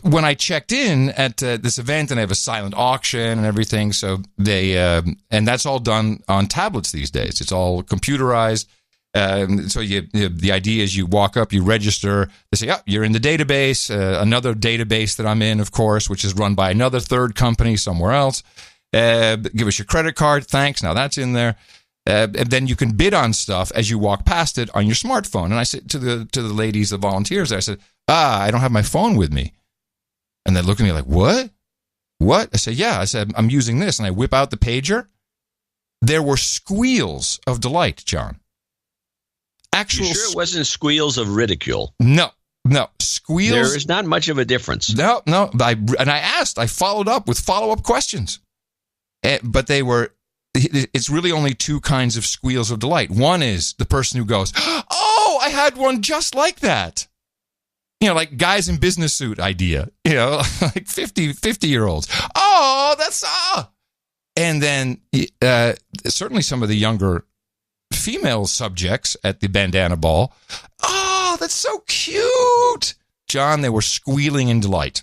When I checked in at this event, and I have a silent auction and everything, so they and that's all done on tablets these days. It's all computerized. So the idea is you walk up, you register. They say, "Oh, you're in the database." Another database that I'm in, of course, which is run by another third company somewhere else. Give us your credit card, thanks. Now that's in there. And then you can bid on stuff as you walk past it on your smartphone. And I said to the ladies, the volunteers, I said, I don't have my phone with me. And they look at me like, what? What? I said, yeah. I said, I'm using this. And I whip out the pager. There were squeals of delight, John. Actual. You sure it wasn't squeals of ridicule? No. Squeals. There is not much of a difference. No. I followed up with follow-up questions. But they were, it's really only two kinds of squeals of delight. One is the person who goes, "Oh, I had one just like that." Like guys in business suit idea, like 50-year-olds. Oh, that's And then certainly some of the younger female subjects at the bandana ball. Oh, that's so cute. John, they were squealing in delight.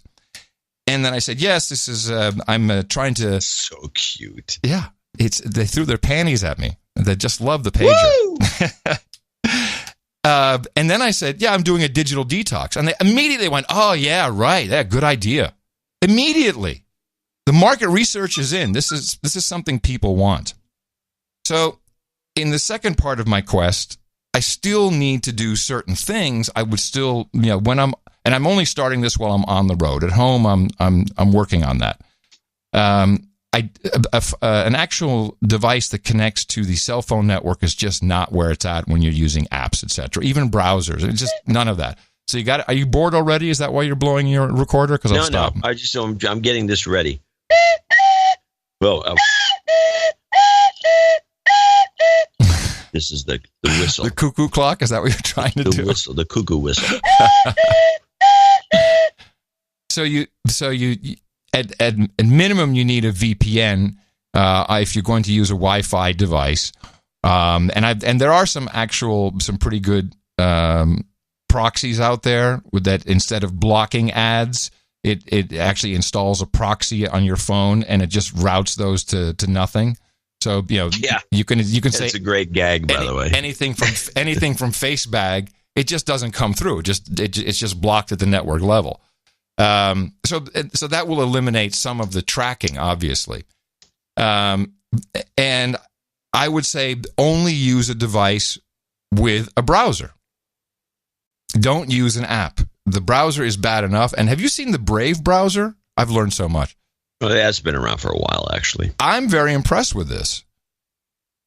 And then I said, yes, this is, I'm trying to. So cute. Yeah. They threw their panties at me. They just love the pager. And then I said, yeah, I'm doing a digital detox. And they immediately went, oh, yeah, right. Yeah, good idea. Immediately. The market research is in. This is something people want. So in the second part of my quest, I still need to do certain things. I would still, when I'm only starting this while I'm on the road. At home, I'm working on that. An actual device that connects to the cell phone network is just not where it's at when you're using apps, etc. Even browsers, it's just none of that. So are you bored already? Is that why you're blowing your recorder? Because I'll stop. No. I'm getting this ready. Well, this is the whistle. The cuckoo clock. Is that what you're trying to do? The cuckoo whistle. So you at minimum you need a VPN if you're going to use a Wi-Fi device, and there are some pretty good proxies out there that instead of blocking ads, it actually installs a proxy on your phone and it just routes those to nothing. So you can say it's a great gag, by the way. Anything from FaceBag, it just doesn't come through. It's just blocked at the network level. So that will eliminate some of the tracking, obviously. And I would say only use a device with a browser. Don't use an app. The browser is bad enough. And have you seen the Brave browser? I've learned so much. Well, it has been around for a while, actually. I'm very impressed with this.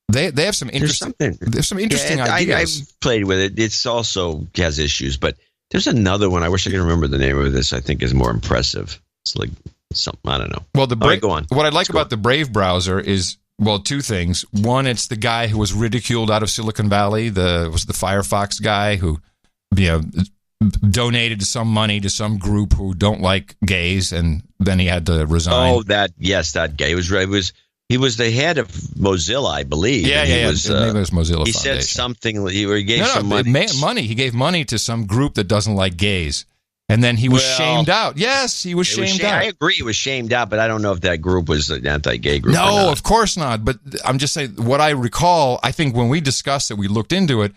They have some interesting. There's some interesting ideas. I've played with it. It's also has issues, but there's another one. I wish I could remember the name of this. I think is more impressive. It's like something I don't know. Well, go on. What I like about the Brave browser is two things. One, it's the guy who was ridiculed out of Silicon Valley. Was the Firefox guy who, donated some money to some group who don't like gays, and then he had to resign. Oh, that guy. He was the head of Mozilla, I believe. Yeah. Maybe it was Mozilla He Foundation. said something. He gave some money. He gave money to some group that doesn't like gays, and then he was shamed out. Yes, he was shamed out. I agree, he was shamed out, but I don't know if that group was an anti-gay group. No, of course not. But I'm just saying, what I recall, I think when we discussed it, we looked into it.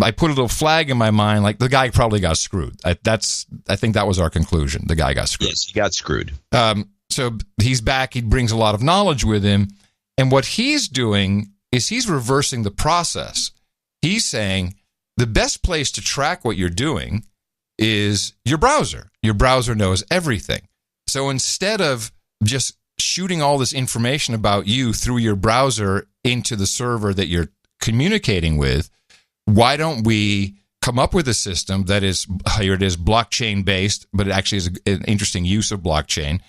I put a little flag in my mind, like the guy probably got screwed. I think that was our conclusion. The guy got screwed. Yes, he got screwed. So he's back. He brings a lot of knowledge with him. And what he's doing is he's reversing the process. He's saying the best place to track what you're doing is your browser. Your browser knows everything. So instead of just shooting all this information about you through your browser into the server that you're communicating with, why don't we come up with a system that is, here it is, blockchain based, but it actually is an interesting use of blockchain.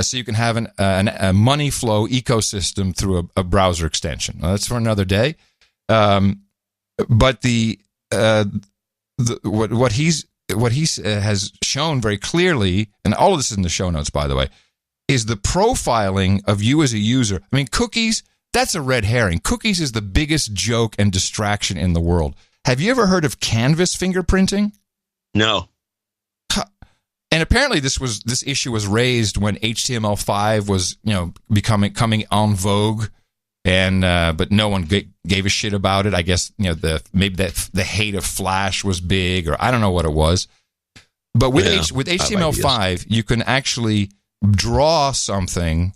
So you can have a money flow ecosystem through a browser extension. Well, that's for another day. But what he has shown very clearly, and all of this is in the show notes, by the way, is the profiling of you as a user. I mean, cookies, that's a red herring. Cookies is the biggest joke and distraction in the world. Have you ever heard of canvas fingerprinting? No. And apparently this issue was raised when HTML5 was, coming en vogue, and but no one gave a shit about it. I guess maybe the hate of Flash was big, or I don't know what it was. But with HTML5, you can actually draw something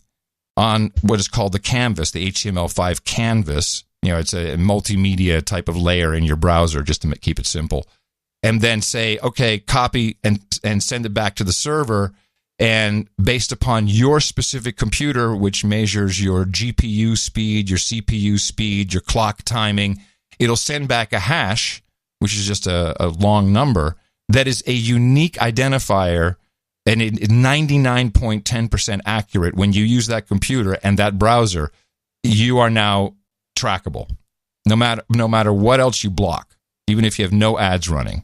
on what is called the canvas, the HTML5 canvas. It's a multimedia type of layer in your browser, just to keep it simple. And then say, okay, copy and send it back to the server. And based upon your specific computer, which measures your GPU speed, your CPU speed, your clock timing, it'll send back a hash, which is just a long number, that is a unique identifier, and it's 99.10% accurate when you use that computer and that browser. you are now trackable, no matter what else you block, even if you have no ads running.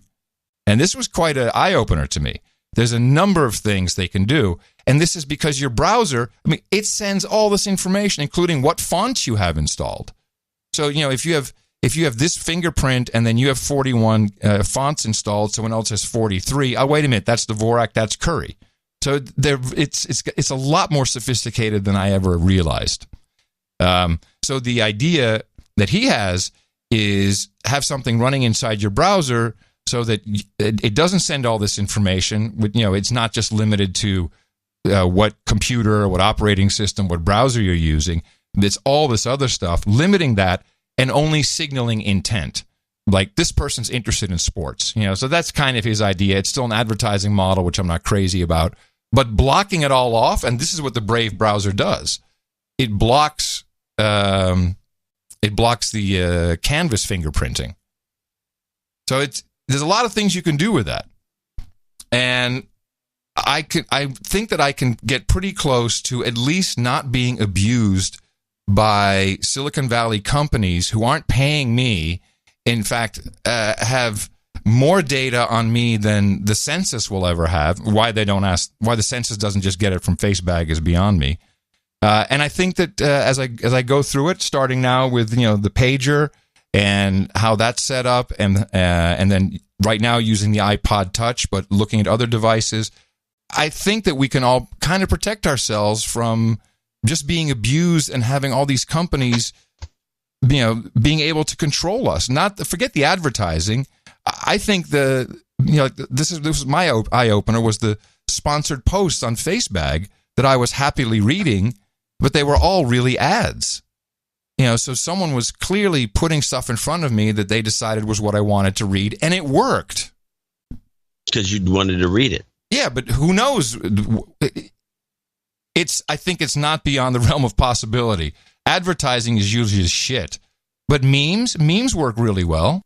And this was quite an eye-opener to me. There's a number of things they can do, and this is because your browser, it sends all this information, including what fonts you have installed. So, if you have this fingerprint and then you have 41 fonts installed, someone else has 43. Oh, wait a minute, that's Dvorak, that's Curry. So it's a lot more sophisticated than I ever realized. So the idea that he has is have something running inside your browser so that it doesn't send all this information. It's not just limited to what computer, what operating system, what browser you're using. It's all this other stuff, limiting that and only signaling intent. Like, this person's interested in sports. So that's kind of his idea. It's still an advertising model, which I'm not crazy about. But blocking it all off, and this is what the Brave browser does. It blocks the canvas fingerprinting. So there's a lot of things you can do with that. And I think that I can get pretty close to at least not being abused by Silicon Valley companies who aren't paying me, in fact, have more data on me than the census will ever have. Why the census doesn't just get it from FaceBag is beyond me. And I think that as I go through it, starting now with the pager and how that's set up, and then right now using the iPod Touch, but looking at other devices, I think that we can all kind of protect ourselves from just being abused and having all these companies, being able to control us. Forget the advertising. I think this was my eye opener, was the sponsored posts on FaceBag that I was happily reading, but they were all really ads. So someone was clearly putting stuff in front of me that they decided was what I wanted to read, and it worked. Because you wanted to read it. Yeah, but who knows? I think it's not beyond the realm of possibility. Advertising is usually just shit. But memes work really well.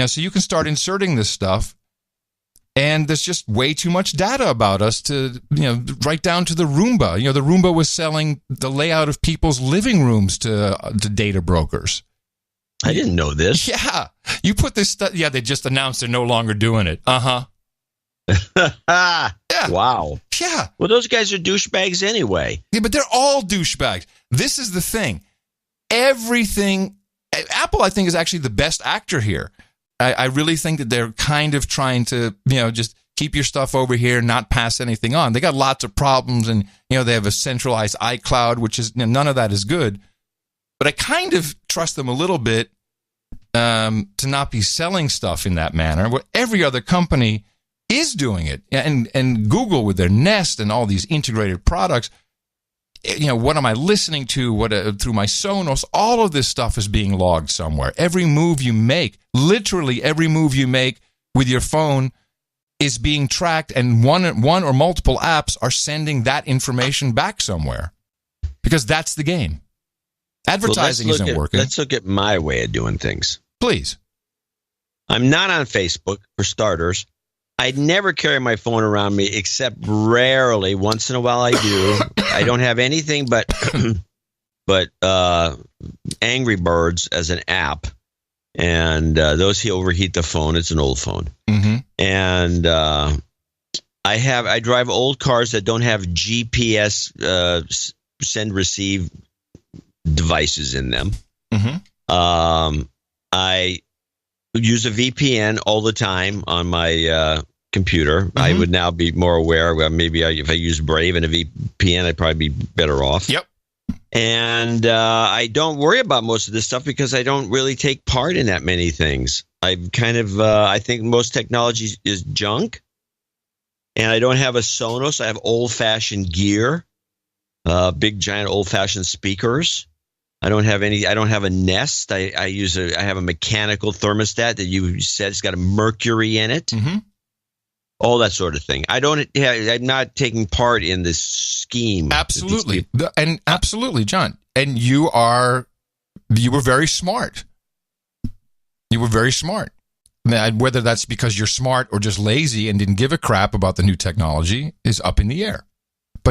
So you can start inserting this stuff, and there's just way too much data about us to, right down to the Roomba. The Roomba was selling the layout of people's living rooms to data brokers. I didn't know this. Yeah. You put this stuff. Yeah, they just announced they're no longer doing it. Uh-huh. Yeah. Wow. Yeah. Well, those guys are douchebags anyway. Yeah, but they're all douchebags. This is the thing. Everything. Apple, I think, is actually the best actor here. I really think that they're kind of trying to, just keep your stuff over here, not pass anything on. They got lots of problems, and, they have a centralized iCloud, which is, none of that is good. But I kind of trust them a little bit to not be selling stuff in that manner. Where every other company is doing it, and Google with their Nest and all these integrated products. What am I listening to? Through my Sonos? All of this stuff is being logged somewhere. Every move you make, literally every move you make with your phone, is being tracked, and one or multiple apps are sending that information back somewhere, because that's the game. Advertising isn't working. Let's look at my way of doing things. Please. I'm not on Facebook, for starters. I never carry my phone around me, except rarely. Once in a while I do. I don't have anything but Angry Birds as an app. And those overheat the phone. It's an old phone. Mm-hmm. And I drive old cars that don't have GPS send receive devices in them. Mm-hmm. I use a VPN all the time on my computer. Mm-hmm. I would now be more aware. Maybe if I use Brave and a VPN, I'd probably be better off. Yep. And I don't worry about most of this stuff because I don't really take part in that many things. I think most technology is junk. And I don't have a Sonos. I have old-fashioned gear, big, giant, old-fashioned speakers. I don't have a Nest. I have a mechanical thermostat that you said it's got a mercury in it. Mm-hmm. All that sort of thing. I'm not taking part in this scheme. Absolutely. And absolutely, John. And you were very smart. You were very smart. Whether that's because you're smart or just lazy and didn't give a crap about the new technology is up in the air.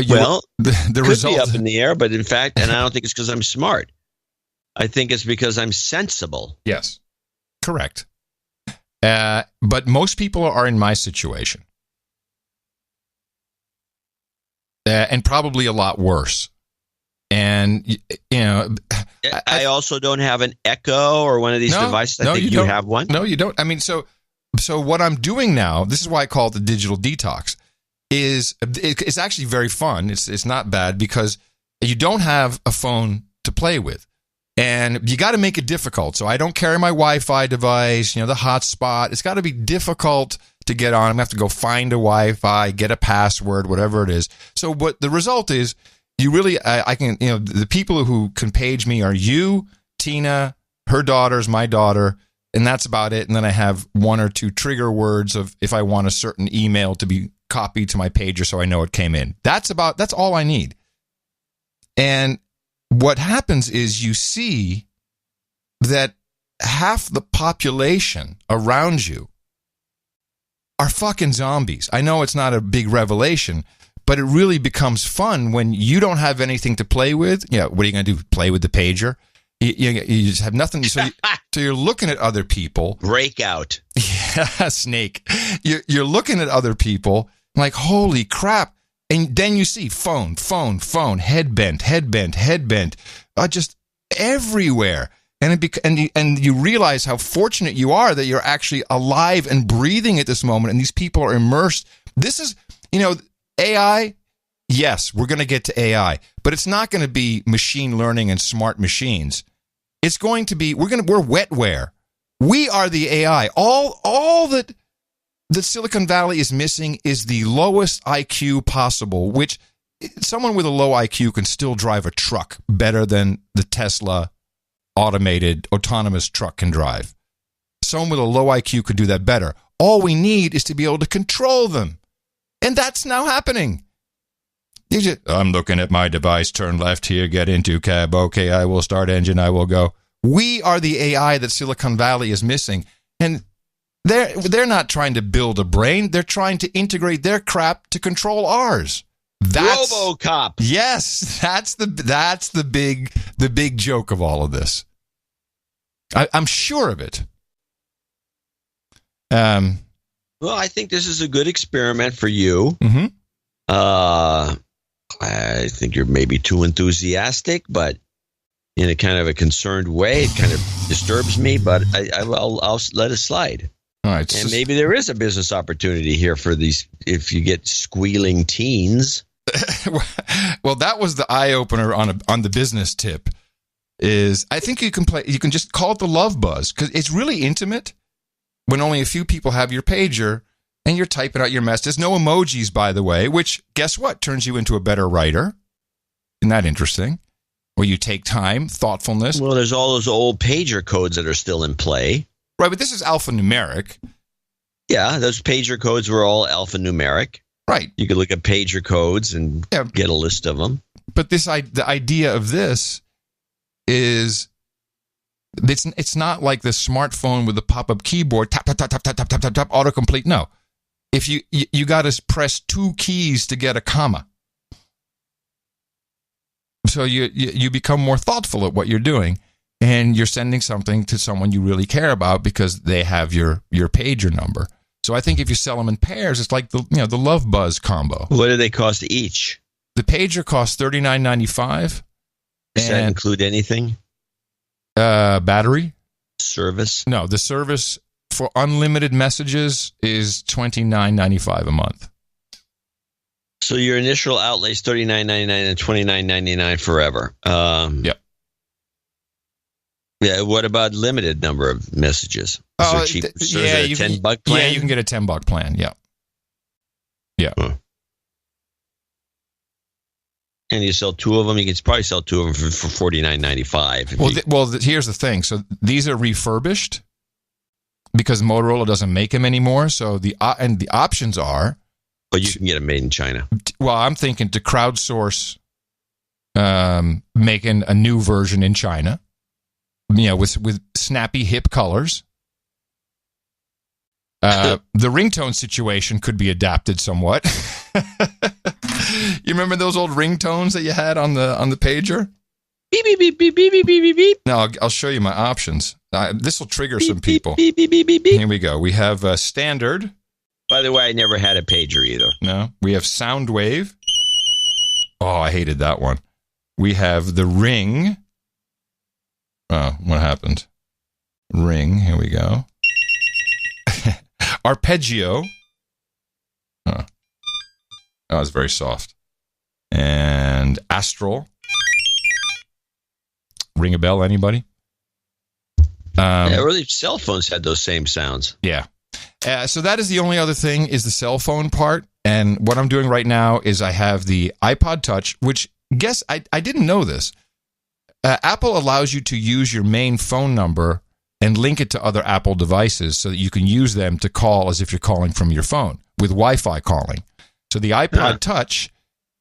But the could result be up in the air. But in fact, and I don't think it's because I'm smart. I think it's because I'm sensible. Yes, correct. But most people are in my situation, and probably a lot worse. And I also don't have an Echo or one of these devices. I think you have one. No, you don't. I mean, so what I'm doing now, this is why I call it the digital detox, is it's actually very fun. It's not bad because you don't have a phone to play with. And you got to make it difficult. So I don't carry my Wi-Fi device, the hotspot. It's got to be difficult to get on. I'm going to have to go find a Wi-Fi, get a password, whatever it is. So what the result is, you really, I can, the people who can page me are you, Tina, her daughters, my daughter, and that's about it. And then I have one or two trigger words of if I want a certain email to be copied to my pager so I know it came in. That's all I need. And what happens is you see that half the population around you are fucking zombies. I know it's not a big revelation, but it really becomes fun when you don't have anything to play with. What are you going to do? Play with the pager? You just have nothing. So you're looking at other people. Breakout. Yeah, Snake. You're looking at other people like, holy crap. And then you see phone, headband, just everywhere. And you realize how fortunate you are that you're actually alive and breathing at this moment. And these people are immersed. This is, AI. Yes, we're going to get to AI, but it's not going to be machine learning and smart machines. It's going to be, we're wetware. We are the AI. All that Silicon Valley is missing is the lowest IQ possible, which someone with a low IQ can still drive a truck better than the Tesla automated autonomous truck can drive. Someone with a low IQ could do that better. All we need is to be able to control them. And that's now happening. I'm looking at my device, turn left here, get into cab. Okay, I will start engine, I will go. We are the AI that Silicon Valley is missing. And they're not trying to build a brain. They're trying to integrate their crap to control ours. That's RoboCop. Yes, that's the big joke of all of this. I'm sure of it. Well, I think this is a good experiment for you. Mm-hmm. I think you're maybe too enthusiastic, but in a kind of a concerned way, it kind of disturbs me. But I'll let it slide. All right, and maybe there is a business opportunity here for these if you get squealing teens. Well, that was the eye opener on the business tip. Is I think you can just call it the love buzz because it's really intimate when only a few people have your pager and you're typing out your mess. There's no emojis, by the way, which guess what turns you into a better writer. Isn't that interesting? Where you take time, thoughtfulness. Well, there's all those old pager codes that are still in play. Right, but this is alphanumeric. Yeah, those pager codes were all alphanumeric. Right. You could look at pager codes and get a list of them. But the idea of this is it's not like the smartphone with the pop-up keyboard, tap, tap, tap, tap, tap, tap, tap, tap, tap, autocomplete. No. If you got to press 2 keys to get a comma. So you become more thoughtful at what you're doing. And you're sending something to someone you really care about because they have your pager number. So I think if you sell them in pairs, it's like the Love Buzz combo. What do they cost each? The pager costs $39.95. Does that include anything? Battery? Service? No, the service for unlimited messages is $29.95 a month. So your initial outlay is $39.99 and $29.99 forever. Yep. Yeah, what about limited number of messages? Is there cheap? So is it a $10 plan? Yeah, you can get a $10 plan. Yeah. Yeah. Huh. And you sell 2 of them. You can probably sell 2 of them for $49.95. Well, here's the thing. So these are refurbished because Motorola doesn't make them anymore. So the options are. But you can get them made in China. Well, I'm thinking to crowdsource making a new version in China. With snappy, hip colors. The ringtone situation could be adapted somewhat. You remember those old ringtones that you had on the pager? Beep, beep, beep, beep, beep, beep, beep, beep. No, I'll show you my options. This will trigger some people. Beep, beep, beep, beep, beep. Here we go. We have standard. By the way, I never had a pager either. No. We have sound wave. Oh, I hated that one. We have the ring. Oh, what happened? Ring. Here we go. Arpeggio. Oh, it's very soft. And astral. Ring a bell, anybody? Early cell phones had those same sounds. Yeah. So that is the only other thing is the cell phone part. And what I'm doing right now is I have the iPod Touch, which, guess, I didn't know this. Apple allows you to use your main phone number and link it to other Apple devices so that you can use them to call as if you're calling from your phone with Wi-Fi calling. So the iPod Touch,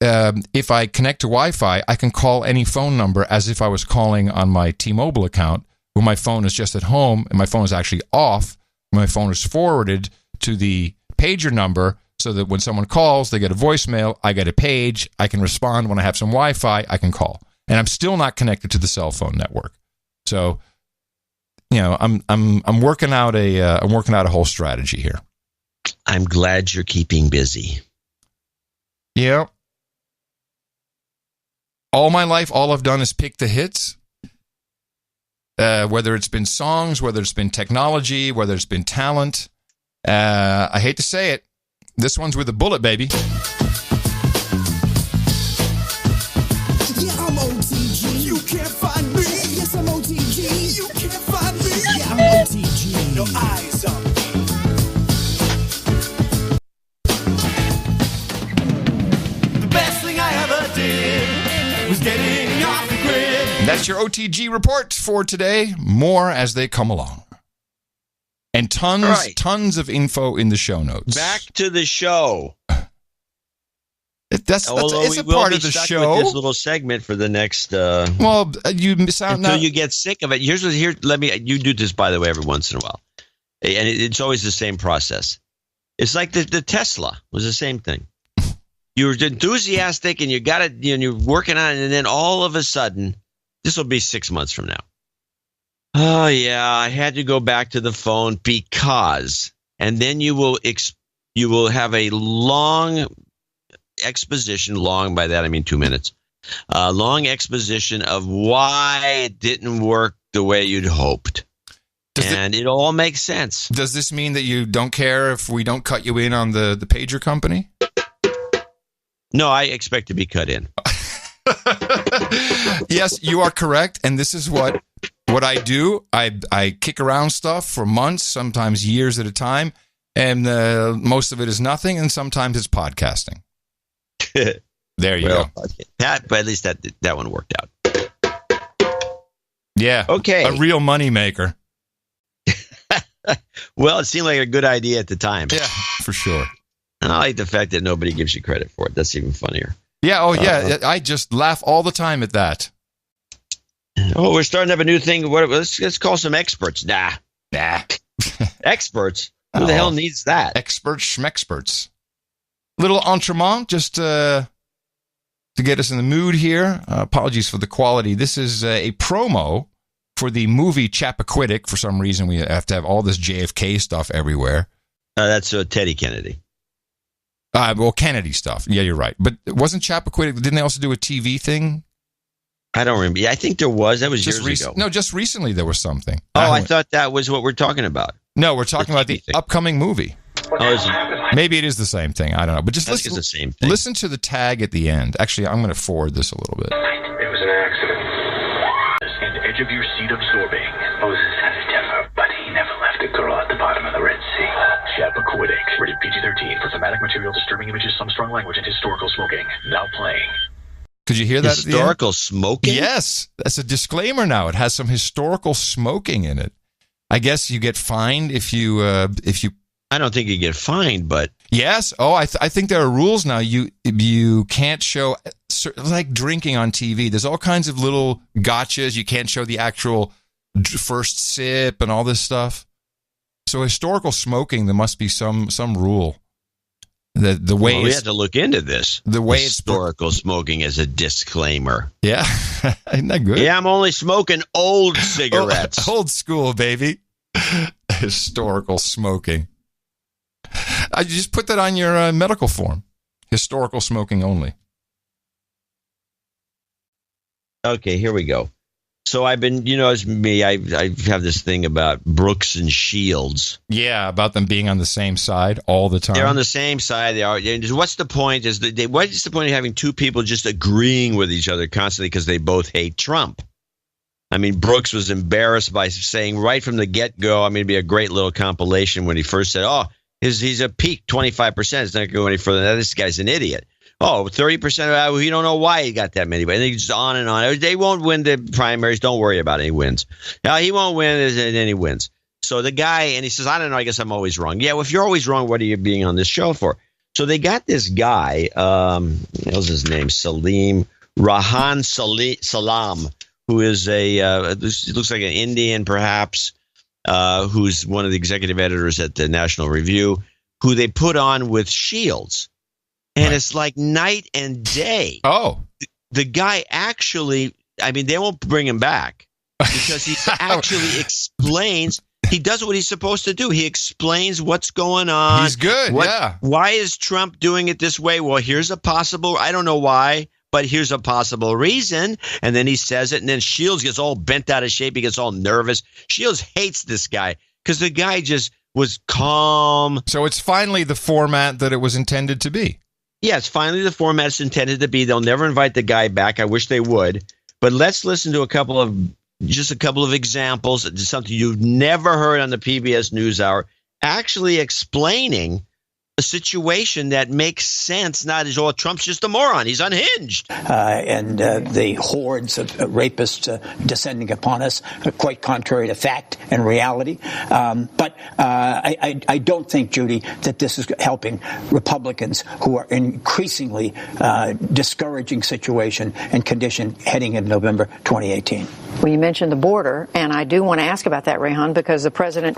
if I connect to Wi-Fi, I can call any phone number as if I was calling on my T-Mobile account when my phone is just at home and my phone is actually off. My phone is forwarded to the pager number so that when someone calls, they get a voicemail, I get a page, I can respond when I have some Wi-Fi, I can call. And I'm still not connected to the cell phone network. So, you know, I'm working out a whole strategy here. I'm glad you're keeping busy. Yeah. All my life, all I've done is pick the hits. Whether it's been songs, whether it's been technology, whether it's been talent. I hate to say it. This one's with a bullet, baby. Yeah, I'm OTG. You can't find me. Yes, I'm OTG. You can't find me. Yeah, I'm OTG. No eyes on me. The best thing I ever did was getting off the grid. And that's your OTG report for today. More as they come along. And tons of info in the show notes. Back to the show. It's a part of the show. With this little segment for the next. Well, you miss out until you get sick of it. You do this, by the way, every once in a while, and it's always the same process. It's like the Tesla was the same thing. You were enthusiastic and you got it, and you're working on it, and then all of a sudden, this will be 6 months from now. Oh yeah, I had to go back to the phone because, and then you will have a long exposition. Long by that I mean 2 minutes. Long exposition of why it didn't work the way you'd hoped, it all makes sense. Does this mean that you don't care if we don't cut you in on the pager company? No, I expect to be cut in. Yes, you are correct, and this is what I do. I kick around stuff for months, sometimes years at a time, and most of it is nothing, and sometimes it's podcasting. There you go. But at least that one worked out. Yeah. Okay. A real money maker. Well, it seemed like a good idea at the time. Yeah, for sure. And I like the fact that nobody gives you credit for it. That's even funnier. Yeah. Oh, yeah. I just laugh all the time at that. Oh, we're starting to have a new thing. Let's call some experts. Nah. Experts? Who the hell needs that? Experts, schmexperts. Little entremont, just to get us in the mood here. Apologies for the quality. This is a promo for the movie Chappaquiddick. For some reason, we have to have all this JFK stuff everywhere. That's Teddy Kennedy. Well, Kennedy stuff. Yeah, you're right. But wasn't Chappaquiddick, didn't they also do a TV thing? I don't remember. Yeah, I think there was. That was just years ago. No, just recently there was something. Oh, I thought that was what we're talking about. No, we're talking about the upcoming movie. Oh, maybe it is the same thing. I don't know. But just listen, it's the same thing. Listen to the tag at the end. Actually, I'm going to forward this a little bit. It was an accident. And edge of your seat absorbing. Moses had a temper, but he never left a girl at the bottom of the Red Sea. Chappaquiddick. Rated PG-13 for thematic material, disturbing images, some strong language, and historical smoking. Now playing. Could you hear that? Historical smoking? Yes. That's a disclaimer now. It has some historical smoking in it. I guess you get fined if you I don't think you get fined, but yes. Oh, I think there are rules now. You can't show, like drinking on TV. There's all kinds of little gotchas. You can't show the actual first sip and all this stuff. So historical smoking, there must be some rule. The way we have to look into this. The way historical smoking as a disclaimer. Yeah, isn't that good? Yeah, I'm only smoking old cigarettes. Old school, baby. Historical smoking. I just put that on your medical form. Historical smoking only. Okay, here we go. So I've been, as me, I have this thing about Brooks and Shields. Yeah, about them being on the same side all the time. They're on the same side. They are. What's the point? What is the point of having two people just agreeing with each other constantly because they both hate Trump? I mean, Brooks was embarrassed by saying right from the get-go, I mean, it'd be a great little compilation when he first said, he's a peak 25%. It's not going to go any further than that. This guy's an idiot. 30%. We don't know why he got that many. But then just on and on. They won't win the primaries. Don't worry about any wins. He won't win any wins. So the guy, and he says, I don't know. I guess I'm always wrong. Yeah, well, if you're always wrong, what are you being on this show for? So they got this guy, what was his name? Rahan Salam, who is looks like an Indian, perhaps, who's one of the executive editors at the National Review, who they put on with Shields. And it's like night and day. Oh. The guy actually, I mean, they won't bring him back because he actually explains. He does what he's supposed to do. He explains what's going on. He's good, yeah. Why is Trump doing it this way? Well, here's a possible, I don't know why, but here's a possible reason. And then he says it, and then Shields gets all bent out of shape. He gets all nervous. Shields hates this guy because the guy just was calm. So it's finally the format that it was intended to be. Yeah, it's finally the format it's intended to be. They'll never invite the guy back. I wish they would. But let's listen to a couple of examples, something you've never heard on the PBS NewsHour, actually explaining a situation that makes sense, not as, Trump's just a moron. He's unhinged. And the hordes of rapists descending upon us, quite contrary to fact and reality. But I don't think, Judy, that this is helping Republicans who are increasingly discouraging situation and condition heading into November 2018. Well, you mentioned the border, and I do want to ask about that, Rehan, because the president,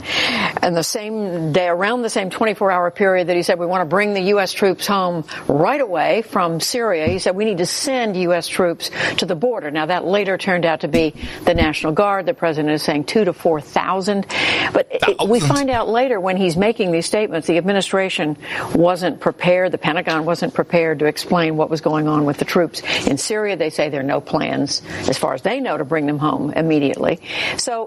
in the same day, around the same 24-hour period that he said we want to bring the U.S. troops home right away from Syria, he said we need to send U.S. troops to the border. Now, that later turned out to be the National Guard. The president is saying 2,000 to 4,000. But we find out later when he's making these statements, the administration wasn't prepared, the Pentagon wasn't prepared to explain what was going on with the troops in Syria. They say there are no plans, as far as they know, to bring them home immediately. So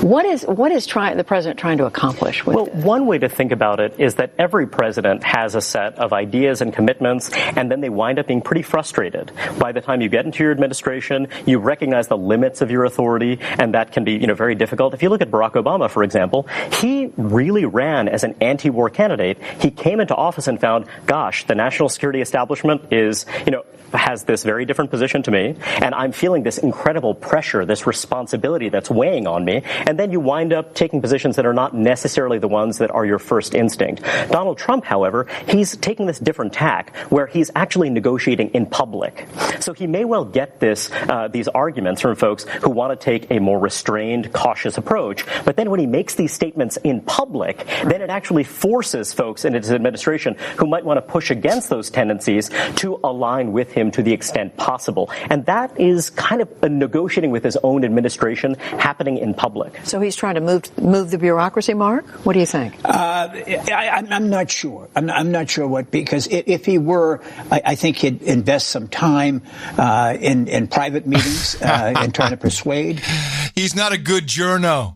what is the president trying to accomplish with this? One way to think about it is that every president has a set of ideas and commitments, and then they wind up being pretty frustrated. By the time you get into your administration, you recognize the limits of your authority, and that can be, very difficult. If you look at Barack Obama, for example, he really ran as an anti-war candidate. He came into office and found, gosh, the national security establishment is, has this very different position to me, and I'm feeling this incredible pressure, this responsibility that's weighing on me, and then you wind up taking positions that are not necessarily the ones that are your first instinct. Donald Trump, however, he's taking this different tack, where he's actually negotiating in public. So he may well get these arguments from folks who want to take a more restrained, cautious approach, but then when he makes these statements in public, then it actually forces folks in his administration who might want to push against those tendencies to align with him to the extent possible. And that is kind of a negotiating with his own administration happening in public. So he's trying to move the bureaucracy, Mark? What do you think? I'm not sure. I'm not sure what, because if he were, I think he'd invest some time in private meetings and trying to persuade. He's not a good journo.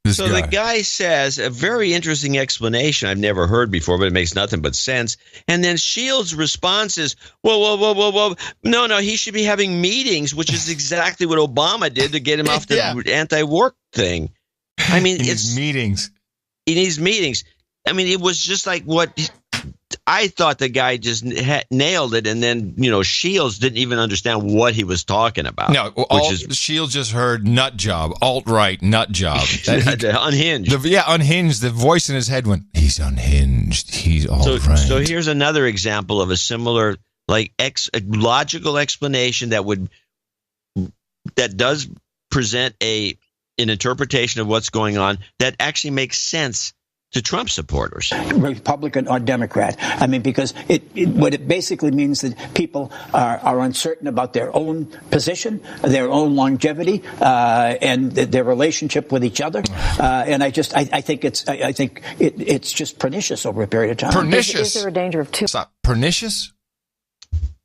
The guy says a very interesting explanation I've never heard before, but it makes nothing but sense. And then Shields' response is, whoa. No, he should be having meetings, which is exactly what Obama did to get him off the anti-war thing. I mean, He needs meetings. I mean, it was just like what I thought the guy just nailed it, and then Shields didn't even understand what he was talking about. No, Shields just heard nut job, alt-right nut job, unhinged. Unhinged. The voice in his head went, "He's unhinged. He's alt-right." So here's another example of a similar, a logical explanation that does present an interpretation of what's going on that actually makes sense to Trump supporters? Republican or Democrat. I mean, because what it basically means that people are uncertain about their own position, their own longevity, and their relationship with each other. And I think it's just pernicious over a period of time. Pernicious. Is there a danger of two? Stop. Pernicious?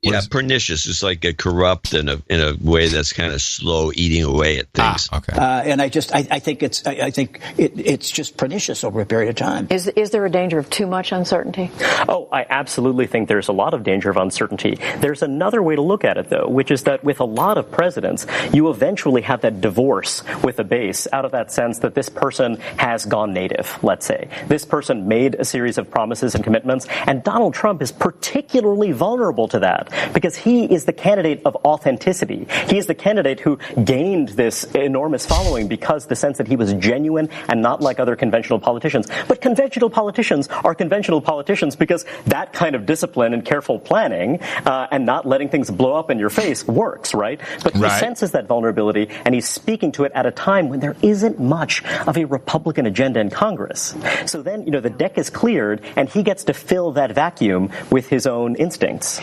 Yeah, pernicious is like a corrupt in a way that's kind of slow eating away at things. Okay. And I think it's just pernicious over a period of time. Is there a danger of too much uncertainty? Oh, I absolutely think there's a lot of danger of uncertainty. There's another way to look at it, though, which is that with a lot of presidents, you eventually have that divorce with the base out of that sense that this person has gone native, let's say. This person made a series of promises and commitments, and Donald Trump is particularly vulnerable to that because he is the candidate of authenticity. He is the candidate who gained this enormous following because the sense that he was genuine and not like other conventional politicians. But conventional politicians are conventional politicians because that kind of discipline and careful planning and not letting things blow up in your face works, right? But he senses that vulnerability, and he's speaking to it at a time when there isn't much of a Republican agenda in Congress. So then, the deck is cleared, and he gets to fill that vacuum with his own instincts.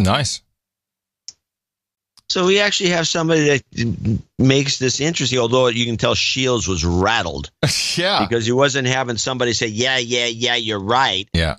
Nice. So we actually have somebody that makes this interesting, although you can tell Shields was rattled. Yeah. Because he wasn't having somebody say, yeah, you're right. Yeah.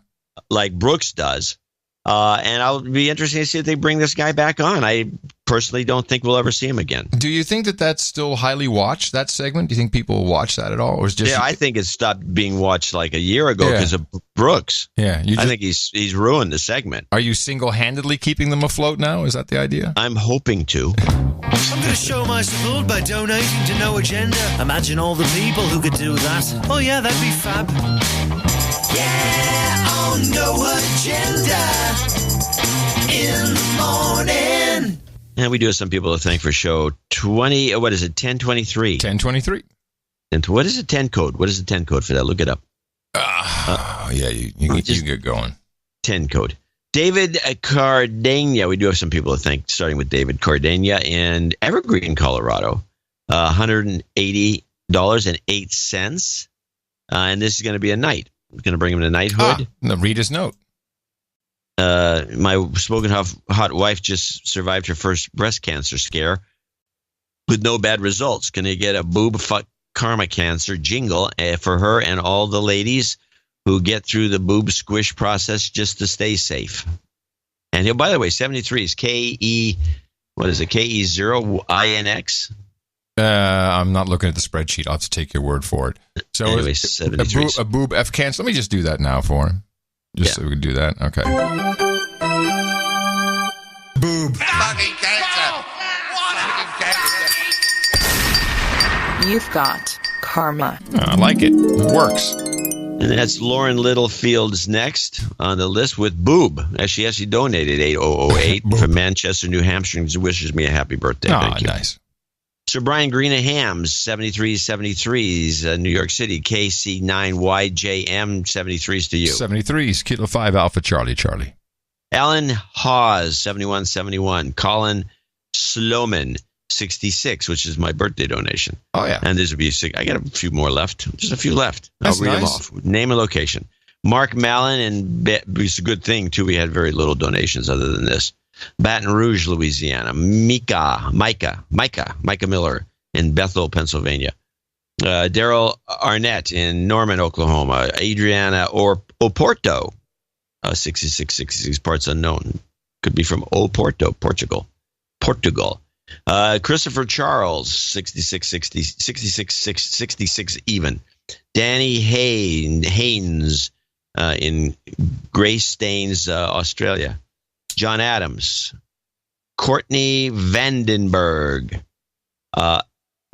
Like Brooks does. And I'll be interested to see if they bring this guy back on. I personally don't think we'll ever see him again. Do you think that that's still highly watched, that segment? Do you think people will watch that at all? Or is just I think it stopped being watched like a year ago because of Brooks. Yeah. I think he's ruined the segment. Are you single-handedly keeping them afloat now? Is that the idea? I'm hoping to. I'm going to show my support by donating to No Agenda. Imagine all the people who could do that. Oh yeah, that'd be fab. Yeah, on No Agenda in the morning. And we do have some people to thank for show 20. What is it? 1023. 1023. And what is the 10 code? What is the 10 code for that? Look it up. Yeah, you get going. 10 code. David Cardania. We do have some people to thank, starting with David Cardania in Evergreen, Colorado. $180.08. And this is going to be a night. We're going to bring him to knighthood. Read his note. My smoking hot wife just survived her first breast cancer scare with no bad results. Can you get a boob fuck karma cancer jingle for her and all the ladies who get through the boob squish process just to stay safe? And by the way, 73 is KE0INX. I'm not looking at the spreadsheet. I'll have to take your word for it. So anyway, 73. A boob F cancer. Let me just do that now for him. So we can do that. Okay. Boob. Fucking cancer. You've got karma. I like it. It works. And that's Lauren Littlefield's next on the list with boob. She actually donated 8008 from Manchester, New Hampshire, and wishes me a happy birthday. Thank you. Nice. Sir Brian Greenahams, 7373s, New York City, KC9YJM, 73s to you. 73s, Kilo 5 Alpha Charlie. Alan Hawes, 7171. Colin Sloman, 66, which is my birthday donation. Oh, yeah. And this would be I got a few more left. Just a few left. That's I'll read them nice. off. Name and location. Mark Mallon, and it's a good thing, too. We had very little donations other than this. Baton Rouge, Louisiana. Micah Miller in Bethel, Pennsylvania. Daryl Arnett in Norman, Oklahoma. Adriana Oporto, 6666, parts unknown. Could be from Oporto, Portugal. Christopher Charles, 66 even. Danny Haynes in Greystanes, Australia. John Adams, Courtney Vandenberg,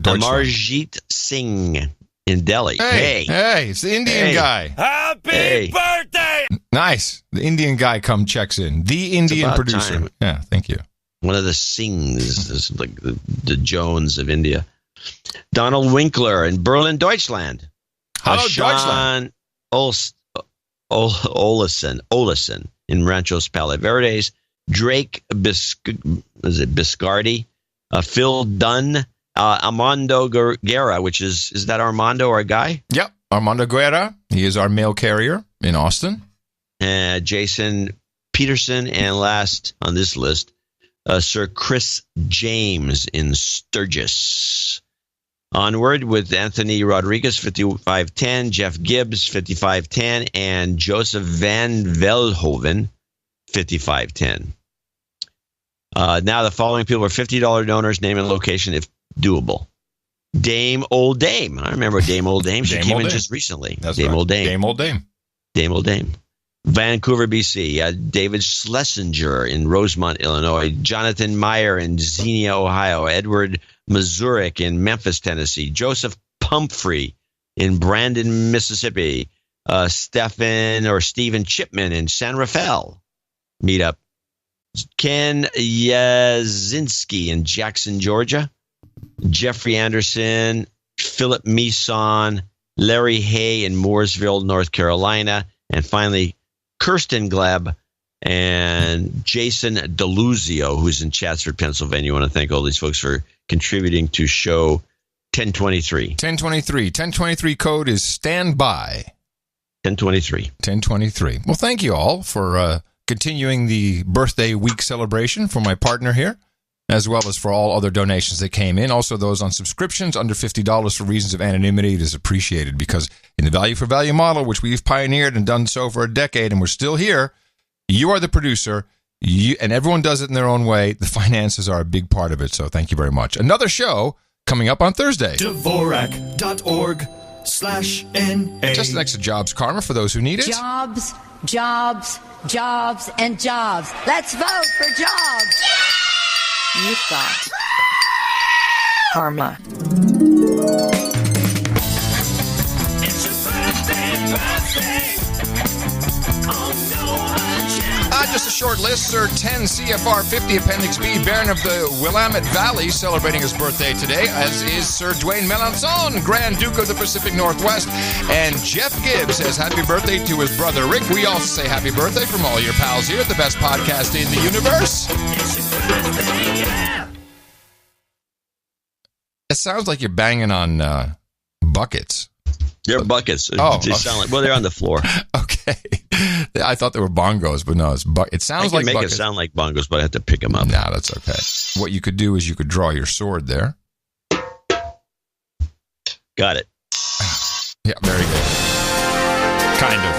Amarjit Singh in Delhi. Hey, it's the Indian guy. Happy birthday! Nice. The Indian guy checks in. The Indian producer. Time. Yeah, thank you. One of the Singhs, is like the Jones of India. Donald Winkler in Berlin, Deutschland. Hello, Sean Olesen in Ranchos Palo Verdes. Drake Biscardi. Phil Dunn. Armando Guerra, which is that Armando or a guy? Yep. Armando Guerra. He is our mail carrier in Austin. Jason Peterson. And last on this list, Sir Chris James in Sturgis. Onward with Anthony Rodriguez, 5510, Jeff Gibbs, 5510, and Joseph Van Velhoven, 5510. Now the following people are $50 donors, name and location if doable. Old Dame. I remember Dame Old Dame. She came in just recently. That's Dame right. Old Dame. Dame Old Dame. Dame Old Dame. Vancouver, BC. David Schlesinger in Rosemont, Illinois. Jonathan Meyer in Xenia, Ohio. Edward Mazurik in Memphis, Tennessee. Joseph Pumphrey in Brandon, Mississippi. Stephen Chipman in San Rafael. Meetup. Ken Yazinski in Jackson, Georgia. Jeffrey Anderson, Philip Meeson, Larry Hay in Mooresville, North Carolina. And finally, Kirsten Gleb and Jason Deluzio, who's in Chatsford, Pennsylvania. I want to thank all these folks for contributing to show 1023. 1023 code is standby. 1023. Well, thank you all for continuing the birthday week celebration for my partner here, as well as for all other donations that came in. Also, those on subscriptions under $50 for reasons of anonymity. It is appreciated because in the value for value model, which we've pioneered and done so for a decade, and we're still here, you are the producer, and everyone does it in their own way. The finances are a big part of it, so thank you very much. Another show coming up on Thursday. Dvorak.org/NA. Just next to Jobs Karma for those who need it. Jobs, jobs, jobs, and jobs. Let's vote for jobs. You've got karma. Just a short list, Sir 10 CFR 50 Appendix B, Baron of the Willamette Valley, celebrating his birthday today, as is Sir Dwayne Melanson, Grand Duke of the Pacific Northwest. And Jeff Gibbs says happy birthday to his brother Rick. We also say happy birthday from all your pals here at the best podcast in the universe. It sounds like you're banging on buckets. They're buckets. They sound like, well, they're on the floor. Okay. I thought they were bongos, but no, it sounds like make buckets. It sound like bongos, but I have to pick them up. Nah, that's okay. What you could do is you could draw your sword there. Got it. Yeah, very good. Kind of.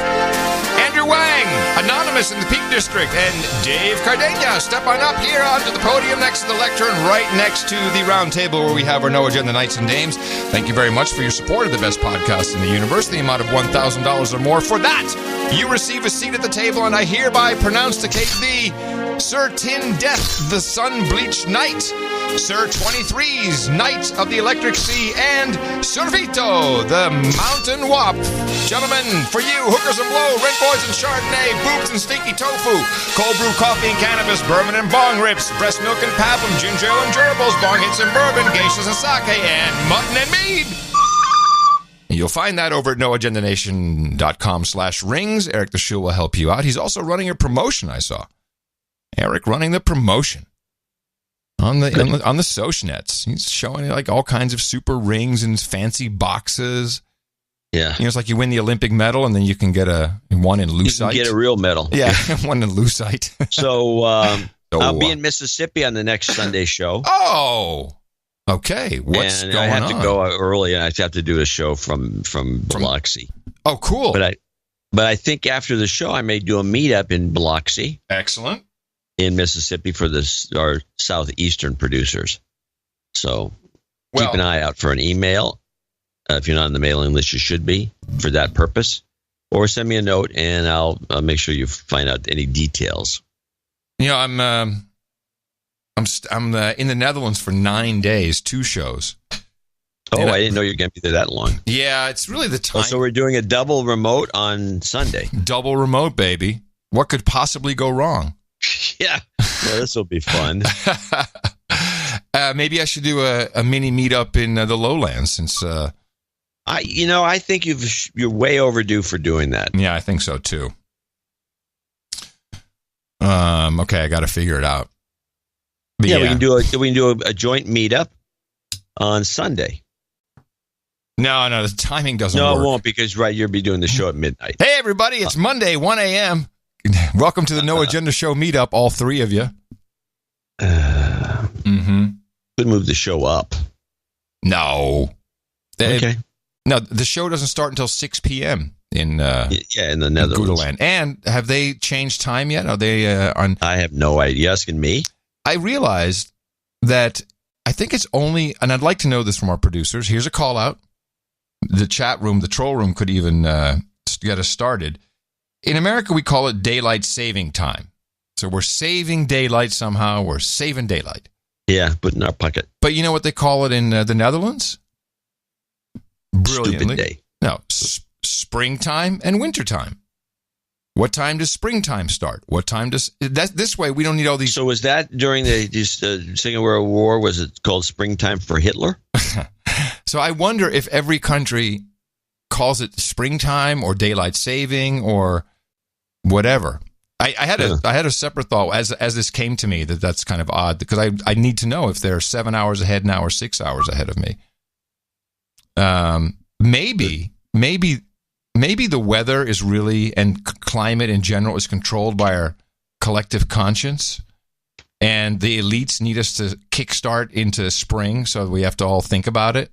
Andrew Wang, anonymous in the Peak District, and Dave Cardenia. Step on up here onto the podium next to the lectern, right next to the round table where we have our No Agenda Knights and Dames. Thank you very much for your support of the best podcast in the universe. The amount of $1,000 or more. For that, you receive a seat at the table, and I hereby pronounce-ticate thee Sir Tin Death, the Sun-Bleached Knight, Sir 23's Knight of the Electric Sea, and Sir Vito, the Mountain Wop. Gentlemen, for you, hookers and blow, rent boys and Chardonnay, boobs and stinky tofu, cold brew coffee and cannabis, bourbon and bong rips, breast milk and pablum, ginger ale and gerbils, bong hits and bourbon, geishas and sake, and mutton and mead. You'll find that over at noagendanation.com/rings. Eric the Shul will help you out. He's also running a promotion, I saw. Eric running the promotion on the Socialnets. He's showing like all kinds of super rings and fancy boxes. Yeah. You know, it's like you win the Olympic medal and then you can get one in lucite. You can get a real medal. Yeah, one in lucite. So I'll be in Mississippi on the next Sunday show. Oh, okay. What's and going on? I have to go early, and I have to do a show from Biloxi. Oh, cool. But I think after the show, I may do a meetup in Biloxi. Excellent. In Mississippi for our southeastern producers. So keep an eye out for an email. If you're not on the mailing list, you should be for that purpose. Or send me a note, and I'll make sure you find out any details. You know, I'm in the Netherlands for 9 days, 2 shows. Oh, I didn't know you were going to be there that long. Yeah, it's really the time. Oh, so we're doing a double remote on Sunday. Double remote, baby. What could possibly go wrong? Yeah, well, this will be fun. Maybe I should do a mini meetup in the lowlands since. I think you're way overdue for doing that. Yeah, I think so too. Okay, I got to figure it out. But we can do a joint meetup on Sunday. No, the timing doesn't work. No, it won't because, you'll be doing the show at midnight. Hey, everybody, it's Monday, 1 a.m. Welcome to the No Agenda Show meetup, all three of you. Could move the show up. No. Okay. No, the show doesn't start until 6 p.m. in in the Netherlands. Goudaland. And have they changed time yet? Are they on? I have no idea. You asking me? I realized that I think it's only, and I'd like to know this from our producers. Here's a call out. The chat room, the troll room could even get us started. In America, we call it daylight saving time. So we're saving daylight somehow. We're saving daylight. Yeah, put in our pocket. But you know what they call it in the Netherlands? Brilliantly. Stupid day. No, springtime and wintertime. What time does springtime start? What time does this way? We don't need all these. So was that during the Second World War? Was it called springtime for Hitler? So I wonder if every country calls it springtime or daylight saving or whatever. I had a separate thought as this came to me that's kind of odd because I need to know if they're 7 hours ahead now or 6 hours ahead of me. Maybe the weather is really, and climate in general is controlled by our collective conscience, and the elites need us to kickstart into spring, so we have to all think about it.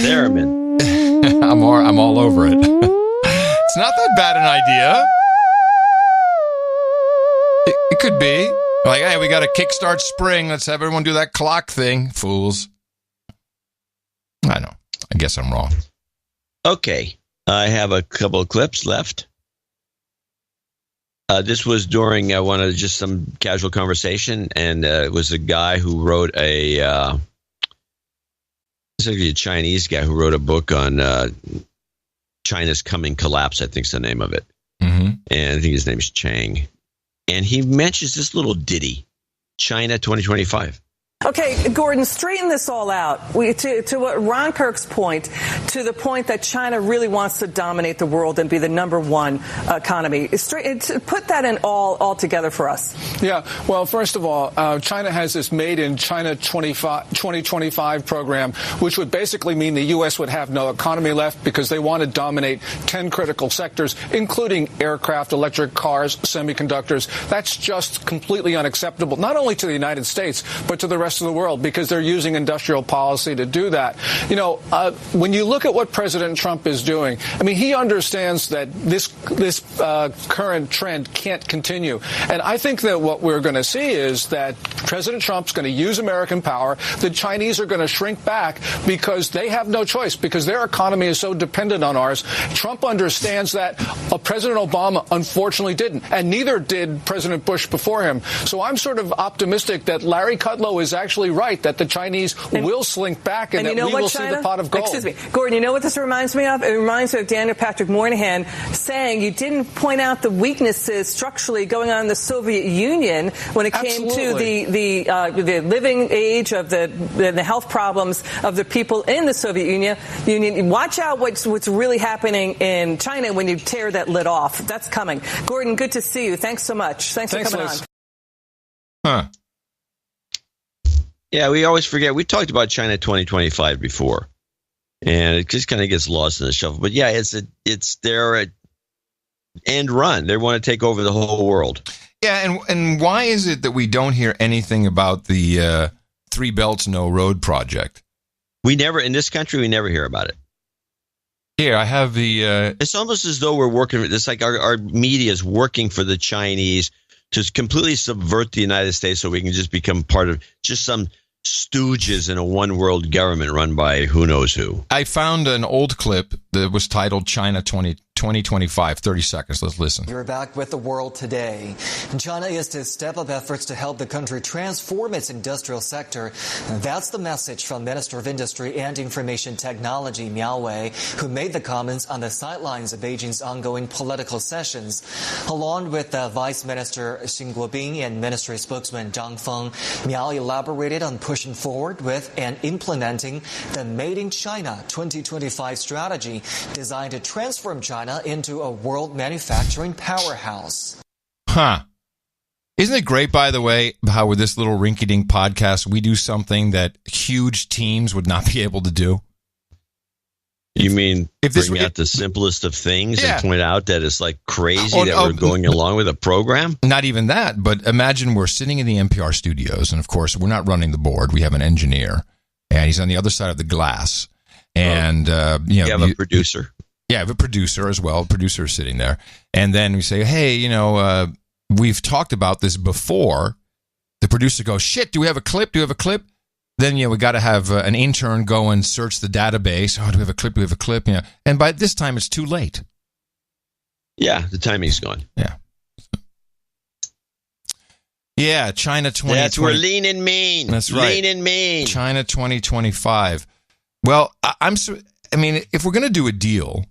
Theremin. I'm all over it. It's not that bad an idea. It could be. Like, hey, we got to kickstart spring. Let's have everyone do that clock thing. Fools. I know. I guess I'm wrong. Okay. I have a couple of clips left. This was during just some casual conversation, and it was a guy who wrote it's actually a Chinese guy who wrote a book on China's coming collapse, I think is the name of it. Mm-hmm. And I think his name is Chang. And he mentions this little ditty, China 2025. Okay, Gordon, straighten this all out. To what Ron Kirk's point, to the point that China really wants to dominate the world and be the number one economy. Put that in all together for us. Yeah, well, first of all, China has this Made in China 2025 program, which would basically mean the U.S. would have no economy left because they want to dominate 10 critical sectors, including aircraft, electric cars, semiconductors. That's just completely unacceptable, not only to the United States, but to the rest of the world, because they're using industrial policy to do that. You know, when you look at what President Trump is doing, I mean, he understands that this current trend can't continue. And I think that what we're going to see is that President Trump's going to use American power. The Chinese are going to shrink back because they have no choice, because their economy is so dependent on ours. Trump understands that. President Obama, unfortunately, didn't. And neither did President Bush before him. So I'm sort of optimistic that Larry Kudlow is actually right, that the Chinese will slink back and that we will see the pot of gold. Excuse me. Gordon, you know what this reminds me of? It reminds me of Daniel Patrick Moynihan saying you didn't point out the weaknesses structurally going on in the Soviet Union when it came to the living age of the health problems of the people in the Soviet Union. Watch out what's really happening in China when you tear that lid off. That's coming. Gordon, good to see you. Thanks so much. Thanks for coming Liz. on. Huh. Yeah, we always forget. We talked about China 2025 before, and it just kind of gets lost in the shuffle. But yeah, it's their end run. They want to take over the whole world. Yeah, and why is it that we don't hear anything about the Three Belts No Road project? We never, in this country, we never hear about it. Here, I have the... It's almost as though we're working... It's like our media is working for the Chinese to completely subvert the United States so we can just become part of just some stooges in a one-world government run by who knows who. I found an old clip that was titled China 2025. 30 seconds. Let's listen. You're back with the world today. China is to step up efforts to help the country transform its industrial sector. That's the message from Minister of Industry and Information Technology, Miao Wei, who made the comments on the sidelines of Beijing's ongoing political sessions. Along with Vice Minister Xing Guobing and Ministry spokesman Zhang Feng, Miao elaborated on pushing forward with and implementing the Made in China 2025 strategy designed to transform China into a world manufacturing powerhouse. Huh. Isn't it great, by the way, how with this little rinky-dink podcast, we do something that huge teams would not be able to do? You mean bring out the simplest of things and point out that it's like crazy we're going along with a program? Not even that, but imagine we're sitting in the NPR studios, and of course, we're not running the board. We have an engineer, and he's on the other side of the glass. And, you have a producer. Yeah, I have a producer as well. A producer is sitting there. And then we say, hey, we've talked about this before. The producer goes, shit, do we have a clip? Do we have a clip? Then, we got to have an intern go and search the database. Oh, do we have a clip? Do we have a clip? And by this time, it's too late. Yeah, the timing's gone. Yeah. Yeah, China 2020. That's where lean and mean. That's right. Lean and mean. China 2025. Well, if we're going to do a deal,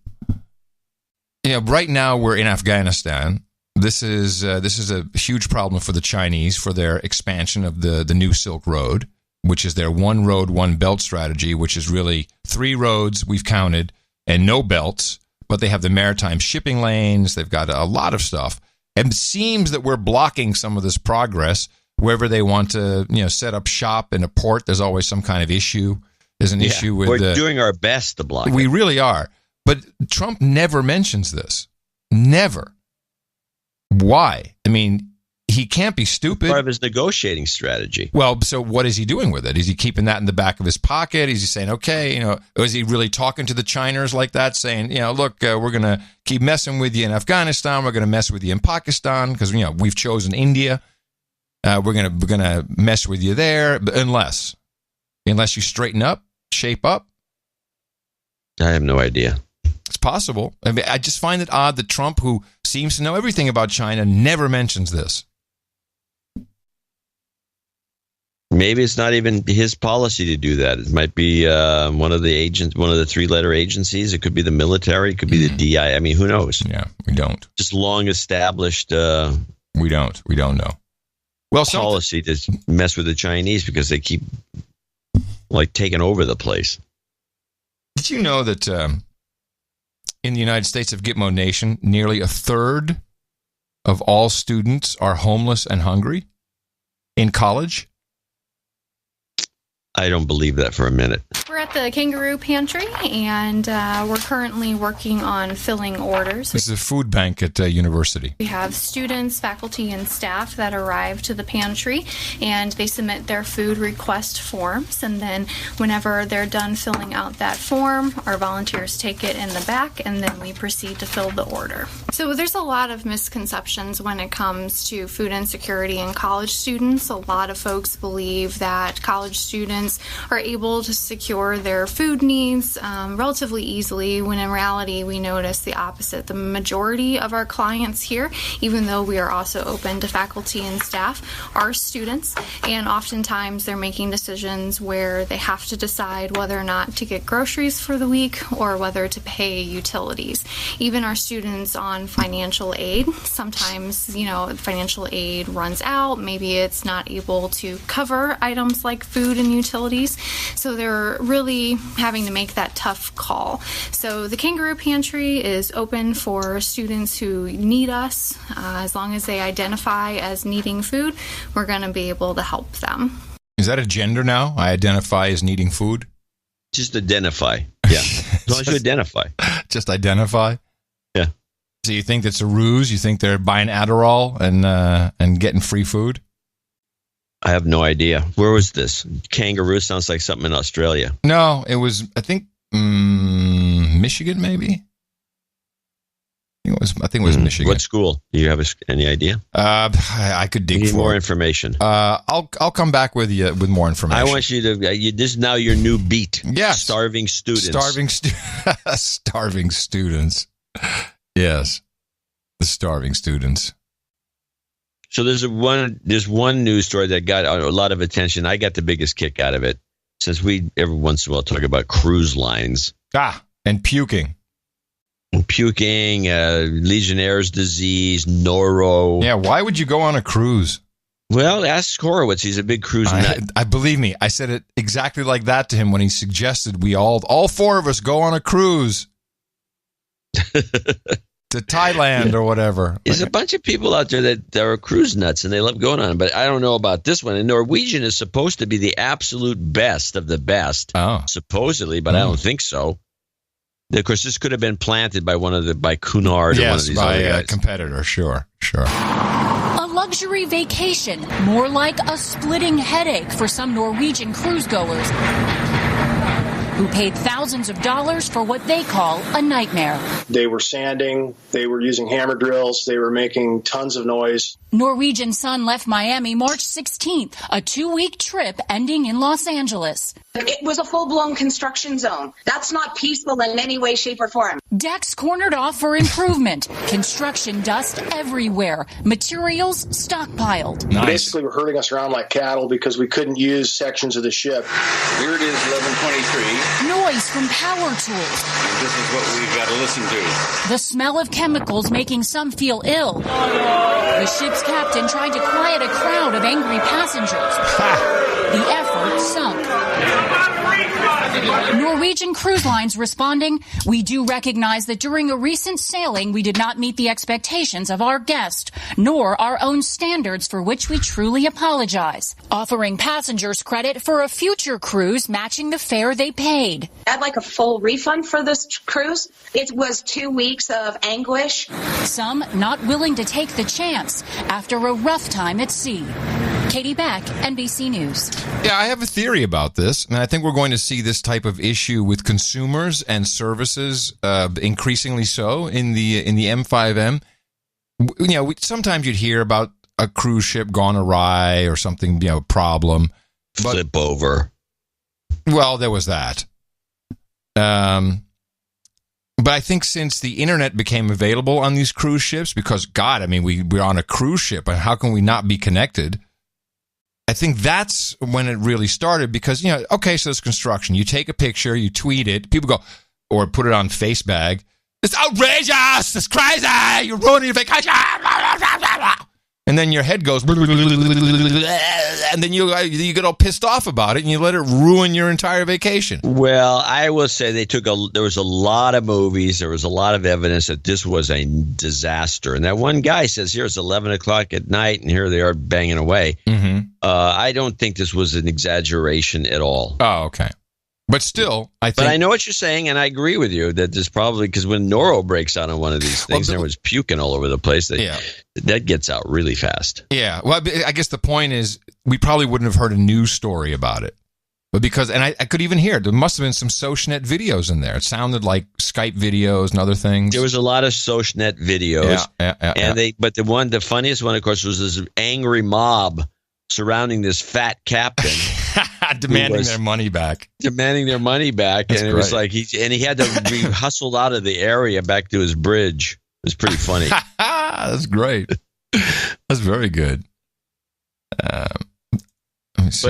right now we're in Afghanistan. This is a huge problem for the Chinese for their expansion of the new Silk Road, which is their one road, one belt strategy, which is really 3 roads we've counted and no belts, but they have the maritime shipping lanes. They've got a lot of stuff. And it seems that we're blocking some of this progress. Wherever they want to, set up shop in a port, there's always some kind of issue. There's an issue with... We're doing our best to block it. We really are. But Trump never mentions this. Never. Why? He can't be stupid. Part of his negotiating strategy. Well, so what is he doing with it? Is he keeping that in the back of his pocket? Is he saying, okay, or is he really talking to the Chiners like that, saying, look, we're going to keep messing with you in Afghanistan. We're going to mess with you in Pakistan because, we've chosen India. We're going to mess with you there unless you straighten up, shape up. I have no idea. It's possible. I just find it odd that Trump, who seems to know everything about China, never mentions this. Maybe it's not even his policy to do that. It might be one of the 3-letter agencies. It could be the military. It could be the DI. Who knows? Yeah, we don't. Just long established. We don't know. Well, policy to mess with the Chinese because they keep taking over the place. Did you know that in the United States of Gitmo Nation, nearly 1/3 of all students are homeless and hungry in college? I don't believe that for a minute. We're at the Kangaroo Pantry, and we're currently working on filling orders. This is a food bank at university. We have students, faculty, and staff that arrive to the pantry, and they submit their food request forms. And then whenever they're done filling out that form, our volunteers take it in the back, and then we proceed to fill the order. So there's a lot of misconceptions when it comes to food insecurity in college students. A lot of folks believe that college students are able to secure their food needs relatively easily, when in reality we notice the opposite. The majority of our clients here, even though we are also open to faculty and staff, are students, and oftentimes they're making decisions where they have to decide whether or not to get groceries for the week or whether to pay utilities. Even our students on financial aid, sometimes financial aid runs out, maybe it's not able to cover items like food and utilities. So they're really having to make that tough call. So the Kangaroo Pantry is open for students who need us. As long as they identify as needing food, we're going to be able to help them. Is that a gender now? I identify as needing food? Just identify. Yeah. As long as you identify. Just identify? Yeah. So you think that's a ruse? You think they're buying Adderall and getting free food? I have no idea. Where was this? Kangaroo sounds like something in Australia. No, it was, I think, Michigan, maybe? I think it was Michigan. What school? Do you have any idea? I could dig for more information. I'll come back with you with more information. I want you to. This is now your new beat. Yes. Starving students. Starving students. Yes. The starving students. So there's one news story that got a lot of attention. I got the biggest kick out of it, since we every once in a while talk about cruise lines. And puking. Legionnaire's disease, noro. Yeah, why would you go on a cruise? Well, ask Horowitz. He's a big cruise nut. I believe me. I said it exactly like that to him when he suggested we all 4 of us go on a cruise. to Thailand or whatever. There's a bunch of people out there that are cruise nuts and they love going on, but I don't know about this one. And Norwegian is supposed to be the absolute best of the best, supposedly, but I don't think so. Of course, this could have been planted by by Cunard or one of these other guys. Yes, by a competitor, sure. A luxury vacation, more like a splitting headache for some Norwegian cruise goers who paid thousands of dollars for what they call a nightmare. They were sanding, they were using hammer drills, they were making tons of noise. Norwegian Sun left Miami March 16th, a 2-week trip ending in Los Angeles. It was a full-blown construction zone. That's not peaceful in any way, shape, or form. Decks cornered off for improvement. Construction dust everywhere. Materials stockpiled. Nice. Basically, we're herding us around like cattle because we couldn't use sections of the ship. Here it is, 11:23. Noise from power tools. And this is what we've got to listen to. The smell of chemicals making some feel ill. The ship's captain tried to quiet a crowd of angry passengers. The effort sunk. Norwegian Cruise Lines responding, "We do recognize that during a recent sailing we did not meet the expectations of our guest, nor our own standards, for which we truly apologize," offering passengers credit for a future cruise matching the fare they paid. I'd like a full refund for this cruise. It was 2 weeks of anguish. Some not willing to take the chance after a rough time at sea. Katie Beck, NBC News. Yeah, I have a theory about this, and I think we're going to see this type of issue with consumers and services increasingly so in the M5M. You know, sometimes you'd hear about a cruise ship gone awry or something, problem. But, flip over. Well, there was that. But I think since the internet became available on these cruise ships, because, God, I mean, we're on a cruise ship, and how can we not be connected? I think that's when it really started because, okay, so it's construction. You take a picture, you tweet it, people go, or put it on Facebag. It's outrageous! It's crazy! You're ruining your vacation! And then your head goes, and then you get all pissed off about it, and you let it ruin your entire vacation. Well, I will say there was a lot of movies, there was a lot of evidence that this was a disaster. And that one guy says, here it's 11 o'clock at night, and here they are banging away. Mm-hmm. I don't think this was an exaggeration at all. Oh, okay. But still, I think... But I know what you're saying, and I agree with you that there's probably... Because when Noro breaks out on one of these things, there was puking all over the place. That gets out really fast. Yeah. Well, I guess the point is we probably wouldn't have heard a news story about it. But because... And I could even hear it. There must have been some SocialNet videos in there. It sounded like Skype videos and other things. There was a lot of SocialNet videos. But the funniest one, of course, was this angry mob surrounding this fat captain. Demanding their money back. That's and great. It was like he had to be hustled out of the area back to his bridge. It was pretty funny. That's great. That's very good. But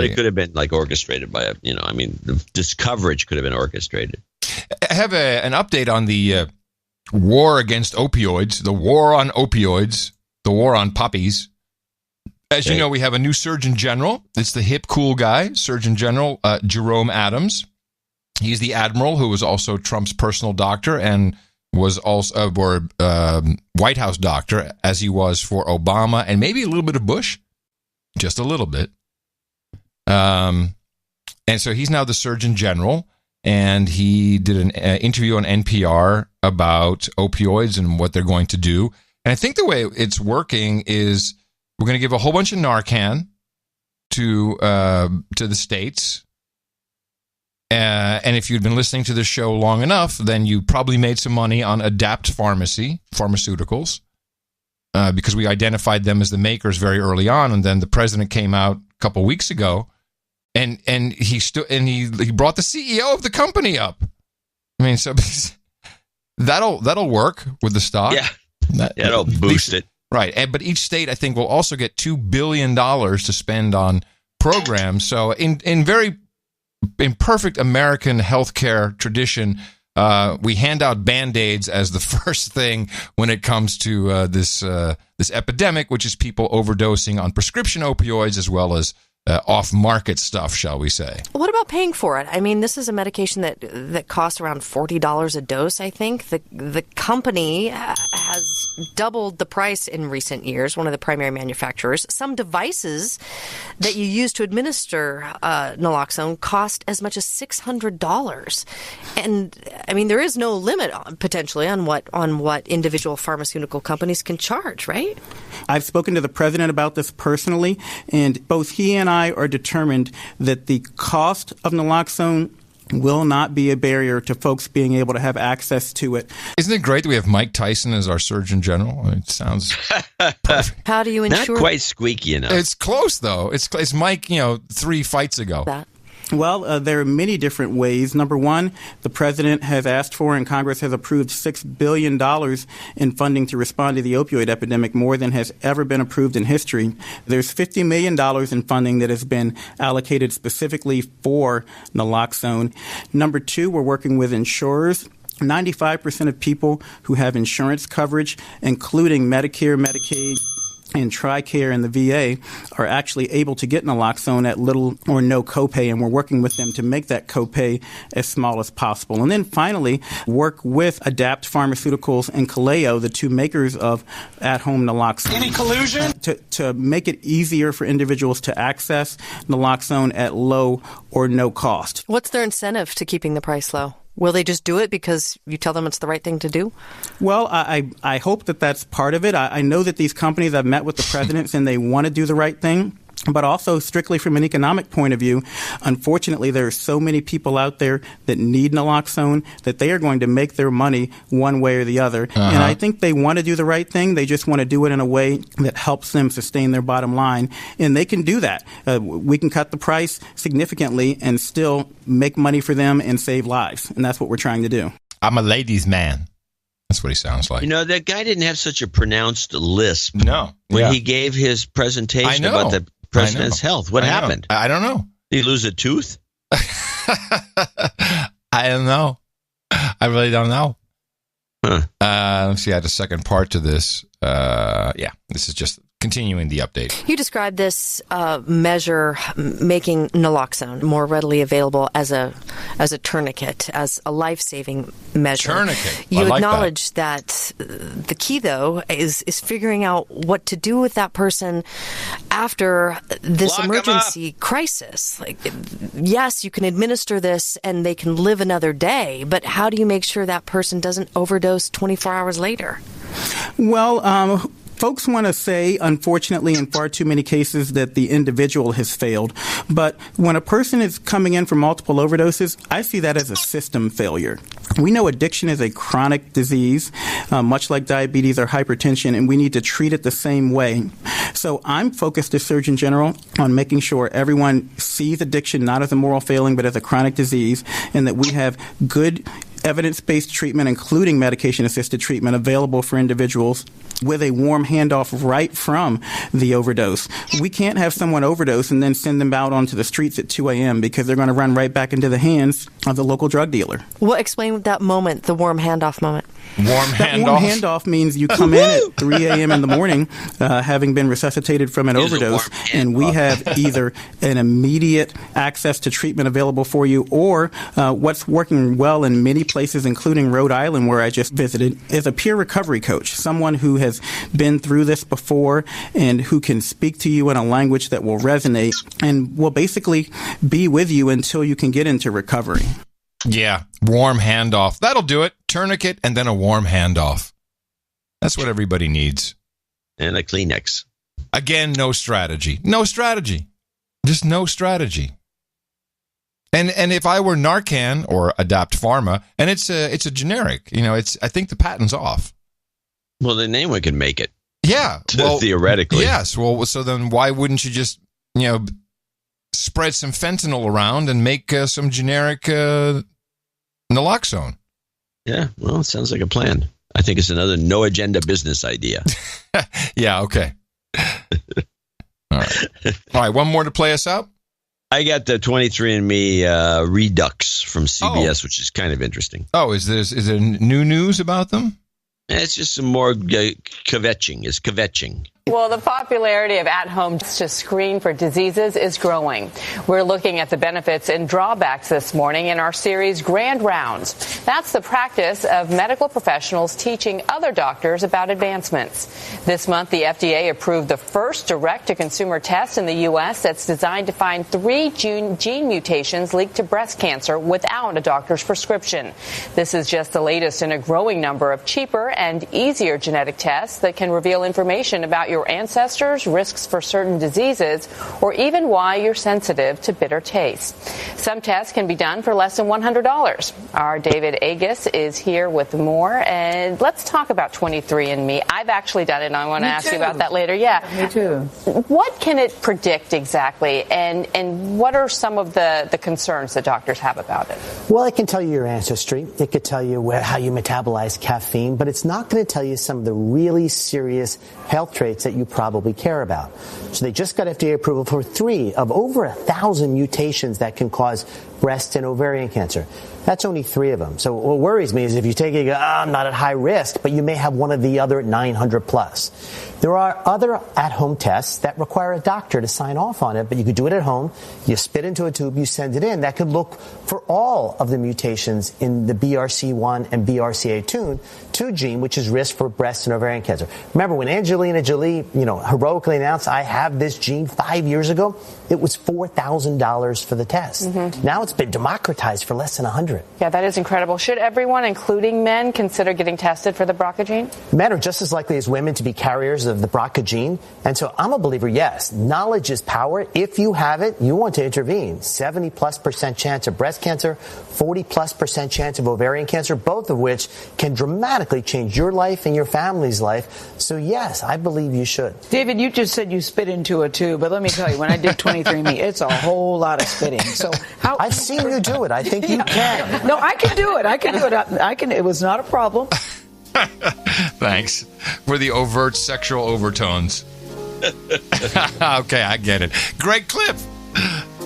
it could have been like orchestrated by this coverage could have been orchestrated. I have an update on the war against opioids, the war on opioids, the war on puppies. As you know, we have a new Surgeon General. It's the hip, cool guy, Surgeon General Jerome Adams. He's the admiral who was also Trump's personal doctor and was also White House doctor, as he was for Obama and maybe a little bit of Bush, just a little bit. And so he's now the Surgeon General, and he did an interview on NPR about opioids and what they're going to do. And I think the way it's working is... We're going to give a whole bunch of Narcan to the states. And if you'd been listening to this show long enough, then you probably made some money on Adapt Pharmaceuticals, because we identified them as the makers very early on. And then the president came out a couple weeks ago, and he brought the CEO of the company up. I mean, so that'll work with the stock. Yeah, that'll boost it. Right, but each state, I think, will also get $2 billion to spend on programs. So in perfect American healthcare tradition, we hand out Band-Aids as the first thing when it comes to this epidemic, which is people overdosing on prescription opioids as well as off-market stuff, shall we say. What about paying for it? I mean, this is a medication that costs around $40 a dose, I think. The company has doubled the price in recent years, one of the primary manufacturers. Some devices that you use to administer naloxone cost as much as $600. And, I mean, there is no limit, potentially, on what individual pharmaceutical companies can charge, right? I've spoken to the president about this personally, and both he and I are determined that the cost of naloxone will not be a barrier to folks being able to have access to it. Isn't it great that we have Mike Tyson as our Surgeon General? I mean, it sounds perfect. How do you ensure? Not quite squeaky enough. It's close, though. It's Mike, 3 fights ago. Well, there are many different ways. Number one, the president has asked for and Congress has approved $6 billion in funding to respond to the opioid epidemic, more than has ever been approved in history. There's $50 million in funding that has been allocated specifically for naloxone. Number two, we're working with insurers. 95% of people who have insurance coverage, including Medicare, Medicaid, and TRICARE and the VA, are actually able to get naloxone at little or no copay, and we're working with them to make that copay as small as possible. And then finally, work with Adapt Pharmaceuticals and Kaleo, the two makers of at-home naloxone. Any collusion? To make it easier for individuals to access naloxone at low or no cost. What's their incentive to keeping the price low? Will they just do it because you tell them it's the right thing to do? Well, I hope that that's part of it. I know that these companies, I've met with the presidents, and they want to do the right thing. But also, strictly from an economic point of view, unfortunately, there are so many people out there that need naloxone that they are going to make their money one way or the other. And I think they want to do the right thing. They just want to do it in a way that helps them sustain their bottom line. And they can do that. We can cut the price significantly and still make money for them and save lives. And that's what we're trying to do. I'm a ladies' man. That's what he sounds like. That guy didn't have such a pronounced lisp. No. When he gave his presentation about the president's health. What happened? I don't know. Did he lose a tooth? I don't know. I really don't know. Let's see. I had a second part to this. This is just continuing the update. You described this measure making naloxone more readily available as a tourniquet, as a life-saving measure. Tourniquet. You acknowledge that the key, though, is figuring out what to do with that person after this emergency crisis. Like, yes, you can administer this and they can live another day, but how do you make sure that person doesn't overdose 24 hours later? Well, folks want to say, unfortunately, in far too many cases, that the individual has failed. But when a person is coming in for multiple overdoses, I see that as a system failure. We know addiction is a chronic disease, much like diabetes or hypertension, and we need to treat it the same way. So I'm focused as Surgeon General on making sure everyone sees addiction not as a moral failing, but as a chronic disease, and that we have good evidence-based treatment, including medication-assisted treatment, available for individuals with a warm handoff right from the overdose. We can't have someone overdose and then send them out onto the streets at 2 a.m. because they're going to run right back into the hands of the local drug dealer. Well, explain that moment, the warm handoff moment. Warm handoff means you come in at 3 a.m. in the morning, having been resuscitated from an overdose, and we have either an immediate access to treatment available for you, or what's working well in many places, including Rhode Island, where I just visited, is a peer recovery coach, someone who has been through this before and who can speak to you in a language that will resonate and will basically be with you until you can get into recovery. Yeah, warm handoff. That'll do it. Tourniquet and then a warm handoff. That's what everybody needs. And a Kleenex. Again, no strategy. No strategy. Just no strategy. And if I were Narcan or Adapt Pharma, and it's a generic, I think the patent's off. Well, then anyone can make it. Yeah. Well, theoretically. Yes. Well, so then why wouldn't you just, spread some fentanyl around and make some generic naloxone? Yeah. Well, it sounds like a plan. I think it's another no agenda business idea. Yeah. Okay. All right. One more to play us out. I got the 23andMe Redux from CBS, which is kind of interesting. Oh, is there new news about them? It's just some more kvetching. It's kvetching. Well, the popularity of at-home to screen for diseases is growing. We're looking at the benefits and drawbacks this morning in our series Grand Rounds. That's the practice of medical professionals teaching other doctors about advancements. This month, the FDA approved the first direct-to-consumer test in the U.S. that's designed to find 3 gene mutations linked to breast cancer without a doctor's prescription. This is just the latest in a growing number of cheaper and easier genetic tests that can reveal information about your ancestors, risks for certain diseases, or even why you're sensitive to bitter taste. Some tests can be done for less than $100. Our David Agus is here with more, and let's talk about 23andMe. I've actually done it, and I want to ask you about that later. Yeah, me too. What can it predict exactly, and what are some of the concerns that doctors have about it? Well, it can tell you your ancestry. It could tell you how you metabolize caffeine, but it's not going to tell you some of the really serious health traits that you probably care about. So they just got FDA approval for 3 of over 1,000 mutations that can cause breast and ovarian cancer. That's only 3 of them. So what worries me is if you take it, you go, I'm not at high risk, but you may have one of the other 900 plus. There are other at-home tests that require a doctor to sign off on it, but you could do it at home. You spit into a tube, you send it in. That could look for all of the mutations in the BRCA1 and BRCA2 gene, which is risk for breast and ovarian cancer. Remember when Angelina Jolie, heroically announced, I have this gene 5 years ago, it was $4,000 for the test. Mm-hmm. Now it's been democratized for less than $100. Yeah, that is incredible. Should everyone, including men, consider getting tested for the BRCA gene? Men are just as likely as women to be carriers of the BRCA gene. And so I'm a believer, yes, knowledge is power. If you have it, you want to intervene. 70+% chance of breast cancer, 40+% chance of ovarian cancer, both of which can dramatically change your life and your family's life. So yes, I believe you should. David, you just said you spit into a tube, but let me tell you, when I did 23andMe, it's a whole lot of spitting. So I've seen you do it. I think you can. No, I can do it. I can. It was not a problem. Thanks for the overt sexual overtones. Okay, I get it. Great clip.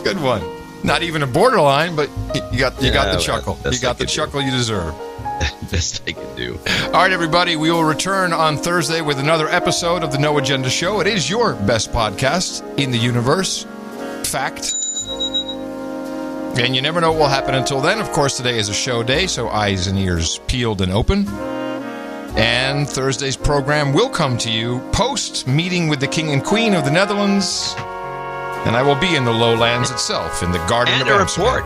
Good one. Not even a borderline, but you got the chuckle. You got the chuckle you deserve. Best I can do. All right, everybody. We will return on Thursday with another episode of the No Agenda Show. It is your best podcast in the universe. Fact. And you never know what will happen until then. Of course, today is a show day, so eyes and ears peeled and open. And Thursday's program will come to you post meeting with the King and Queen of the Netherlands. And I will be in the lowlands itself, in the Garden of Amsterdam.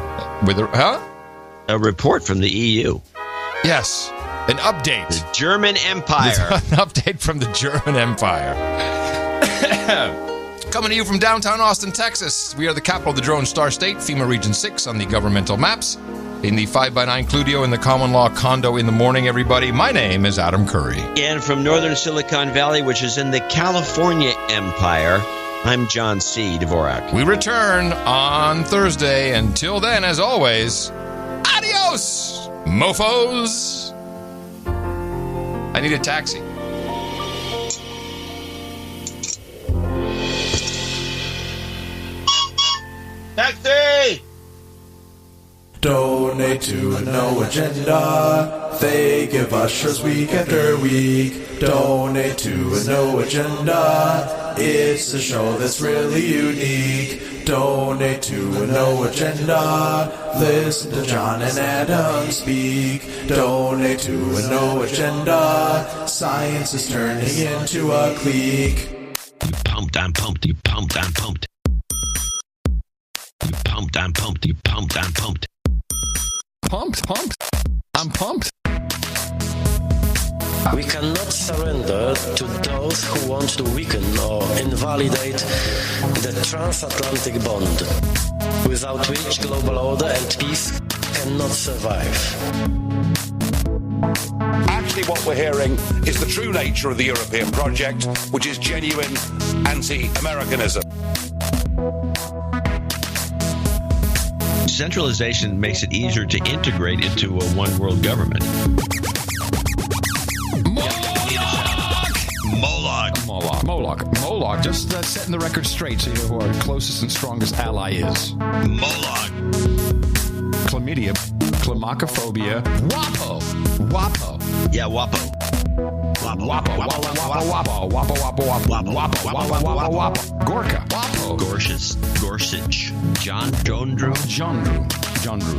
A report from the EU. Yes, an update. The German Empire. An update from the German Empire. Coming to you from downtown Austin, Texas. We are the capital of the Drone Star State, FEMA Region 6 on the governmental maps. In the 5x9 Cludio in the common law condo in the morning, everybody. My name is Adam Curry. And from northern Silicon Valley, which is in the California Empire, I'm John C. Dvorak. We return on Thursday. Until then, as always, adios, mofos. I need a taxi. Taxi! Donate to No Agenda. They give us shows week after week. Donate to No Agenda. It's a show that's really unique. Donate to No Agenda. Listen to John and Adam speak. Donate to No Agenda. Science is turning into a clique. You pumped, I'm pumped, you pumped, I'm pumped. You pumped, I'm pumped, you pumped, I'm pumped. Pumped. I'm pumped. We cannot surrender to those who want to weaken or invalidate the transatlantic bond, without which global order and peace cannot survive. Actually, what we're hearing is the true nature of the European project, which is genuine anti-Americanism. Centralization makes it easier to integrate into a one-world government. Moloch. Just setting the record straight so you know who our closest and strongest ally is. Moloch. Chlamydia. Clamacophobia. WAPO. Yeah, WAPO. Gorka. Wapo. Gorsuch. John Jondru.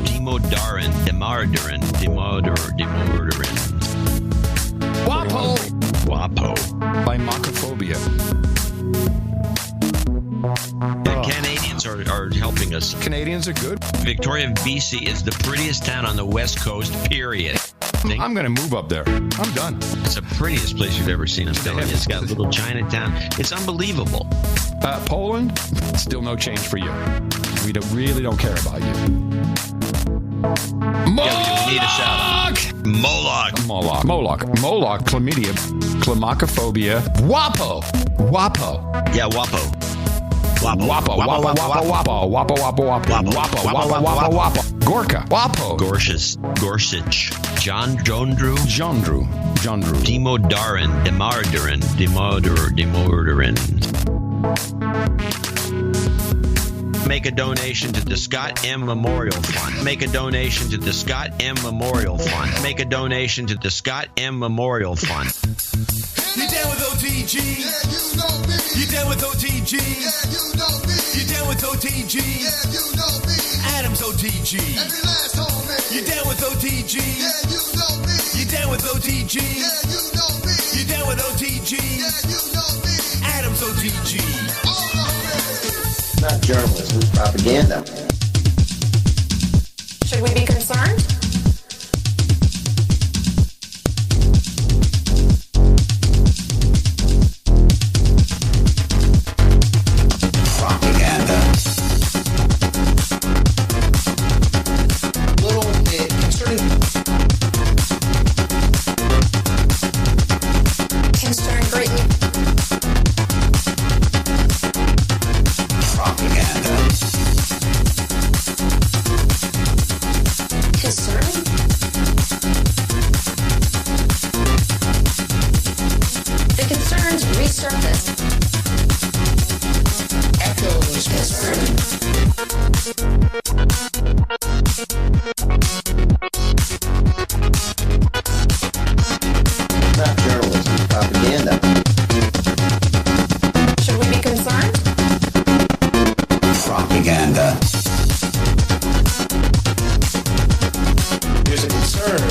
Demodarin. Wapo. By Mocophobia. The Canadians are helping us. Canadians are good. Victoria, BC is the prettiest town on the West Coast, period. I'm going to move up there. I'm done. It's the prettiest place you've ever seen. I'm telling you. It's got a little Chinatown. It's unbelievable. Poland, still no change for you. We really don't care about you. Yeah, we need a shout out. Moloch. Chlamydia. Clamacophobia. Wapo. Yeah, Wapo. Gorka. Wapo. Gorsuch. John Jondru. Demodarin. Make a donation to the Scott M. Memorial Fund. Make a donation to the Scott M. Memorial Fund. Make a donation to the Scott M. Memorial Fund. You down with OTG? Yeah, you know me. You down with OTG? Yeah, you know me. You down with OTG? Yeah, you know me. Adams OTG. Every last homie. You down with OTG? Yeah, you know me. You down with OTG? Yeah, you know me. You down with OTG? Yeah, you know me. Adams OTG. Not journalism, it's propaganda. Should we be concerned? Propaganda. Little bit Concerned greatly. propaganda. Concerned? The concerns resurfaced. Echoes concerned. Not journalism, propaganda. Should we be concerned? Propaganda. There's a concern.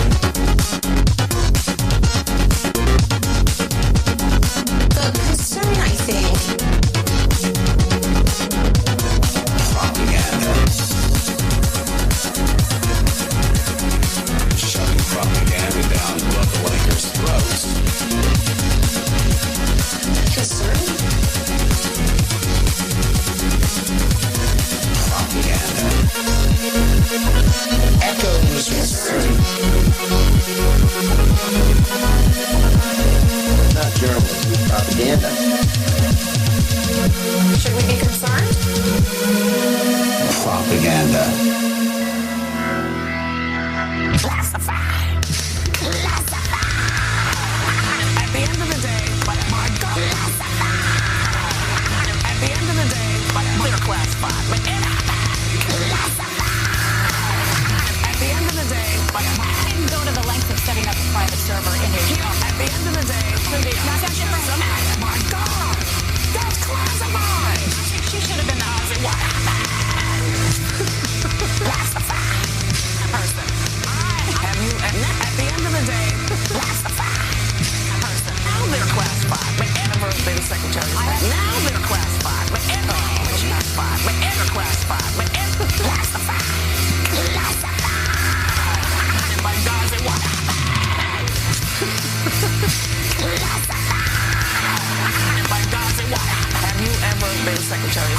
The concern, I think. Propaganda. Shoving propaganda down local-makers' throats. Concern? Propaganda. Echoes concern. Not journalism, propaganda. Should we be concerned? Propaganda. At the end of the day, but my God. At the end of the day, but they're classified. But at the end of the day, but I didn't go to the length of setting up a private server in here. At the end of the day, my God, that's classified. She should have been the Aussie. What classified person. Have you? At the end of the day, classified person. Now they're classified. But ever been secretary. Now they're classified. But ever classified. But ever classified. But ever classified. Classified. My God, it what? My God, it what? Have you ever been secretary?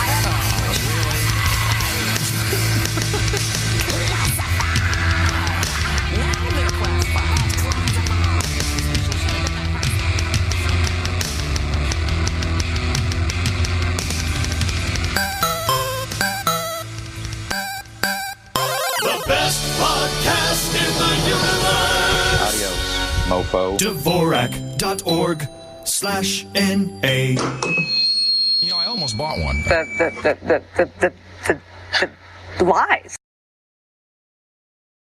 Now they're classified. The best podcast in the universe. Adios, mofo. Dvorak.org/NA. You know, I almost bought one. The lies.